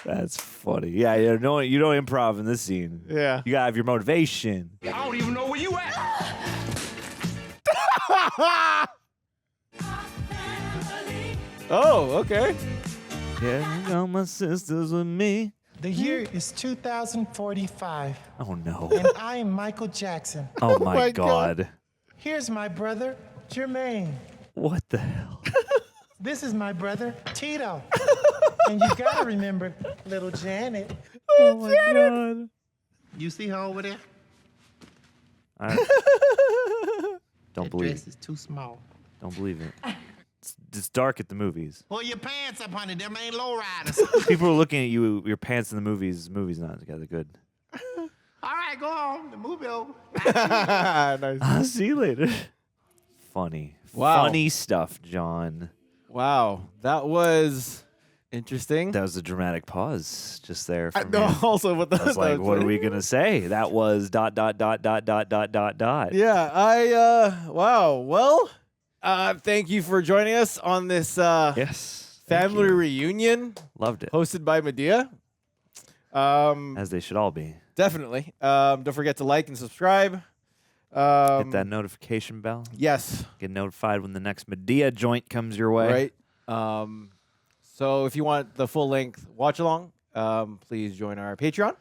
That's funny. Yeah, you don't improv in this scene. Yeah. You gotta have your motivation. I don't even know where you at. Oh, okay. Yeah, you got my sisters with me. The year is 2045. Oh no. And I am Michael Jackson. Oh my God. Here's my brother, Jermaine. What the hell? This is my brother, Tito. And you gotta remember little Janet. Oh my God. You see her over there? Don't That believe dress it. is too small. Don't believe it. It's dark at the movies. Pull your pants up, honey. Them ain't lowriders. People are looking at you, your pants in the movies. The movie's not together good. All right, go on. The movie over. Nice. I'll see you later. Funny. Wow. Funny stuff, John. Wow. That was interesting. That was a dramatic pause just there. I For know, me. also what the I was like, what are we going to say? That was ... Yeah, wow. Well, thank you for joining us on this yes, family reunion. Loved it. Hosted by Madea. As they should all be. Definitely. Don't forget to like and subscribe. Hit that notification bell. Yes. Get notified when the next Madea joint comes your way. Right. So if you want the full length watch along, please join our Patreon.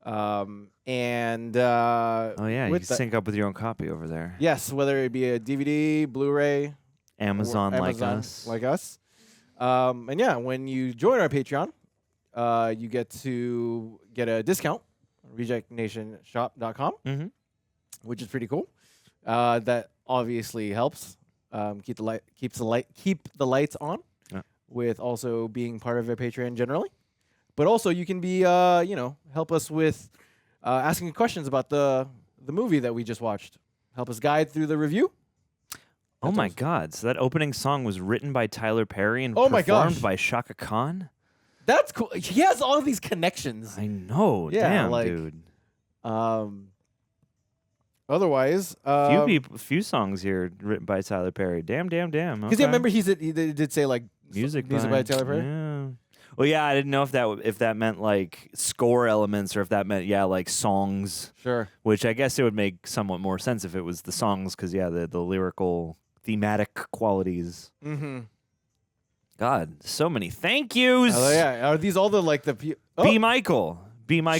Oh yeah, you can sync up with your own copy over there. Yes, whether it be a DVD, Blu-ray, Amazon like Amazon us. like us. And yeah, when you join our Patreon, you get to get a discount on rejectnationshop.com, which is pretty cool. That obviously helps keep the lights on, with also being part of a Patreon generally. But also you can be help us with asking questions about the movie that we just watched. Help us guide through the review. Oh my God! So that opening song was written by Tyler Perry and Oh my performed gosh. by Shaka Khan. That's cool. He has all these connections. I know. Yeah, Damn, like, dude. Otherwise, Few songs here written by Tyler Perry. Damn. because Okay. I remember he did say like music by Tyler Perry. Yeah. Well, yeah, I didn't know if that meant like score elements or if that meant like songs. Sure. Which I guess it would make somewhat more sense if it was the songs, because the lyrical thematic qualities. Mm-hmm. God, so many thank yous. Oh yeah, are these all the like the B. Michael's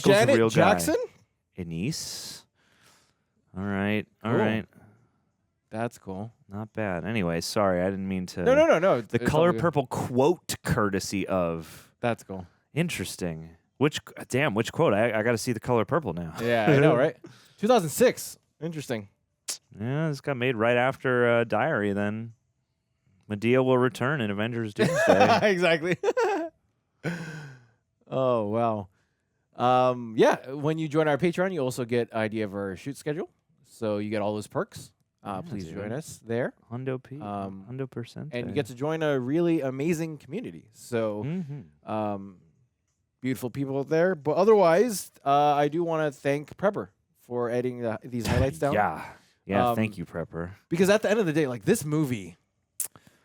Janet a real Jackson? guy. Anise. All right. Cool. That's cool. Not bad. Anyway, sorry, I didn't mean to. No. The It's color all good. purple quote courtesy of. That's cool. Interesting. Which quote? I got to see the color purple now. Yeah, I know, right? 2006. Interesting. Yeah, this got made right after Diary. Then Madea will return in Avengers Doomsday. Exactly. Oh wow. Yeah. When you join our Patreon, you also get idea of our shoot schedule, so you get all those perks. Please dude. join us there. Hundo P. 100%. And you get to join a really amazing community. So, beautiful people out there. But otherwise, I do want to thank Prepper for editing these highlights down. Yeah. Thank you, Prepper. Because at the end of the day, like this movie,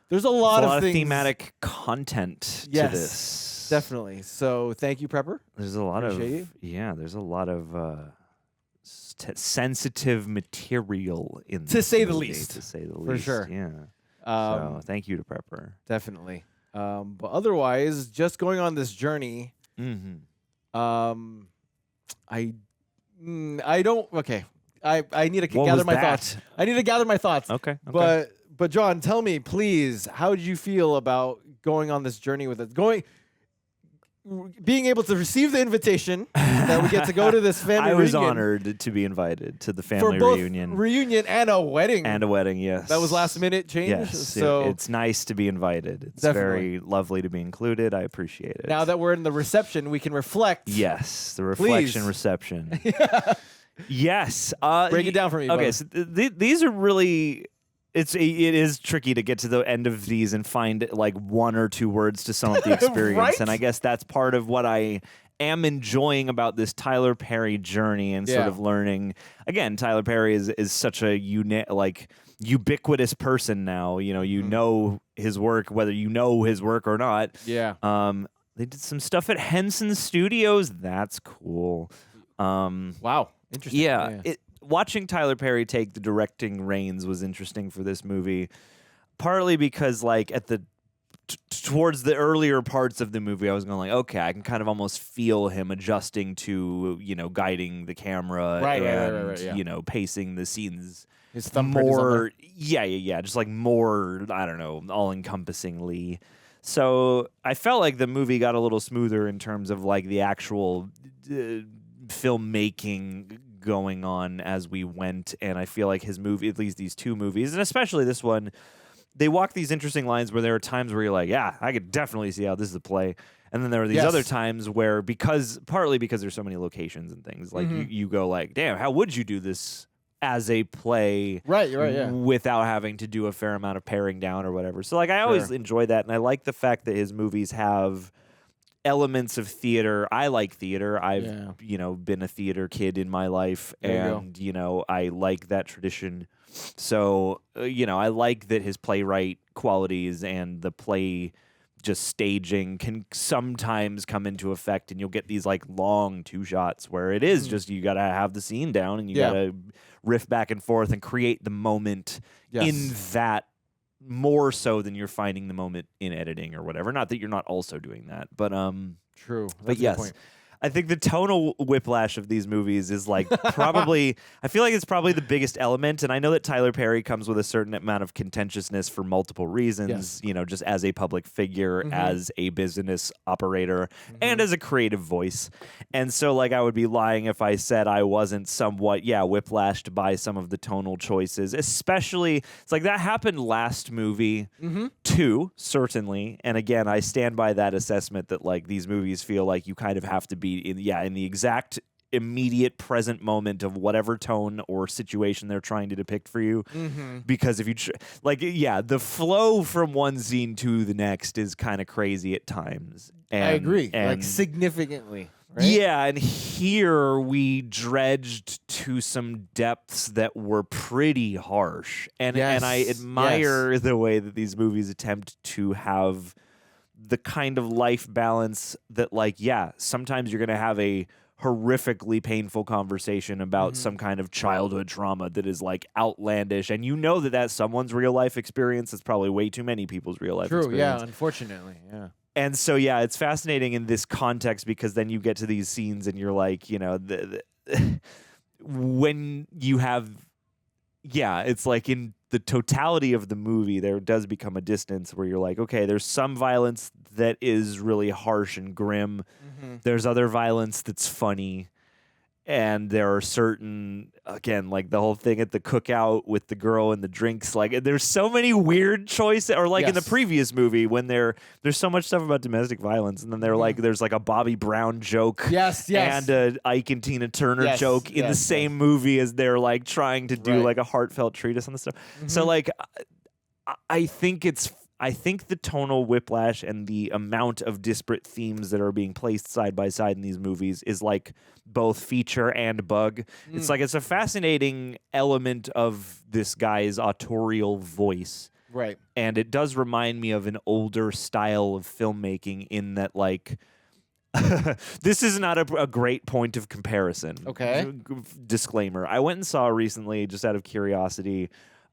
there's a lot of things, thematic content to this. Definitely. So thank you, Prepper. There's a lot Appreciate there's a lot of sensitive material in To this say the movie, least. To say the For least. sure. Yeah. So thank you to Prepper. Definitely. But otherwise, just going on this journey, I don't. Okay. I need to What gather was my that? thoughts. I need to gather my thoughts. Okay. But John, tell me, please, how did you feel about going on this journey with us? Being able to receive the invitation that we get to go to this family I was reunion honored to be invited to the for family both reunion. and a wedding. Yes. That was last minute change. Yes. So it's nice to be invited. It's Definitely. very lovely to be included. I appreciate it. now that we're in the reception, we can reflect. Yes, the reflection Please. reception. Yes. Break it down for me. Okay, brother. so these are really. It is tricky to get to the end of these and find like one or two words to sum up the experience, Right? and I guess that's part of what I am enjoying about this Tyler Perry journey and sort Yeah. of learning. Again, Tyler Perry is such a ubiquitous person now. You know his work, whether you know his work or not. Yeah. They did some stuff at Henson Studios. That's cool. Wow. Interesting. Yeah. Watching Tyler Perry take the directing reins was interesting for this movie, partly because like at the towards the earlier parts of the movie, I was going like, okay, I can kind of almost feel him adjusting to guiding the camera Right, and yeah. Pacing the scenes. His thumbprint is on More, yeah, just like more, I don't know, all encompassingly. So I felt like the movie got a little smoother in terms of like the actual filmmaking going on as we went, and I feel like his movie, at least these two movies, and especially this one, they walk these interesting lines where there are times where you're like, yeah, I could definitely see how this is a play, and then there are these other times where partly because there's so many locations and things, like you go like, damn, how would you do this as a play, Right, you're right, yeah. without having to do a fair amount of paring down or whatever. So like I always enjoy that, and I like the fact that his movies have elements of theater. I like theater. I've been a theater kid in my life, and I like that tradition. So I like that his playwright qualities and the play just staging can sometimes come into effect, and you'll get these like long two shots where it is just you got to have the scene down and you got to riff back and forth and create the moment in that, more so than you're finding the moment in editing or whatever. Not that you're not also doing that, but true. But That's a good yes, point. I think the tonal whiplash of these movies is like probably, I feel like it's probably the biggest element. And I know that Tyler Perry comes with a certain amount of contentiousness for multiple reasons, you know, just as a public figure, as a business operator, and as a creative voice. And so like I would be lying if I said I wasn't somewhat, whiplashed by some of the tonal choices, especially, it's like that happened last movie too, certainly. And again, I stand by that assessment that like these movies feel like you kind of have to be in the exact immediate present moment of whatever tone or situation they're trying to depict for you. Because if you the flow from one scene to the next is kind of crazy at times. And, I agree, and, like significantly. Right? Yeah, and here we dredged to some depths that were pretty harsh. And I admire the way that these movies attempt to have the kind of life balance that, like, sometimes you're going to have a horrifically painful conversation about some kind of childhood trauma that is, like, outlandish. And you know that that's someone's real life experience. It's probably way too many people's real life experience. Yeah, unfortunately, yeah. And so, it's fascinating in this context because then you get to these scenes and you're like, you know, when you have, it's like in the totality of the movie, there does become a distance where you're like, okay, there's some violence that is really harsh and grim. There's other violence that's funny. And there are certain, again, like the whole thing at the cookout with the girl and the drinks. Like, there's so many weird choices. Or like in the previous movie when there's so much stuff about domestic violence. And then there's like a Bobby Brown joke. And a Ike and Tina Turner joke in the same movie as they're like trying to do like a heartfelt treatise on the stuff. So like, I think the tonal whiplash and the amount of disparate themes that are being placed side by side in these movies is like both feature and bug. It's like it's a fascinating element of this guy's autorial voice. Right. And it does remind me of an older style of filmmaking in that, like, this is not a great point of comparison. Okay. Disclaimer. I went and saw recently, just out of curiosity,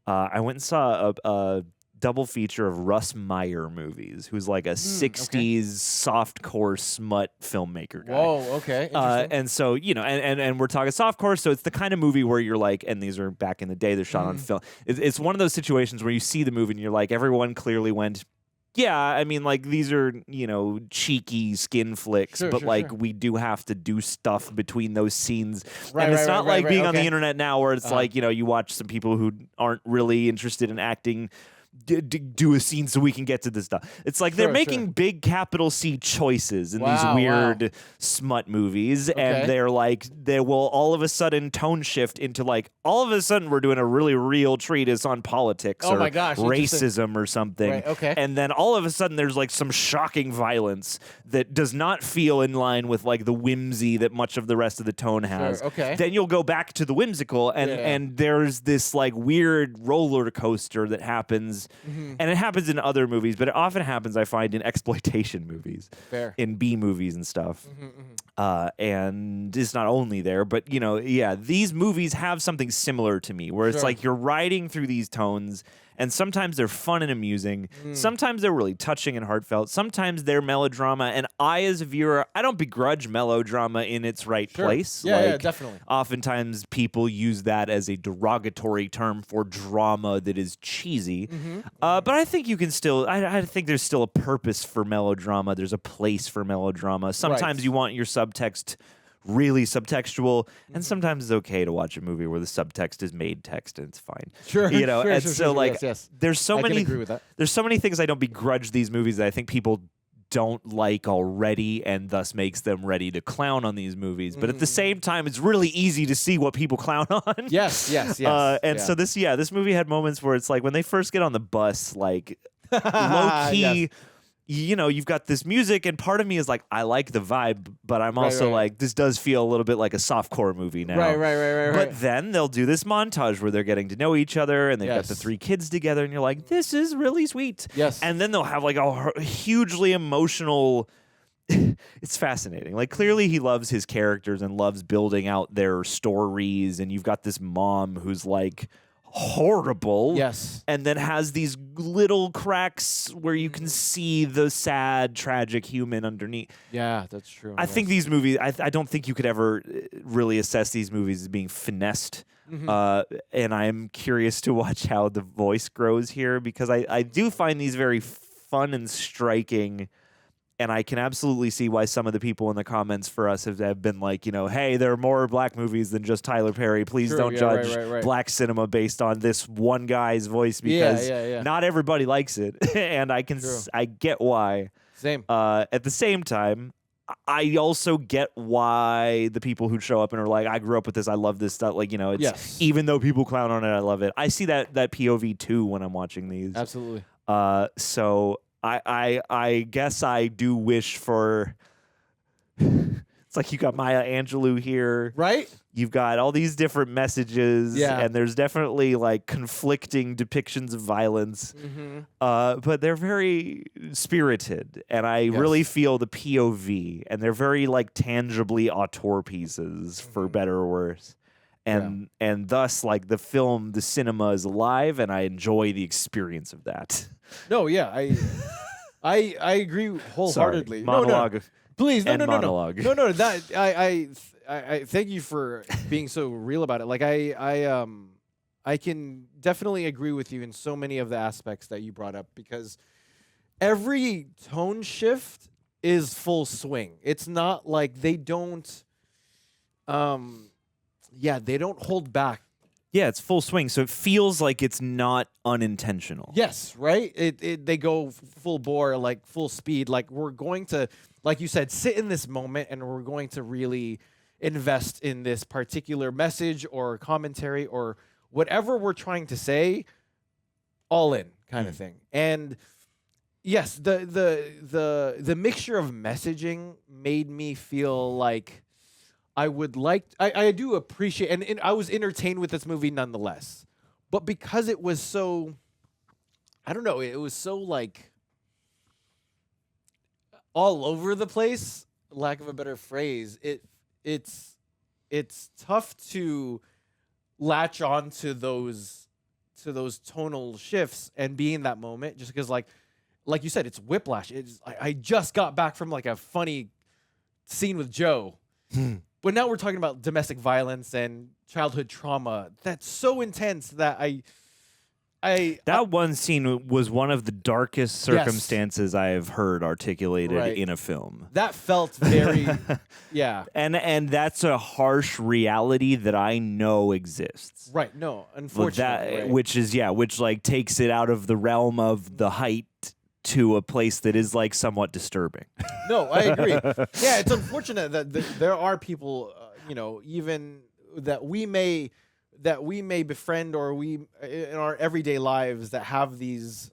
I went and saw a double feature of Russ Meyer movies, who's like a 60s softcore smut filmmaker guy. Whoa, okay. And so, you know, and we're talking softcore, so it's the kind of movie where you're like, and these are back in the day, they're shot on film. It's one of those situations where you see the movie and you're like, everyone clearly went, I mean, like, these are, you know, cheeky skin flicks, but we do have to do stuff between those scenes. And it's not like being on the internet now where it's like, you know, you watch some people who aren't really interested in acting do a scene so we can get to this stuff. It's like they're making big capital C choices in these weird smut movies, and they're like, they will all of a sudden tone shift into like, all of a sudden we're doing a really real treatise on politics or racism or something. And then all of a sudden there's like some shocking violence that does not feel in line with like the whimsy that much of the rest of the tone has. Then you'll go back to the whimsical and there's this like weird roller coaster that happens. And it happens in other movies, but it often happens, I find, in exploitation movies, in B movies and stuff. And it's not only there, but, you know, these movies have something similar to me, where it's like you're riding through these tones, and sometimes they're fun and amusing. Sometimes they're really touching and heartfelt. Sometimes they're melodrama. And I, as a viewer, I don't begrudge melodrama in its right place. Yeah, definitely. Oftentimes people use that as a derogatory term for drama that is cheesy. But I think you can still, I think there's still a purpose for melodrama. There's a place for melodrama. Sometimes you want your subtext really subtextual, and sometimes it's okay to watch a movie where the subtext is made text and it's fine. You know, there's so many there's so many things I don't begrudge these movies that I think people don't like already, and thus makes them ready to clown on these movies. But at the same time, it's really easy to see what people clown on. And so this movie had moments where it's like when they first get on the bus, like low key. You know, you've got this music, and part of me is like, I like the vibe, but I'm also like, this does feel a little bit like a softcore movie now. But then they'll do this montage where they're getting to know each other, and they've got the three kids together, and you're like, this is really sweet. And then they'll have like a hugely emotional. It's fascinating. Like, clearly he loves his characters and loves building out their stories, and you've got this mom who's like horrible. Yes. And then has these little cracks where you can see the sad, tragic human underneath. Yeah, that's true. I think these movies, I don't think you could ever really assess these movies as being finessed. And I'm curious to watch how the voice grows here, because I do find these very fun and striking. And I can absolutely see why some of the people in the comments for us have been like, you know, hey, there are more black movies than just Tyler Perry. Please don't judge black cinema based on this one guy's voice, because not everybody likes it. And I get why. Same. At the same time, I also get why the people who show up and are like, I grew up with this, I love this stuff. Like, you know, it's even though people clown on it, I love it. I see that POV too when I'm watching these. Absolutely. So I guess I do wish for. It's like you got Maya Angelou here, right? You've got all these different messages, and there's definitely like conflicting depictions of violence, but they're very spirited, and I really feel the POV, and they're very like tangibly auteur pieces, for better or worse. And thus, like the film, the cinema is alive, and I enjoy the experience of that. No, yeah, I agree wholeheartedly. Sorry, monologue. No. Please, no. Monologue. No. That I thank you for being so real about it. Like I can definitely agree with you in so many of the aspects that you brought up, because every tone shift is full swing. It's not like they don't. They don't hold back. Yeah, it's full swing, so it feels like it's not unintentional. Yes, right? They go full bore, like full speed. Like we're going to, like you said, sit in this moment, and we're going to really invest in this particular message or commentary or whatever we're trying to say, all in kind of thing. And yes, the mixture of messaging made me feel like I do appreciate, and I was entertained with this movie nonetheless. But because it was so, I don't know, it was so like all over the place, lack of a better phrase, it's tough to latch on to those tonal shifts and be in that moment, just because like you said, it's whiplash. I just got back from like a funny scene with Joe. But now we're talking about domestic violence and childhood trauma. That's so intense that that one scene was one of the darkest circumstances I have heard articulated in a film. That felt very, And that's a harsh reality that I know exists. Right. No, unfortunately. Which like takes it out of the realm of the height to a place that is like somewhat disturbing. No, I agree. Yeah, it's unfortunate that there are people, even that we may befriend, or we in our everyday lives, that have these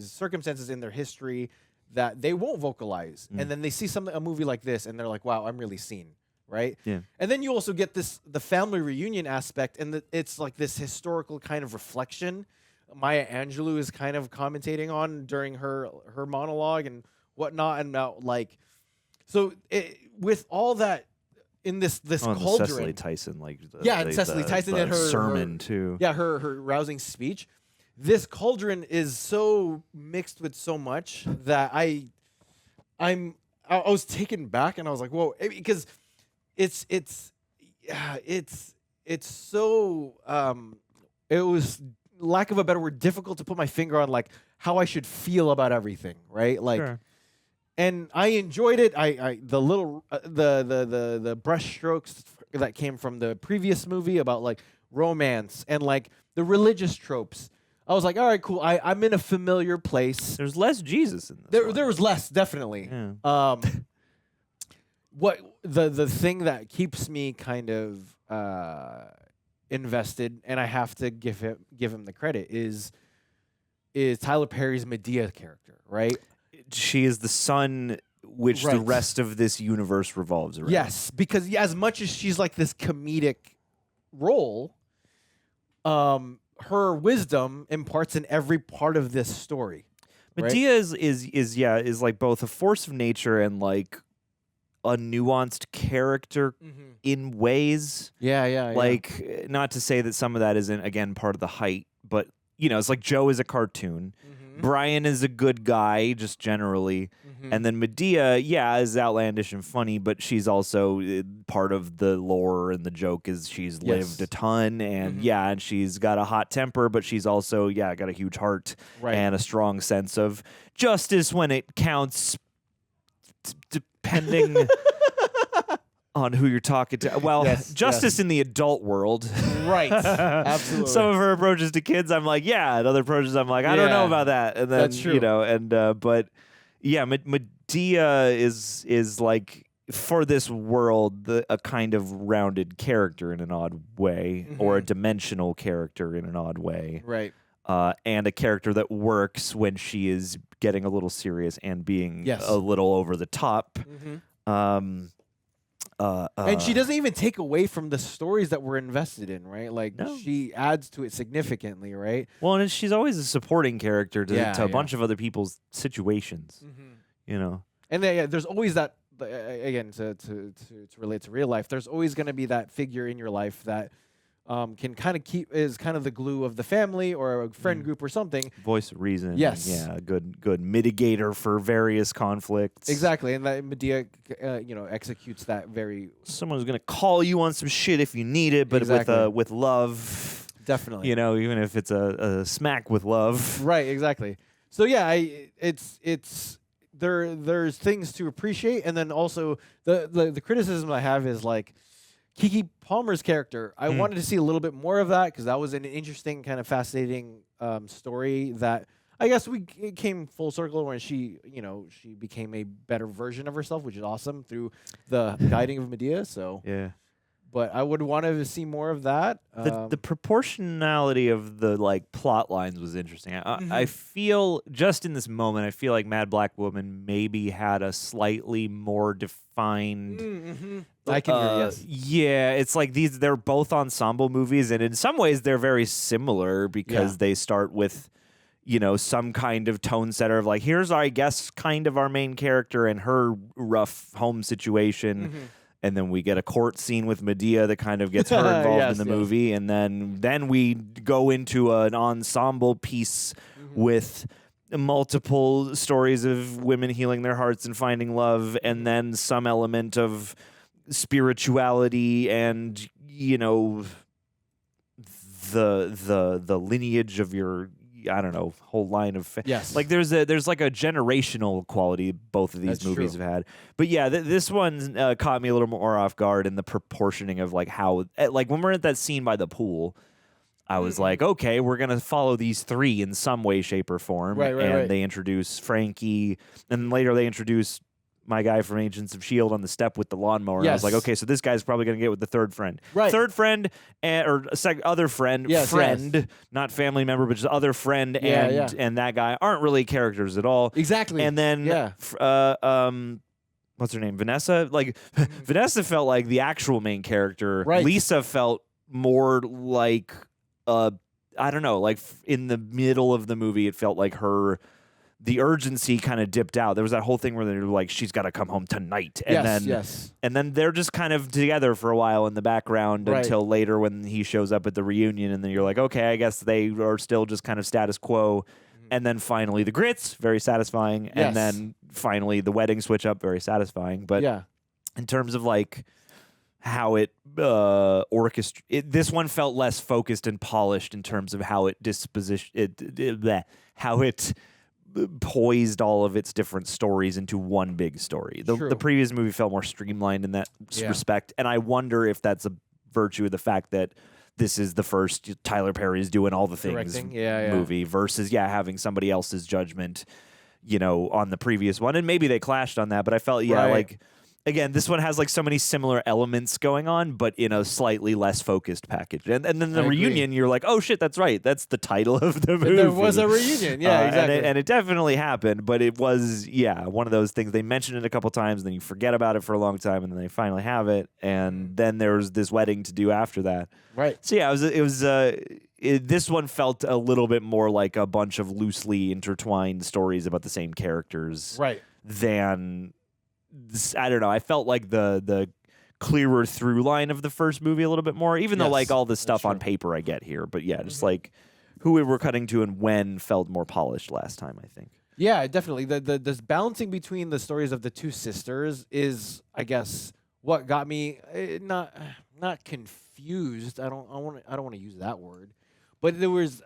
circumstances in their history that they won't vocalize, and then they see a movie like this, and they're like, "Wow, I'm really seen." Right? Yeah. And then you also get the family reunion aspect, and it's like this historical kind of reflection. Maya Angelou is kind of commentating on during her monologue and whatnot, and like, so with all that in this cauldron, Cecily Tyson, Cecily Tyson and her sermon too. Yeah, her rousing speech. This cauldron is so mixed with so much that I was taken back, and I was like, whoa, because it's so it was, lack of a better word, difficult to put my finger on like how I should feel about everything, right? Like, and I enjoyed it. I the little the brush strokes that came from the previous movie about like romance and like the religious tropes. I was like, all right, cool. I'm in a familiar place. There's less Jesus in this. There was less, definitely. Yeah. What the thing that keeps me kind of invested, and I have to give him the credit, is Tyler Perry's Madea character, right? She is the sun which the rest of this universe revolves around. Yes, because as much as she's like this comedic role, her wisdom imparts in every part of this story. Madea is like both a force of nature and like a nuanced character in ways. Yeah. Like, not to say that some of that isn't, again, part of the height, but, you know, it's like Joe is a cartoon. Brian is a good guy, just generally. And then Madea, is outlandish and funny, but she's also part of the lore, and the joke is she's lived a ton, and and she's got a hot temper, but she's also, got a huge heart and a strong sense of justice when it counts, depending on who you're talking to. Well, justice in the adult world. Right. Absolutely. Some of her approaches to kids, I'm like, and other approaches, I'm like, I don't know about that. And then, That's true. you know, and, but Madea is like, for this world, a kind of rounded character in an odd way, or a dimensional character in an odd way. Right. And a character that works when she is getting a little serious and being a little over the top. And she doesn't even take away from the stories that we're invested in, right? Like, she adds to it significantly, right? Well, and she's always a supporting character to a bunch of other people's situations, you know? And then, there's always that, again, to relate to real life, there's always going to be that figure in your life that can kind of is kind of the glue of the family or a friend group or something. Voice of reason. Yes. Yeah, good mitigator for various conflicts. Exactly, and that Madea, executes that very. Someone's gonna call you on some shit if you need it, but with love. Definitely. You know, even if it's a smack with love. Right. Exactly. So it's there's things to appreciate, and then also the criticism I have is like, Keke Palmer's character, I wanted to see a little bit more of that, because that was an interesting, kind of fascinating story that I guess it came full circle when she became a better version of herself, which is awesome, through the guiding of Madea. So but I would want to see more of that. The proportionality of the plot lines was interesting. I feel just in this moment, I feel like Mad Black Woman maybe had a slightly more defined. I can hear yes. Yeah, it's like they're both ensemble movies, and in some ways they're very similar because they start with, some kind of tone setter of like, here's I guess kind of our main character and her rough home situation. And then we get a court scene with Madea that kind of gets her involved in the movie. And then we go into an ensemble piece with multiple stories of women healing their hearts and finding love, and then some element of spirituality and, the lineage of your, I don't know, whole line of like there's like a generational quality both of these movies have had. But this one caught me a little more off guard in the proportioning of like how, like when we're at that scene by the pool, I was like, okay, we're gonna follow these three in some way, shape, or form. Right. They introduce Frankie, and later they introduce my guy from Agents of S.H.I.E.L.D. on the step with the lawnmower. And I was like, okay, so this guy's probably going to get with the third friend. Right. Third friend, or other friend, not family member, but just other friend and that guy aren't really characters at all. Exactly. And then, what's her name? Vanessa? Like, Vanessa felt like the actual main character. Right. Lisa felt more like, I don't know, like in the middle of the movie, it felt like the urgency kind of dipped out. There was that whole thing where they were like, she's got to come home tonight. And then they're just kind of together for a while in the background until later when he shows up at the reunion. And then you're like, okay, I guess they are still just kind of status quo. And then finally the grits, very satisfying. And then finally the wedding switch up, very satisfying. But in terms of like how it this one felt less focused and polished in terms of how it how it poised all of its different stories into one big story. The previous movie felt more streamlined in that respect, and I wonder if that's a virtue of the fact that this is the first Tyler Perry's doing all the things movie versus having somebody else's judgment, on the previous one, and maybe they clashed on that, but I felt like. Again, this one has like so many similar elements going on, but in a slightly less focused package. And then the reunion, you're like, oh shit, that's right. That's the title of the movie. There was a reunion, exactly. And it definitely happened, but it was, one of those things. They mention it a couple times, then you forget about it for a long time, and then they finally have it. And then there's this wedding to do after that. Right. So this one felt a little bit more like a bunch of loosely intertwined stories about the same characters. Right. Than I don't know. I felt like the clearer through line of the first movie a little bit more, even though like all the stuff on paper I get here. But yeah, just like who we were cutting to and when felt more polished last time, I think. Yeah, definitely. The balancing between the stories of the two sisters is, I guess, what got me not confused. I don't want to use that word, but there was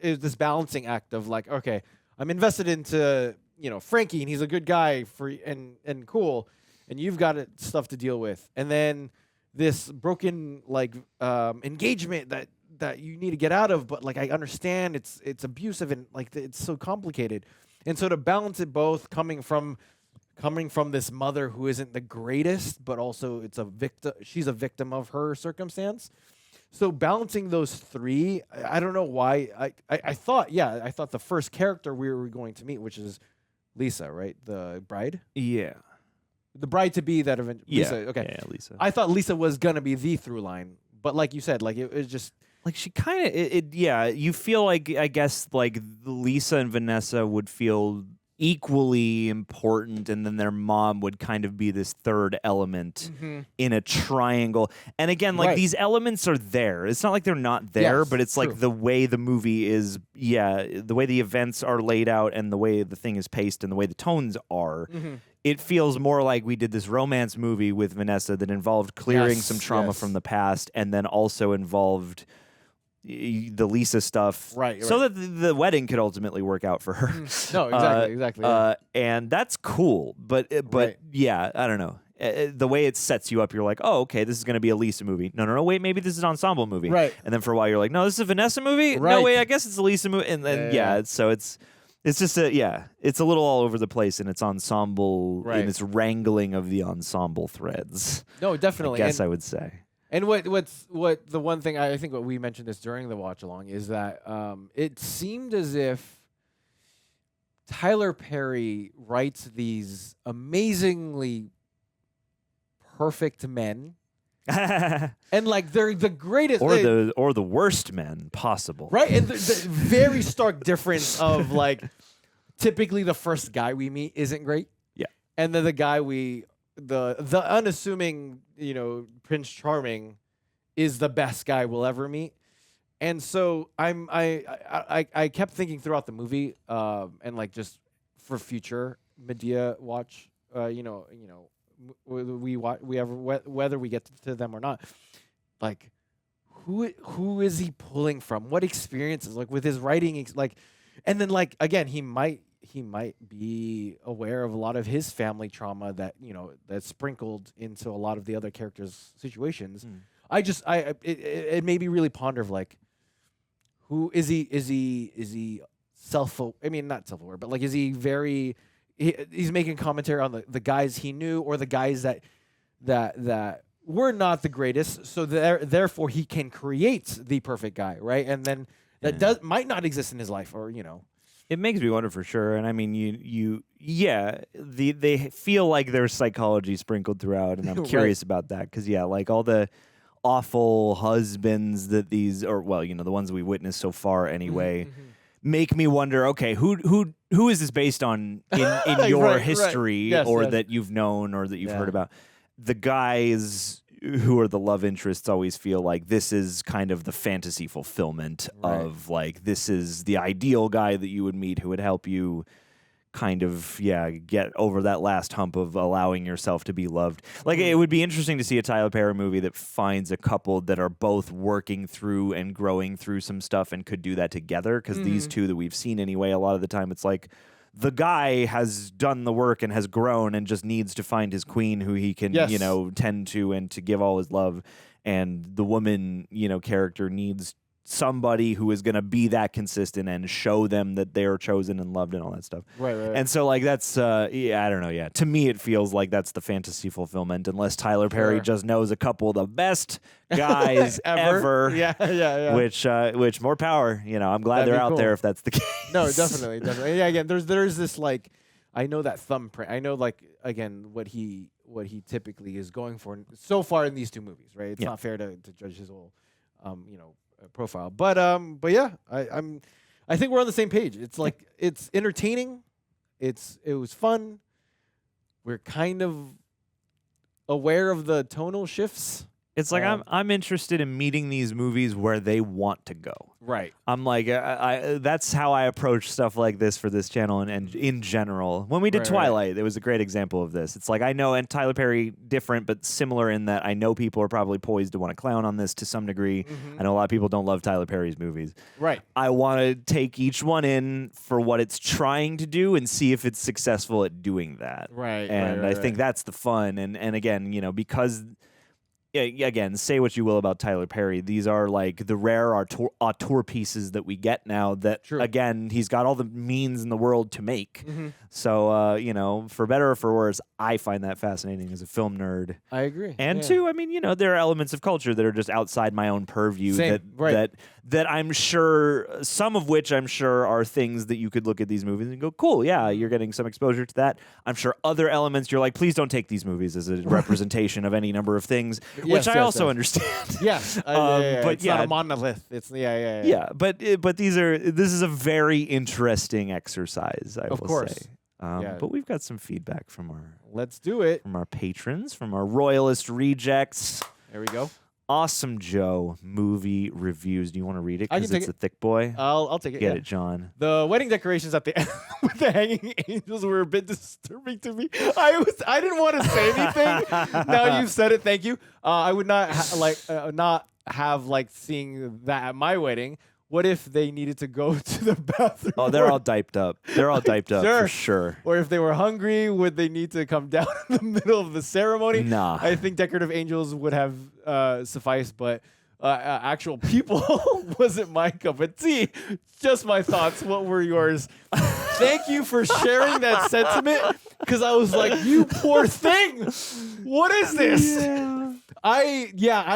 this balancing act of like, okay, I'm invested into Frankie, and he's a good guy and cool, and you've got stuff to deal with, and then this broken engagement that you need to get out of, but like I understand it's abusive and like it's so complicated. And so to balance it both, coming from this mother who isn't the greatest, but also she's a victim of her circumstance. So balancing those three, I don't know why. I thought the first character we were going to meet, which is Lisa, right? The bride? Yeah. The bride to be that event. Lisa, okay. Yeah, Lisa. I thought Lisa was gonna be the through line. But like you said, like it was just like she kind of you feel like, I guess, like Lisa and Vanessa would feel equally important, and then their mom would kind of be this third element in a triangle. And again, like these elements are there. It's not like they're not there, but it's like the way the movie is, the way the events are laid out and the way the thing is paced and the way the tones are. It feels more like we did this romance movie with Vanessa that involved clearing some trauma from the past, and then also involved the Lisa stuff, so that the wedding could ultimately work out for her. No, exactly. Yeah. And that's cool, but yeah, I don't know. The way it sets you up, you're like, oh, okay, this is going to be a Lisa movie. No, wait, maybe this is an ensemble movie. Right. And then for a while, you're like, no, this is a Vanessa movie. Right. No, wait, I guess it's a Lisa movie. And then so it's just it's a little all over the place in its ensemble, in its wrangling of the ensemble threads. No, definitely. I guess I would say. And what the one thing I think what we mentioned this during the watch along is that it seemed as if Tyler Perry writes these amazingly perfect men, and like they're the greatest or the worst men possible, right? And the very stark difference of like typically the first guy we meet isn't great, and then the guy the unassuming, Prince Charming is the best guy we'll ever meet. And so I kept thinking throughout the movie, and like just for future Madea watch, whether we get to them or not, like who is he pulling from? What experiences, like with his writing, and then like again, he might be aware of a lot of his family trauma that that's sprinkled into a lot of the other characters' situations. It made me really ponder of like, who is he? Is he not self-aware, but like, is he he's making commentary on the guys he knew, or the guys that were not the greatest, so therefore he can create the perfect guy, right? And then that might not exist in his life, or It makes me wonder for sure, and I mean, they feel like there's psychology sprinkled throughout, and I'm curious about that because like all the awful husbands that the ones we witnessed so far anyway, make me wonder. Okay, who is this based on in your history, yes, that you've known or that you've heard about? The guys who are the love interests always feel like this is kind of the fantasy fulfillment of like, this is the ideal guy that you would meet who would help you kind of get over that last hump of allowing yourself to be loved. Like it would be interesting to see a Tyler Perry movie that finds a couple that are both working through and growing through some stuff and could do that together, because these two that we've seen anyway, a lot of the time it's like the guy has done the work and has grown and just needs to find his queen who he can, tend to and to give all his love. And the woman, character needs somebody who is going to be that consistent and show them that they're chosen and loved and all that stuff. Right. And so like that's, I don't know. Yeah. To me, it feels like that's the fantasy fulfillment, unless Tyler Perry just knows a couple of the best guys ever. Yeah. Which more power, I'm glad That'd they're be out cool. there if that's the case. No, definitely. Yeah, again, there's this like, I know that thumbprint. I know like, again, what he typically is going for so far in these two movies, right? It's not fair to judge his whole, profile. But yeah, I think we're on the same page. It's like, it's entertaining. It was fun. we're kind of aware of the tonal shifts. It's like I'm interested in meeting these movies where they want to go. Right. I'm like, that's how I approach stuff like this for this channel and in general. When we did Twilight, it was a great example of this. It's like I know, and Tyler Perry different, but similar in that I know people are probably poised to want to clown on this to some degree. I know a lot of people don't love Tyler Perry's movies. Right. I want to take each one in for what it's trying to do and see if it's successful at doing that. Right. And I think that's the fun. And again, you know, because... Again, say what you will about Tyler Perry. These are like the rare auteur pieces that we get now that, again, he's got all the means in the world to make. So, you know, for better or for worse, I find that fascinating as a film nerd. I agree. And two, I mean, you know, there are elements of culture that are just outside my own purview that I'm sure, some of which I'm sure are things that you could look at these movies and go, cool, yeah, you're getting some exposure to that. I'm sure other elements you're like, please don't take these movies as a representation of any number of things. Which I also understand. Yes, but it's not a monolith. It's yeah. But this is a very interesting exercise. I will say. But we've got some feedback from our. Let's do it. From our patrons, from our royalist rejects. There we go. Awesome Joe movie reviews. Do you want to read it? I can Because take it's it. a thick boy. I'll take it. Get it, John. The wedding decorations at the end with the hanging angels were a bit disturbing to me. I didn't want to say anything. Now you've said it. Thank you. I would not not have liked seeing that at my wedding. What if they needed to go to the bathroom? Oh, they're all diped up. They're all diped up for sure. Or if they were hungry, would they need to come down in the middle of the ceremony? Nah. I think decorative angels would have sufficed, but actual people wasn't my cup of tea. Just my thoughts. What were yours? Thank you for sharing that sentiment, because I was like, you poor thing. What is this? I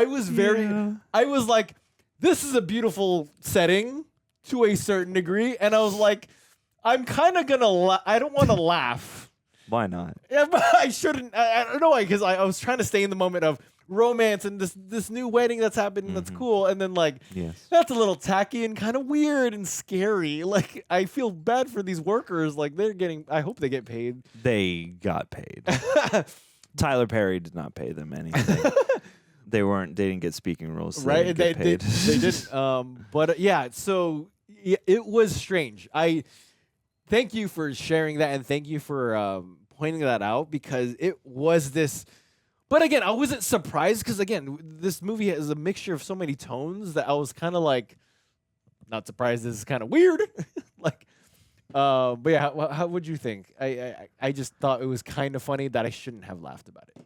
was like, this is a beautiful setting to a certain degree. And I was like, I'm kind of going to I don't want to laugh. Why not? Yeah, but I shouldn't. I don't know why, because I was trying to stay in the moment of romance and this new wedding that's happening that's cool. And then, like, that's a little tacky and kind of weird and scary. Like, I feel bad for these workers. Like, I hope they get paid. They got paid. Tyler Perry did not pay them anything. They didn't get speaking roles, so right? They didn't get paid. They didn't. But yeah, so it was strange. I thank you for sharing that, and thank you for pointing that out, because it was this. But again, I wasn't surprised, because again, this movie has a mixture of so many tones that I was kind of like, not surprised. This is kind of weird. Like, but yeah, how would you think? I just thought it was kind of funny that I shouldn't have laughed about it.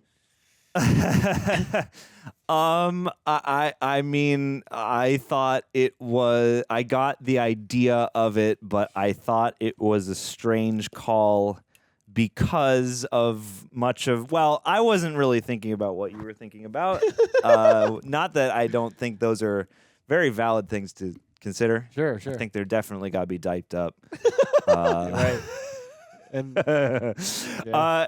I mean, I thought it was, I got the idea of it, but I thought it was a strange call because of I wasn't really thinking about what you were thinking about. Not that I don't think those are very valid things to consider. Sure. I think they're definitely got to be diped up. Right. And I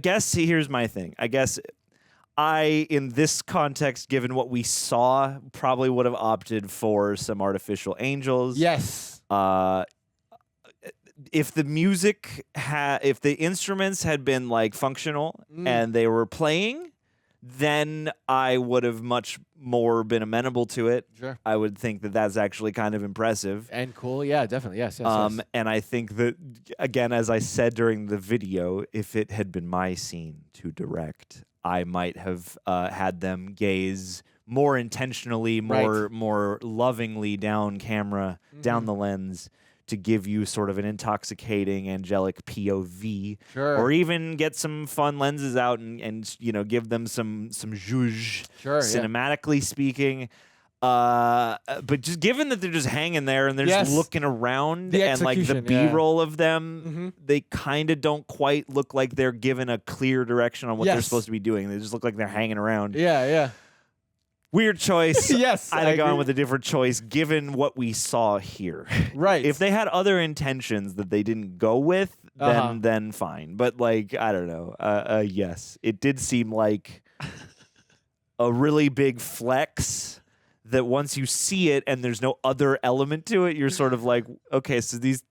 guess here's my thing. I guess in this context, given what we saw, probably would have opted for some artificial angels. Yes. If the music if the instruments had been like functional and they were playing, then I would have much more been amenable to it. Sure. I would think that that's actually kind of impressive. And cool. Yeah, definitely. Yes. And I think that, again, as I said during the video, if it had been my scene to direct, I might have had them gaze more intentionally, more lovingly down camera, down the lens, to give you sort of an intoxicating, angelic POV, or even get some fun lenses out and give them some zhuzh, cinematically speaking. But just given that they're just hanging there and they're just looking around, and like the B-roll of them, they kind of don't quite look like they're given a clear direction on what they're supposed to be doing. They just look like they're hanging around. Yeah. Weird choice. Yes, I'd have gone with a different choice given what we saw here. Right. If they had other intentions that they didn't go with, then fine. But like, I don't know. Yes, it did seem like a really big flex that once you see it and there's no other element to it, you're sort of like, okay, so these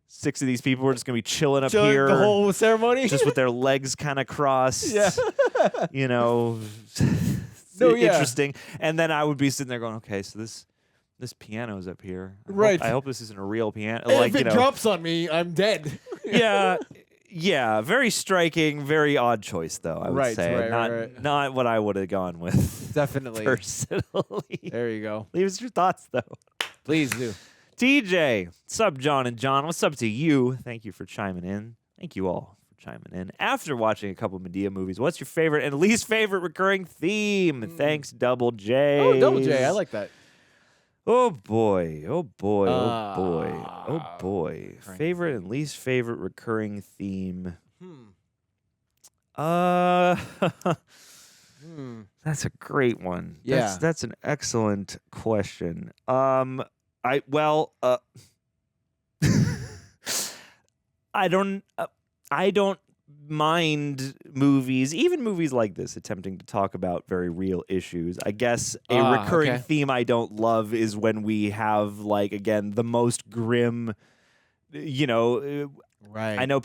6 of these people are just gonna be chilling up here the whole ceremony, just with their legs kind of crossed. Yeah. You know, No, yeah. interesting. And then I would be sitting there going, okay, so this piano's up here. Right. I hope this isn't a real piano. And Like, if it drops on me, I'm dead. Yeah. Yeah, very striking, very odd choice, though, I would say. Not what I would have gone with. Definitely. Personally. There you go. Leave us your thoughts, though. Please do. TJ, sub John and John, what's up to you? Thank you for chiming in. Thank you all for chiming in. After watching a couple Madea movies, what's your favorite and least favorite recurring theme? Thanks, Double J. Oh, Double J. I like that. Oh boy, oh boy, oh boy, oh boy. Favorite and least favorite recurring theme. That's a great one. Yeah. That's an excellent question. I don't mind movies, even movies like this, attempting to talk about very real issues. I guess a recurring theme I don't love is when we have, like, again, the most grim, you know, right. I know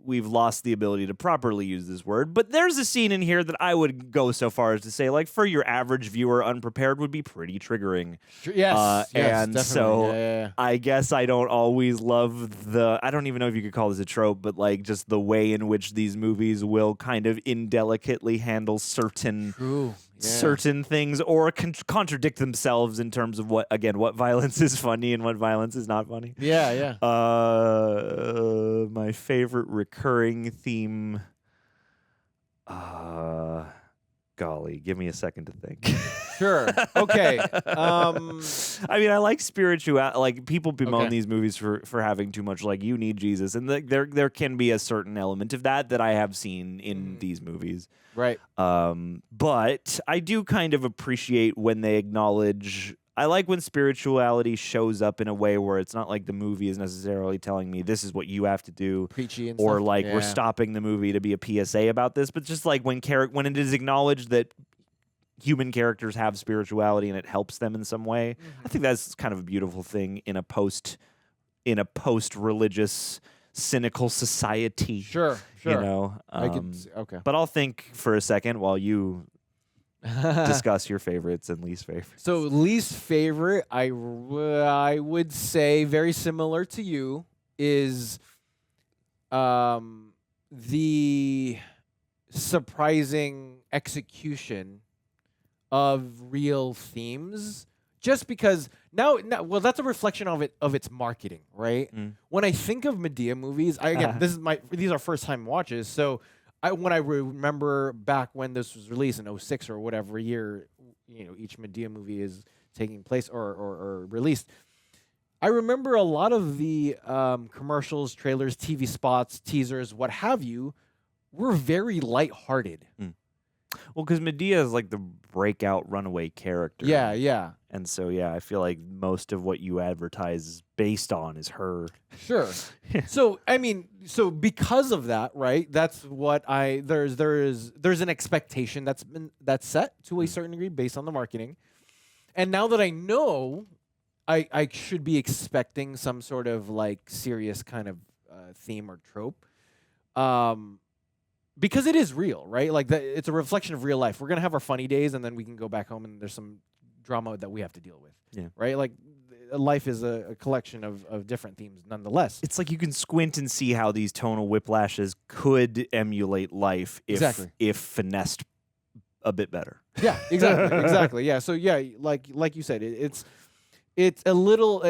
we've lost the ability to properly use this word, but there's a scene in here that I would go so far as to say, like, for your average viewer, unprepared would be pretty triggering. Yes, and definitely. so Yeah. I guess I don't always love I don't even know if you could call this a trope, but like just the way in which these movies will kind of indelicately handle certain things or contradict themselves in terms of what violence is funny and what violence is not funny. Yeah. My favorite recurring theme. Golly, give me a second to think. Sure. Okay. I mean, I like spirituality. Like, people bemoan Okay. these movies for having too much. Like, you need Jesus, and there can be a certain element of that I have seen in these movies. Right. But I do kind of appreciate when they acknowledge. I like when spirituality shows up in a way where it's not like the movie is necessarily telling me this is what you have to do, Preachy and or stuff. like Yeah. we're stopping the movie to be a PSA about this, but just like when it is acknowledged that human characters have spirituality and it helps them in some way. I think that's kind of a beautiful thing in a post-religious, cynical society. Sure. You know. Okay. But I'll think for a second while you discuss your favorites and least favorites. So least favorite, I would say, very similar to you, is the surprising execution of real themes. Just because now, that's a reflection of its marketing, right? When I think of Madea movies, these are first time watches, so. When I remember back when this was released in 2006 or whatever year, you know, each Madea movie is taking place or released, I remember a lot of the commercials, trailers, TV spots, teasers, what have you, were very lighthearted. Well, because Madea is like the breakout runaway character. Yeah. And so, I feel like most of what you advertise based on is her. Sure. So, I mean, because of that, right? That's what there's an expectation that's set to a certain degree based on the marketing. And now that I know, I should be expecting some sort of like serious kind of theme or trope. Because it is real, right? Like it's a reflection of real life. We're gonna have our funny days, and then we can go back home, and there's some drama that we have to deal with. Yeah. Right. Like life is a collection of different themes, nonetheless. It's like you can squint and see how these tonal whiplashes could emulate life if finessed a bit better. Yeah. Exactly. Yeah. So like you said, it's a little.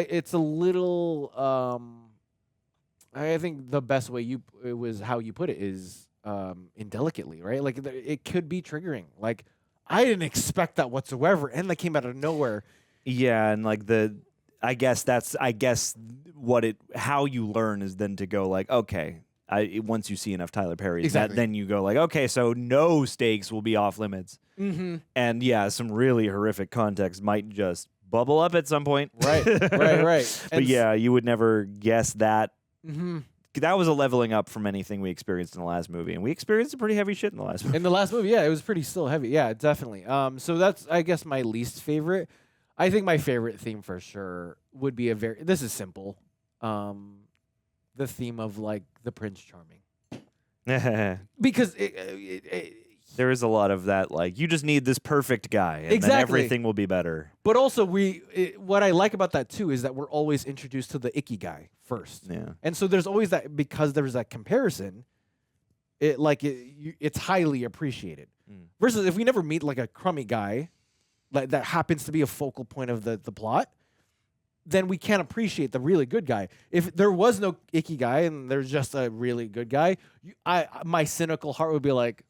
I think the best way it was how you put it is. Indelicately, right? Like it could be triggering. Like I didn't expect that whatsoever, and that came out of nowhere. Yeah, and like how you learn is then to go like, okay, once you see enough Tyler Perry, then you go like, okay, so no stakes will be off limits. Mm-hmm. And some really horrific context might just bubble up at some point. Right. But you would never guess that. Mm-hmm. That was a leveling up from anything we experienced in the last movie, and we experienced some pretty heavy shit in the last movie. In the last movie, it was pretty still heavy. Yeah, definitely. So that's, I guess, my least favorite. I think my favorite theme for sure would be this is simple. the theme of like the Prince Charming. Because there is a lot of that, like, you just need this perfect guy, and then everything will be better. But also, what I like about that too is that we're always introduced to the icky guy first. Yeah. And so there's always that, because there's that comparison, it's highly appreciated. Versus if we never meet like a crummy guy, like that happens to be a focal point of the plot, then we can't appreciate the really good guy. If there was no icky guy and there's just a really good guy, my cynical heart would be like,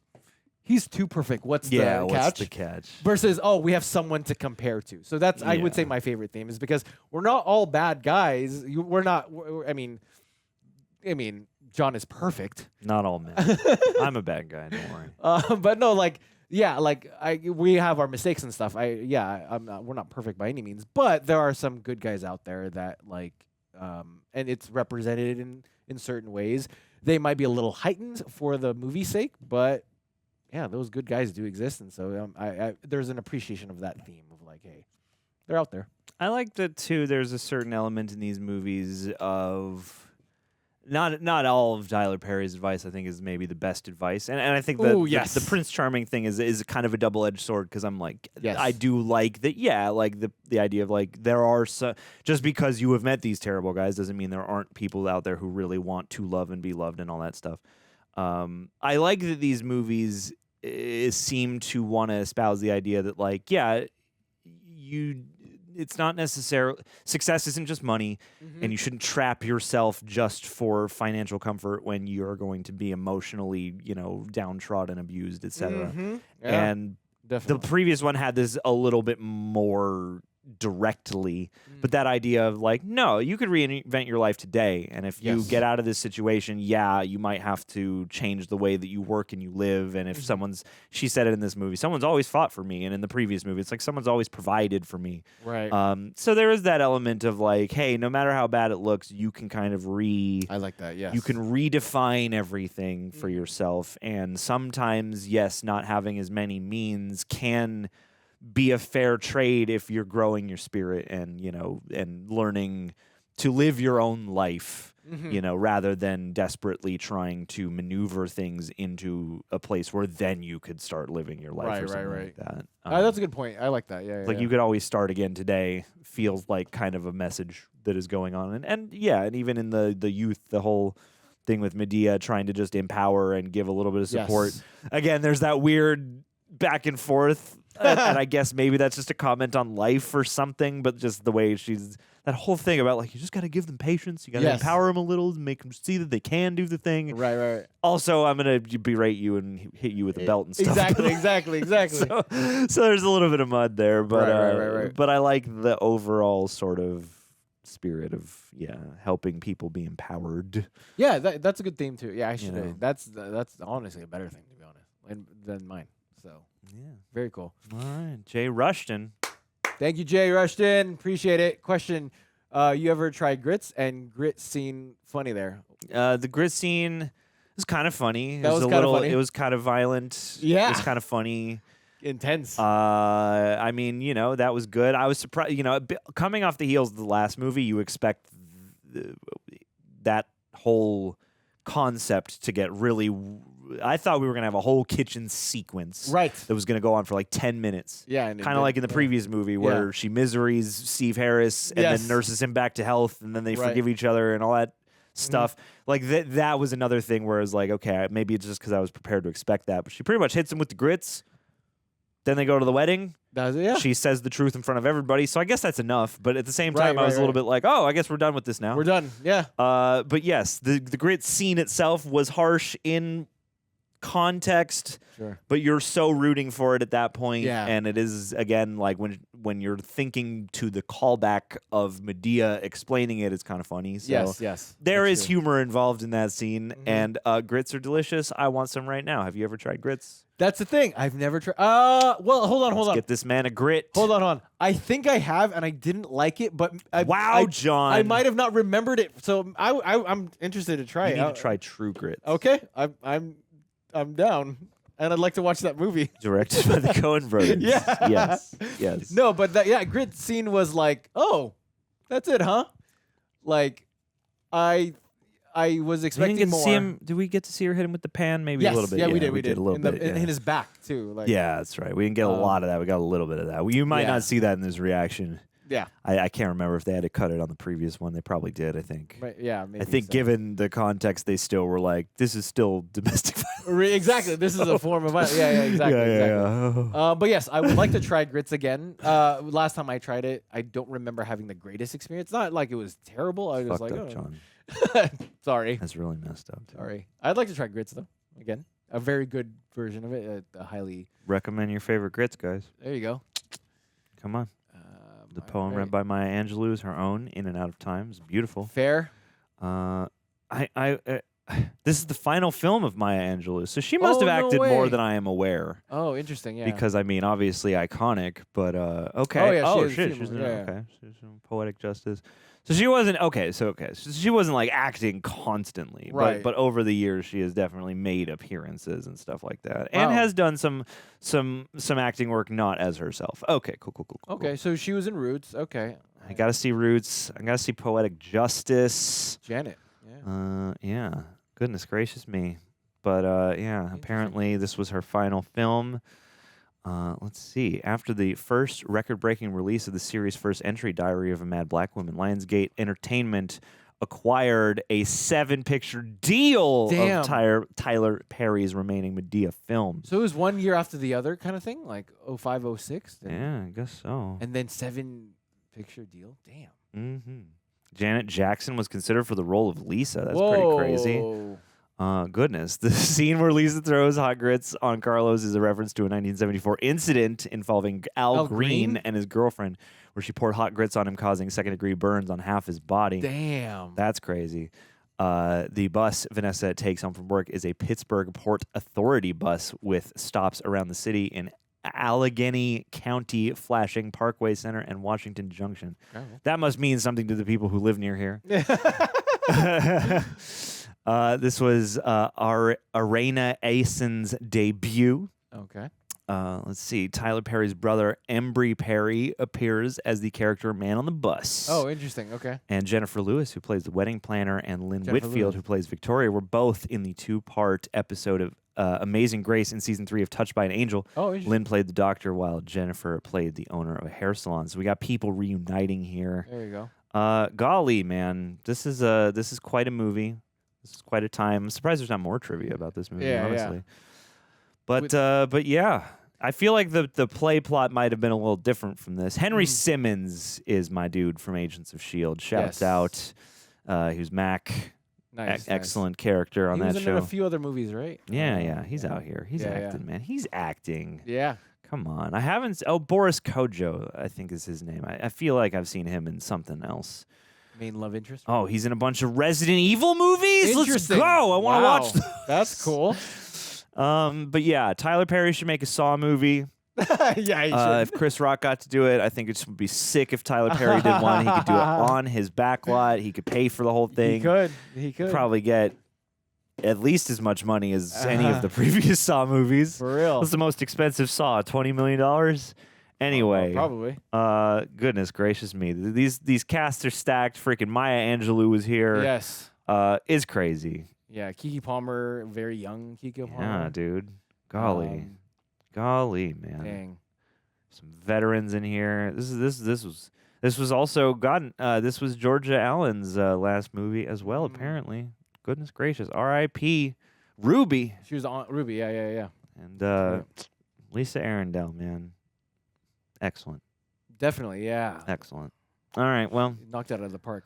he's too perfect. What's the catch? What's the catch? Versus, we have someone to compare to. So that's, I would say, my favorite theme is because we're not all bad guys. We're not. I mean, John is perfect. Not all men. I'm a bad guy. Don't worry. But no, like, yeah, like we have our mistakes and stuff. We're not perfect by any means, but there are some good guys out there that like, and it's represented in certain ways. They might be a little heightened for the movie's sake, but yeah, those good guys do exist, and so there's an appreciation of that theme of like, hey, they're out there. I like that too. There's a certain element in these movies of not all of Tyler Perry's advice. I think is maybe the best advice, and I think that the Prince Charming thing is kind of a double-edged sword because I'm like, I do like that. Yeah, like the idea of like there are just because you have met these terrible guys doesn't mean there aren't people out there who really want to love and be loved and all that stuff. I like that these movies seem to want to espouse the idea that, like, it's not necessarily, success isn't just money, and you shouldn't trap yourself just for financial comfort when you're going to be emotionally, downtrodden, abused, etc. And the previous one had this a little bit more directly, but that idea of like, no, you could reinvent your life today, and if you get out of this situation, you might have to change the way that you work and you live, and if she said it in this movie, someone's always fought for me, and in the previous movie it's like someone's always provided for me, right? So there is that element of like, hey, no matter how bad it looks, you can kind of I like that, you can redefine everything for yourself, and sometimes not having as many means can be a fair trade if you're growing your spirit and and learning to live your own life, rather than desperately trying to maneuver things into a place where then you could start living your life or something like that. That's a good point. I like that. Like you could always start again today feels like kind of a message that is going on, and even in the youth, the whole thing with Madea trying to just empower and give a little bit of support. Again, there's that weird back and forth. And I guess maybe that's just a comment on life or something, but just the way that whole thing about like, you just got to give them patience. You got to empower them a little, make them see that they can do the thing. Right. Also, I'm going to berate you and hit you with a belt and stuff. Exactly. So there's a little bit of mud there, but right. But I like the overall sort of spirit of helping people be empowered. Yeah, that's a good theme too. Yeah, I should. That's honestly a better thing, to be honest, than mine. So very cool. All right, Jay Rushton. Thank you, Jay Rushton. Appreciate it. Question: you ever tried grits? And grit scene funny there? The grit scene was kind of funny. That was kind of funny. It was kind of violent. Yeah, it was kind of funny. Intense. I mean, that was good. I was surprised. Coming off the heels of the last movie, you expect that whole concept to get really. I thought we were going to have a whole kitchen sequence that was going to go on for like 10 minutes. Yeah. Kind of like in the previous movie where she miseries Steve Harris and then nurses him back to health, and then they forgive each other and all that stuff. Like that was another thing where I was like, okay, maybe it's just because I was prepared to expect that. But she pretty much hits him with the grits. Then they go to the wedding. She says the truth in front of everybody. So I guess that's enough. But at the same time, I was a little bit like, oh, I guess we're done with this now. We're done. Yeah. But yes, the grit scene itself was harsh in context, but you're so rooting for it at that point, and it is again like when you're thinking to the callback of Madea explaining it's kind of funny. So yes, there is humor involved in that scene, and grits are delicious. I want some right now. Have you ever tried grits? That's the thing. I've never tried. Well, hold on. Get this man a grit. Hold on. I think I have, and I didn't like it. But John, I might have not remembered it. So I'm interested to try it. You need to try True Grit. Okay, I'm down, and I'd like to watch that movie. Directed by the Coen brothers. Yes. No, but that grit scene was like, oh, that's it, huh? Like, I was expecting more. Did we get to see her hit him with the pan? Maybe Yes, a little bit. yeah, we did. We did a little bit. In his back too. Like, yeah, that's right. We didn't get a lot of that. We got a little bit of that. You might not see that in this reaction. Yeah. I can't remember if they had to cut it on the previous one. They probably did, I think. Right, yeah, maybe I think so. given the context, they still were like, this is still domestic violence. Exactly. This is a form of violence. Yeah, exactly. But yes, I would like to try grits again. Last time I tried it, I don't remember having the greatest experience. Not like it was terrible. I was Fucked like, up, oh. John. Sorry. That's really messed up. Too. Sorry. I'd like to try grits though. Again, a very good version of it. A highly Recommend your favorite grits, guys. There you go. Come on. The poem read by Maya Angelou is her own. In and Out of Time is beautiful. Fair. This is the final film of Maya Angelou, so she must have acted more than I am aware. Oh, interesting. Yeah. Because I mean, obviously iconic, but okay. Oh, yeah, oh she shit, is she's female, yeah. okay. She's in Poetic Justice. So she wasn't okay. So she wasn't like acting constantly, Right. But over the years, she has definitely made appearances and stuff like that, and Wow. has done some acting work not as herself. Okay, cool. Okay, so she was in Roots. Okay. I gotta see Roots. I gotta see Poetic Justice. Janet. Yeah. Yeah. Goodness gracious me. But yeah, apparently this was her final film. Let's see. After the first record-breaking release of the series' first entry, Diary of a Mad Black Woman, Lionsgate Entertainment acquired a 7-picture deal Damn. of Tyler Perry's remaining Madea films. So it was 1 year after the other kind of thing, like 05, 06? Yeah, I guess so. And then 7-picture deal? Damn. Mm-hmm. Janet Jackson was considered for the role of Lisa. That's pretty crazy. Goodness. The scene where Lisa throws hot grits on Carlos is a reference to a 1974 incident involving Al Green and his girlfriend, where she poured hot grits on him, causing second-degree burns on half his body. Damn. That's crazy. The bus Vanessa takes home from work is a Pittsburgh Port Authority bus with stops around the city in Allegheny County, Flushing, Parkway Center, and Washington Junction. Oh. That must mean something to the people who live near here. This was Arena Aytes' debut. Okay. Let's see. Tyler Perry's brother, Embry Perry, appears as the character Man on the Bus. Oh, interesting. Okay. And Jennifer Lewis, who plays the wedding planner, and Lynn Jennifer Whitfield, Lewis. who plays Victoria, were both in the 2-part episode of Amazing Grace in season 3 of Touched by an Angel. Oh, interesting. Lynn played the doctor, while Jennifer played the owner of a hair salon. So we got people reuniting here. There you go. Golly, man, this is quite a movie. This is quite a time. I'm surprised there's not more trivia about this movie, honestly. But yeah, I feel like the play plot might have been a little different from this. Henry Simmons is my dude from Agents of S.H.I.E.L.D. Shouts out. He was Mac. Nice, Excellent character on he that was show. in a few other movies, right? Yeah, he's out here. He's Yeah, acting, man. He's acting. Yeah. Come on. I haven't... Oh, Boris Kodjoe, I think is his name. I feel like I've seen him in something else. Main love interest? Oh, he's in a bunch of Resident Evil movies? Let's Interesting. go. I want to Wow. watch those. That's cool. But yeah, Tyler Perry should make a Saw movie. Yeah, he should. If Chris Rock got to do it, I think it would be sick if Tyler Perry did one. He could do it on his backlot. He could pay for the whole thing. He could. Probably get at least as much money as any of the previous Saw movies. For real. What's the most expensive Saw? $20 million? Anyway. Probably. Goodness gracious me. These casts are stacked. Freaking Maya Angelou was here. Yes. Is crazy. Yeah, Keke Palmer, very young Keke Palmer. Yeah, dude. Golly, man. Dang. Some veterans in here. This was also gotten. This was Georgia Allen's last movie as well. Apparently, goodness gracious. R.I.P. Ruby. She was on Ruby. Yeah. And Lisa Arrindell, man, excellent. Definitely, yeah. Excellent. All right, well, Knocked out of the park.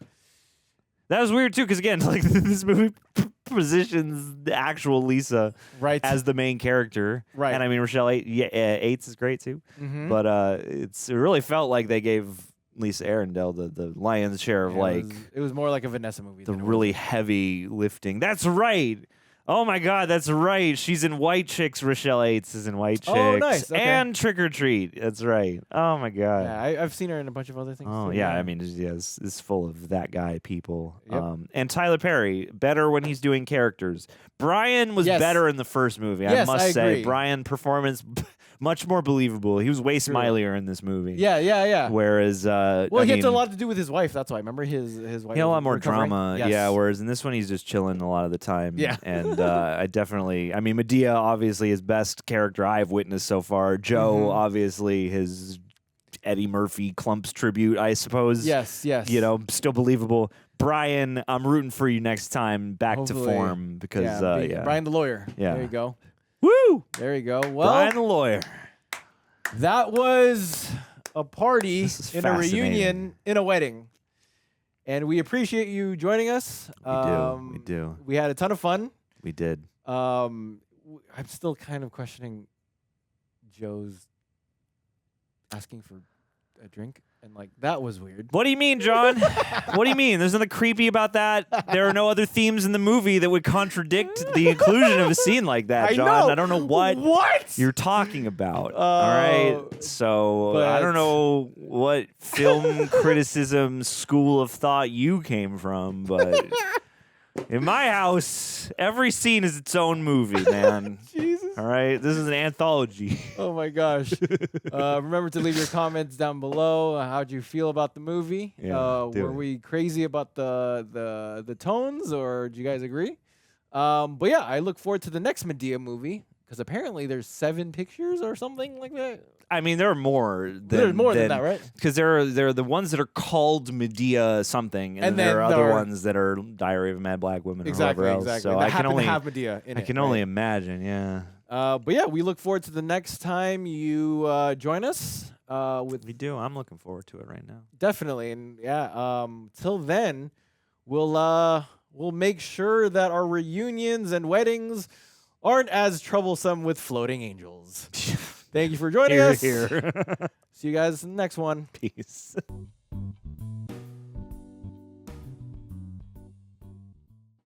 that was weird too, because again, like this movie positions the actual Lisa as the main character, Right. And I mean, Rochelle Aytes is great too, Mhm. but it really felt like they gave Lisa Arrindell the lion's share of Yeah, like it was more like a Vanessa movie. the than it really heavy lifting. That's right. Oh my God, that's right. She's in White Chicks. Rochelle Aytes is in White Chicks. Oh, nice. Okay. And Trick or Treat. That's right. Oh my God. Yeah, I've seen her in a bunch of other things. Oh too, yeah, I mean, it's full of that guy people. Yep. And Tyler Perry, better when he's doing characters. Brian was better in the first movie. I must say, agree. Brian performance much more believable. He was way smilier in this movie. Yeah. Whereas, Well, I he had mean, a lot to do with his wife. That's why. Remember his wife. he had a lot more recovering? drama. Yes. Yeah. Whereas in this one, he's just chilling a lot of the time. Yeah. And I mean, Madea obviously his best character I've witnessed so far. Joe obviously his Eddie Murphy Clumps tribute, I suppose. Yes. You know, still believable. Brian, I'm rooting for you next time back Hopefully. to form because Brian the lawyer. Yeah. There you go. Woo! There you go. Well, Brian the lawyer. That was a party in a fascinating. reunion in a wedding. And we appreciate you joining us. We do. We had a ton of fun. We did. I'm still kind of questioning Joe's asking for a drink. And like, that was weird. What do you mean, John? What do you mean? There's nothing creepy about that. There are no other themes in the movie that would contradict the inclusion of a scene like that, John. I don't know what you're talking about. All right. So I don't know what film criticism school of thought you came from, but in my house, every scene is its own movie, man. Jesus. All right. This is an anthology. Oh my gosh. Remember to leave your comments down below. How'd you feel about the movie? Were we crazy about the tones, or do you guys agree? But yeah, I look forward to the next Madea movie, because apparently there's 7 pictures or something like that. I mean, there are more. There's more than that, right? Because there are the ones that are called Madea something, and then there are other ones that are Diary of a Mad Black Woman or whatever else. Exactly. So That I can happen to only have Madea in I it, can only imagine. Yeah. But yeah, we look forward to the next time you join us. We do. I'm looking forward to it right now. Definitely, and yeah. Till then, we'll make sure that our reunions and weddings aren't as troublesome with floating angels. Thank you for joining us. Here. See you guys in the next one. Peace.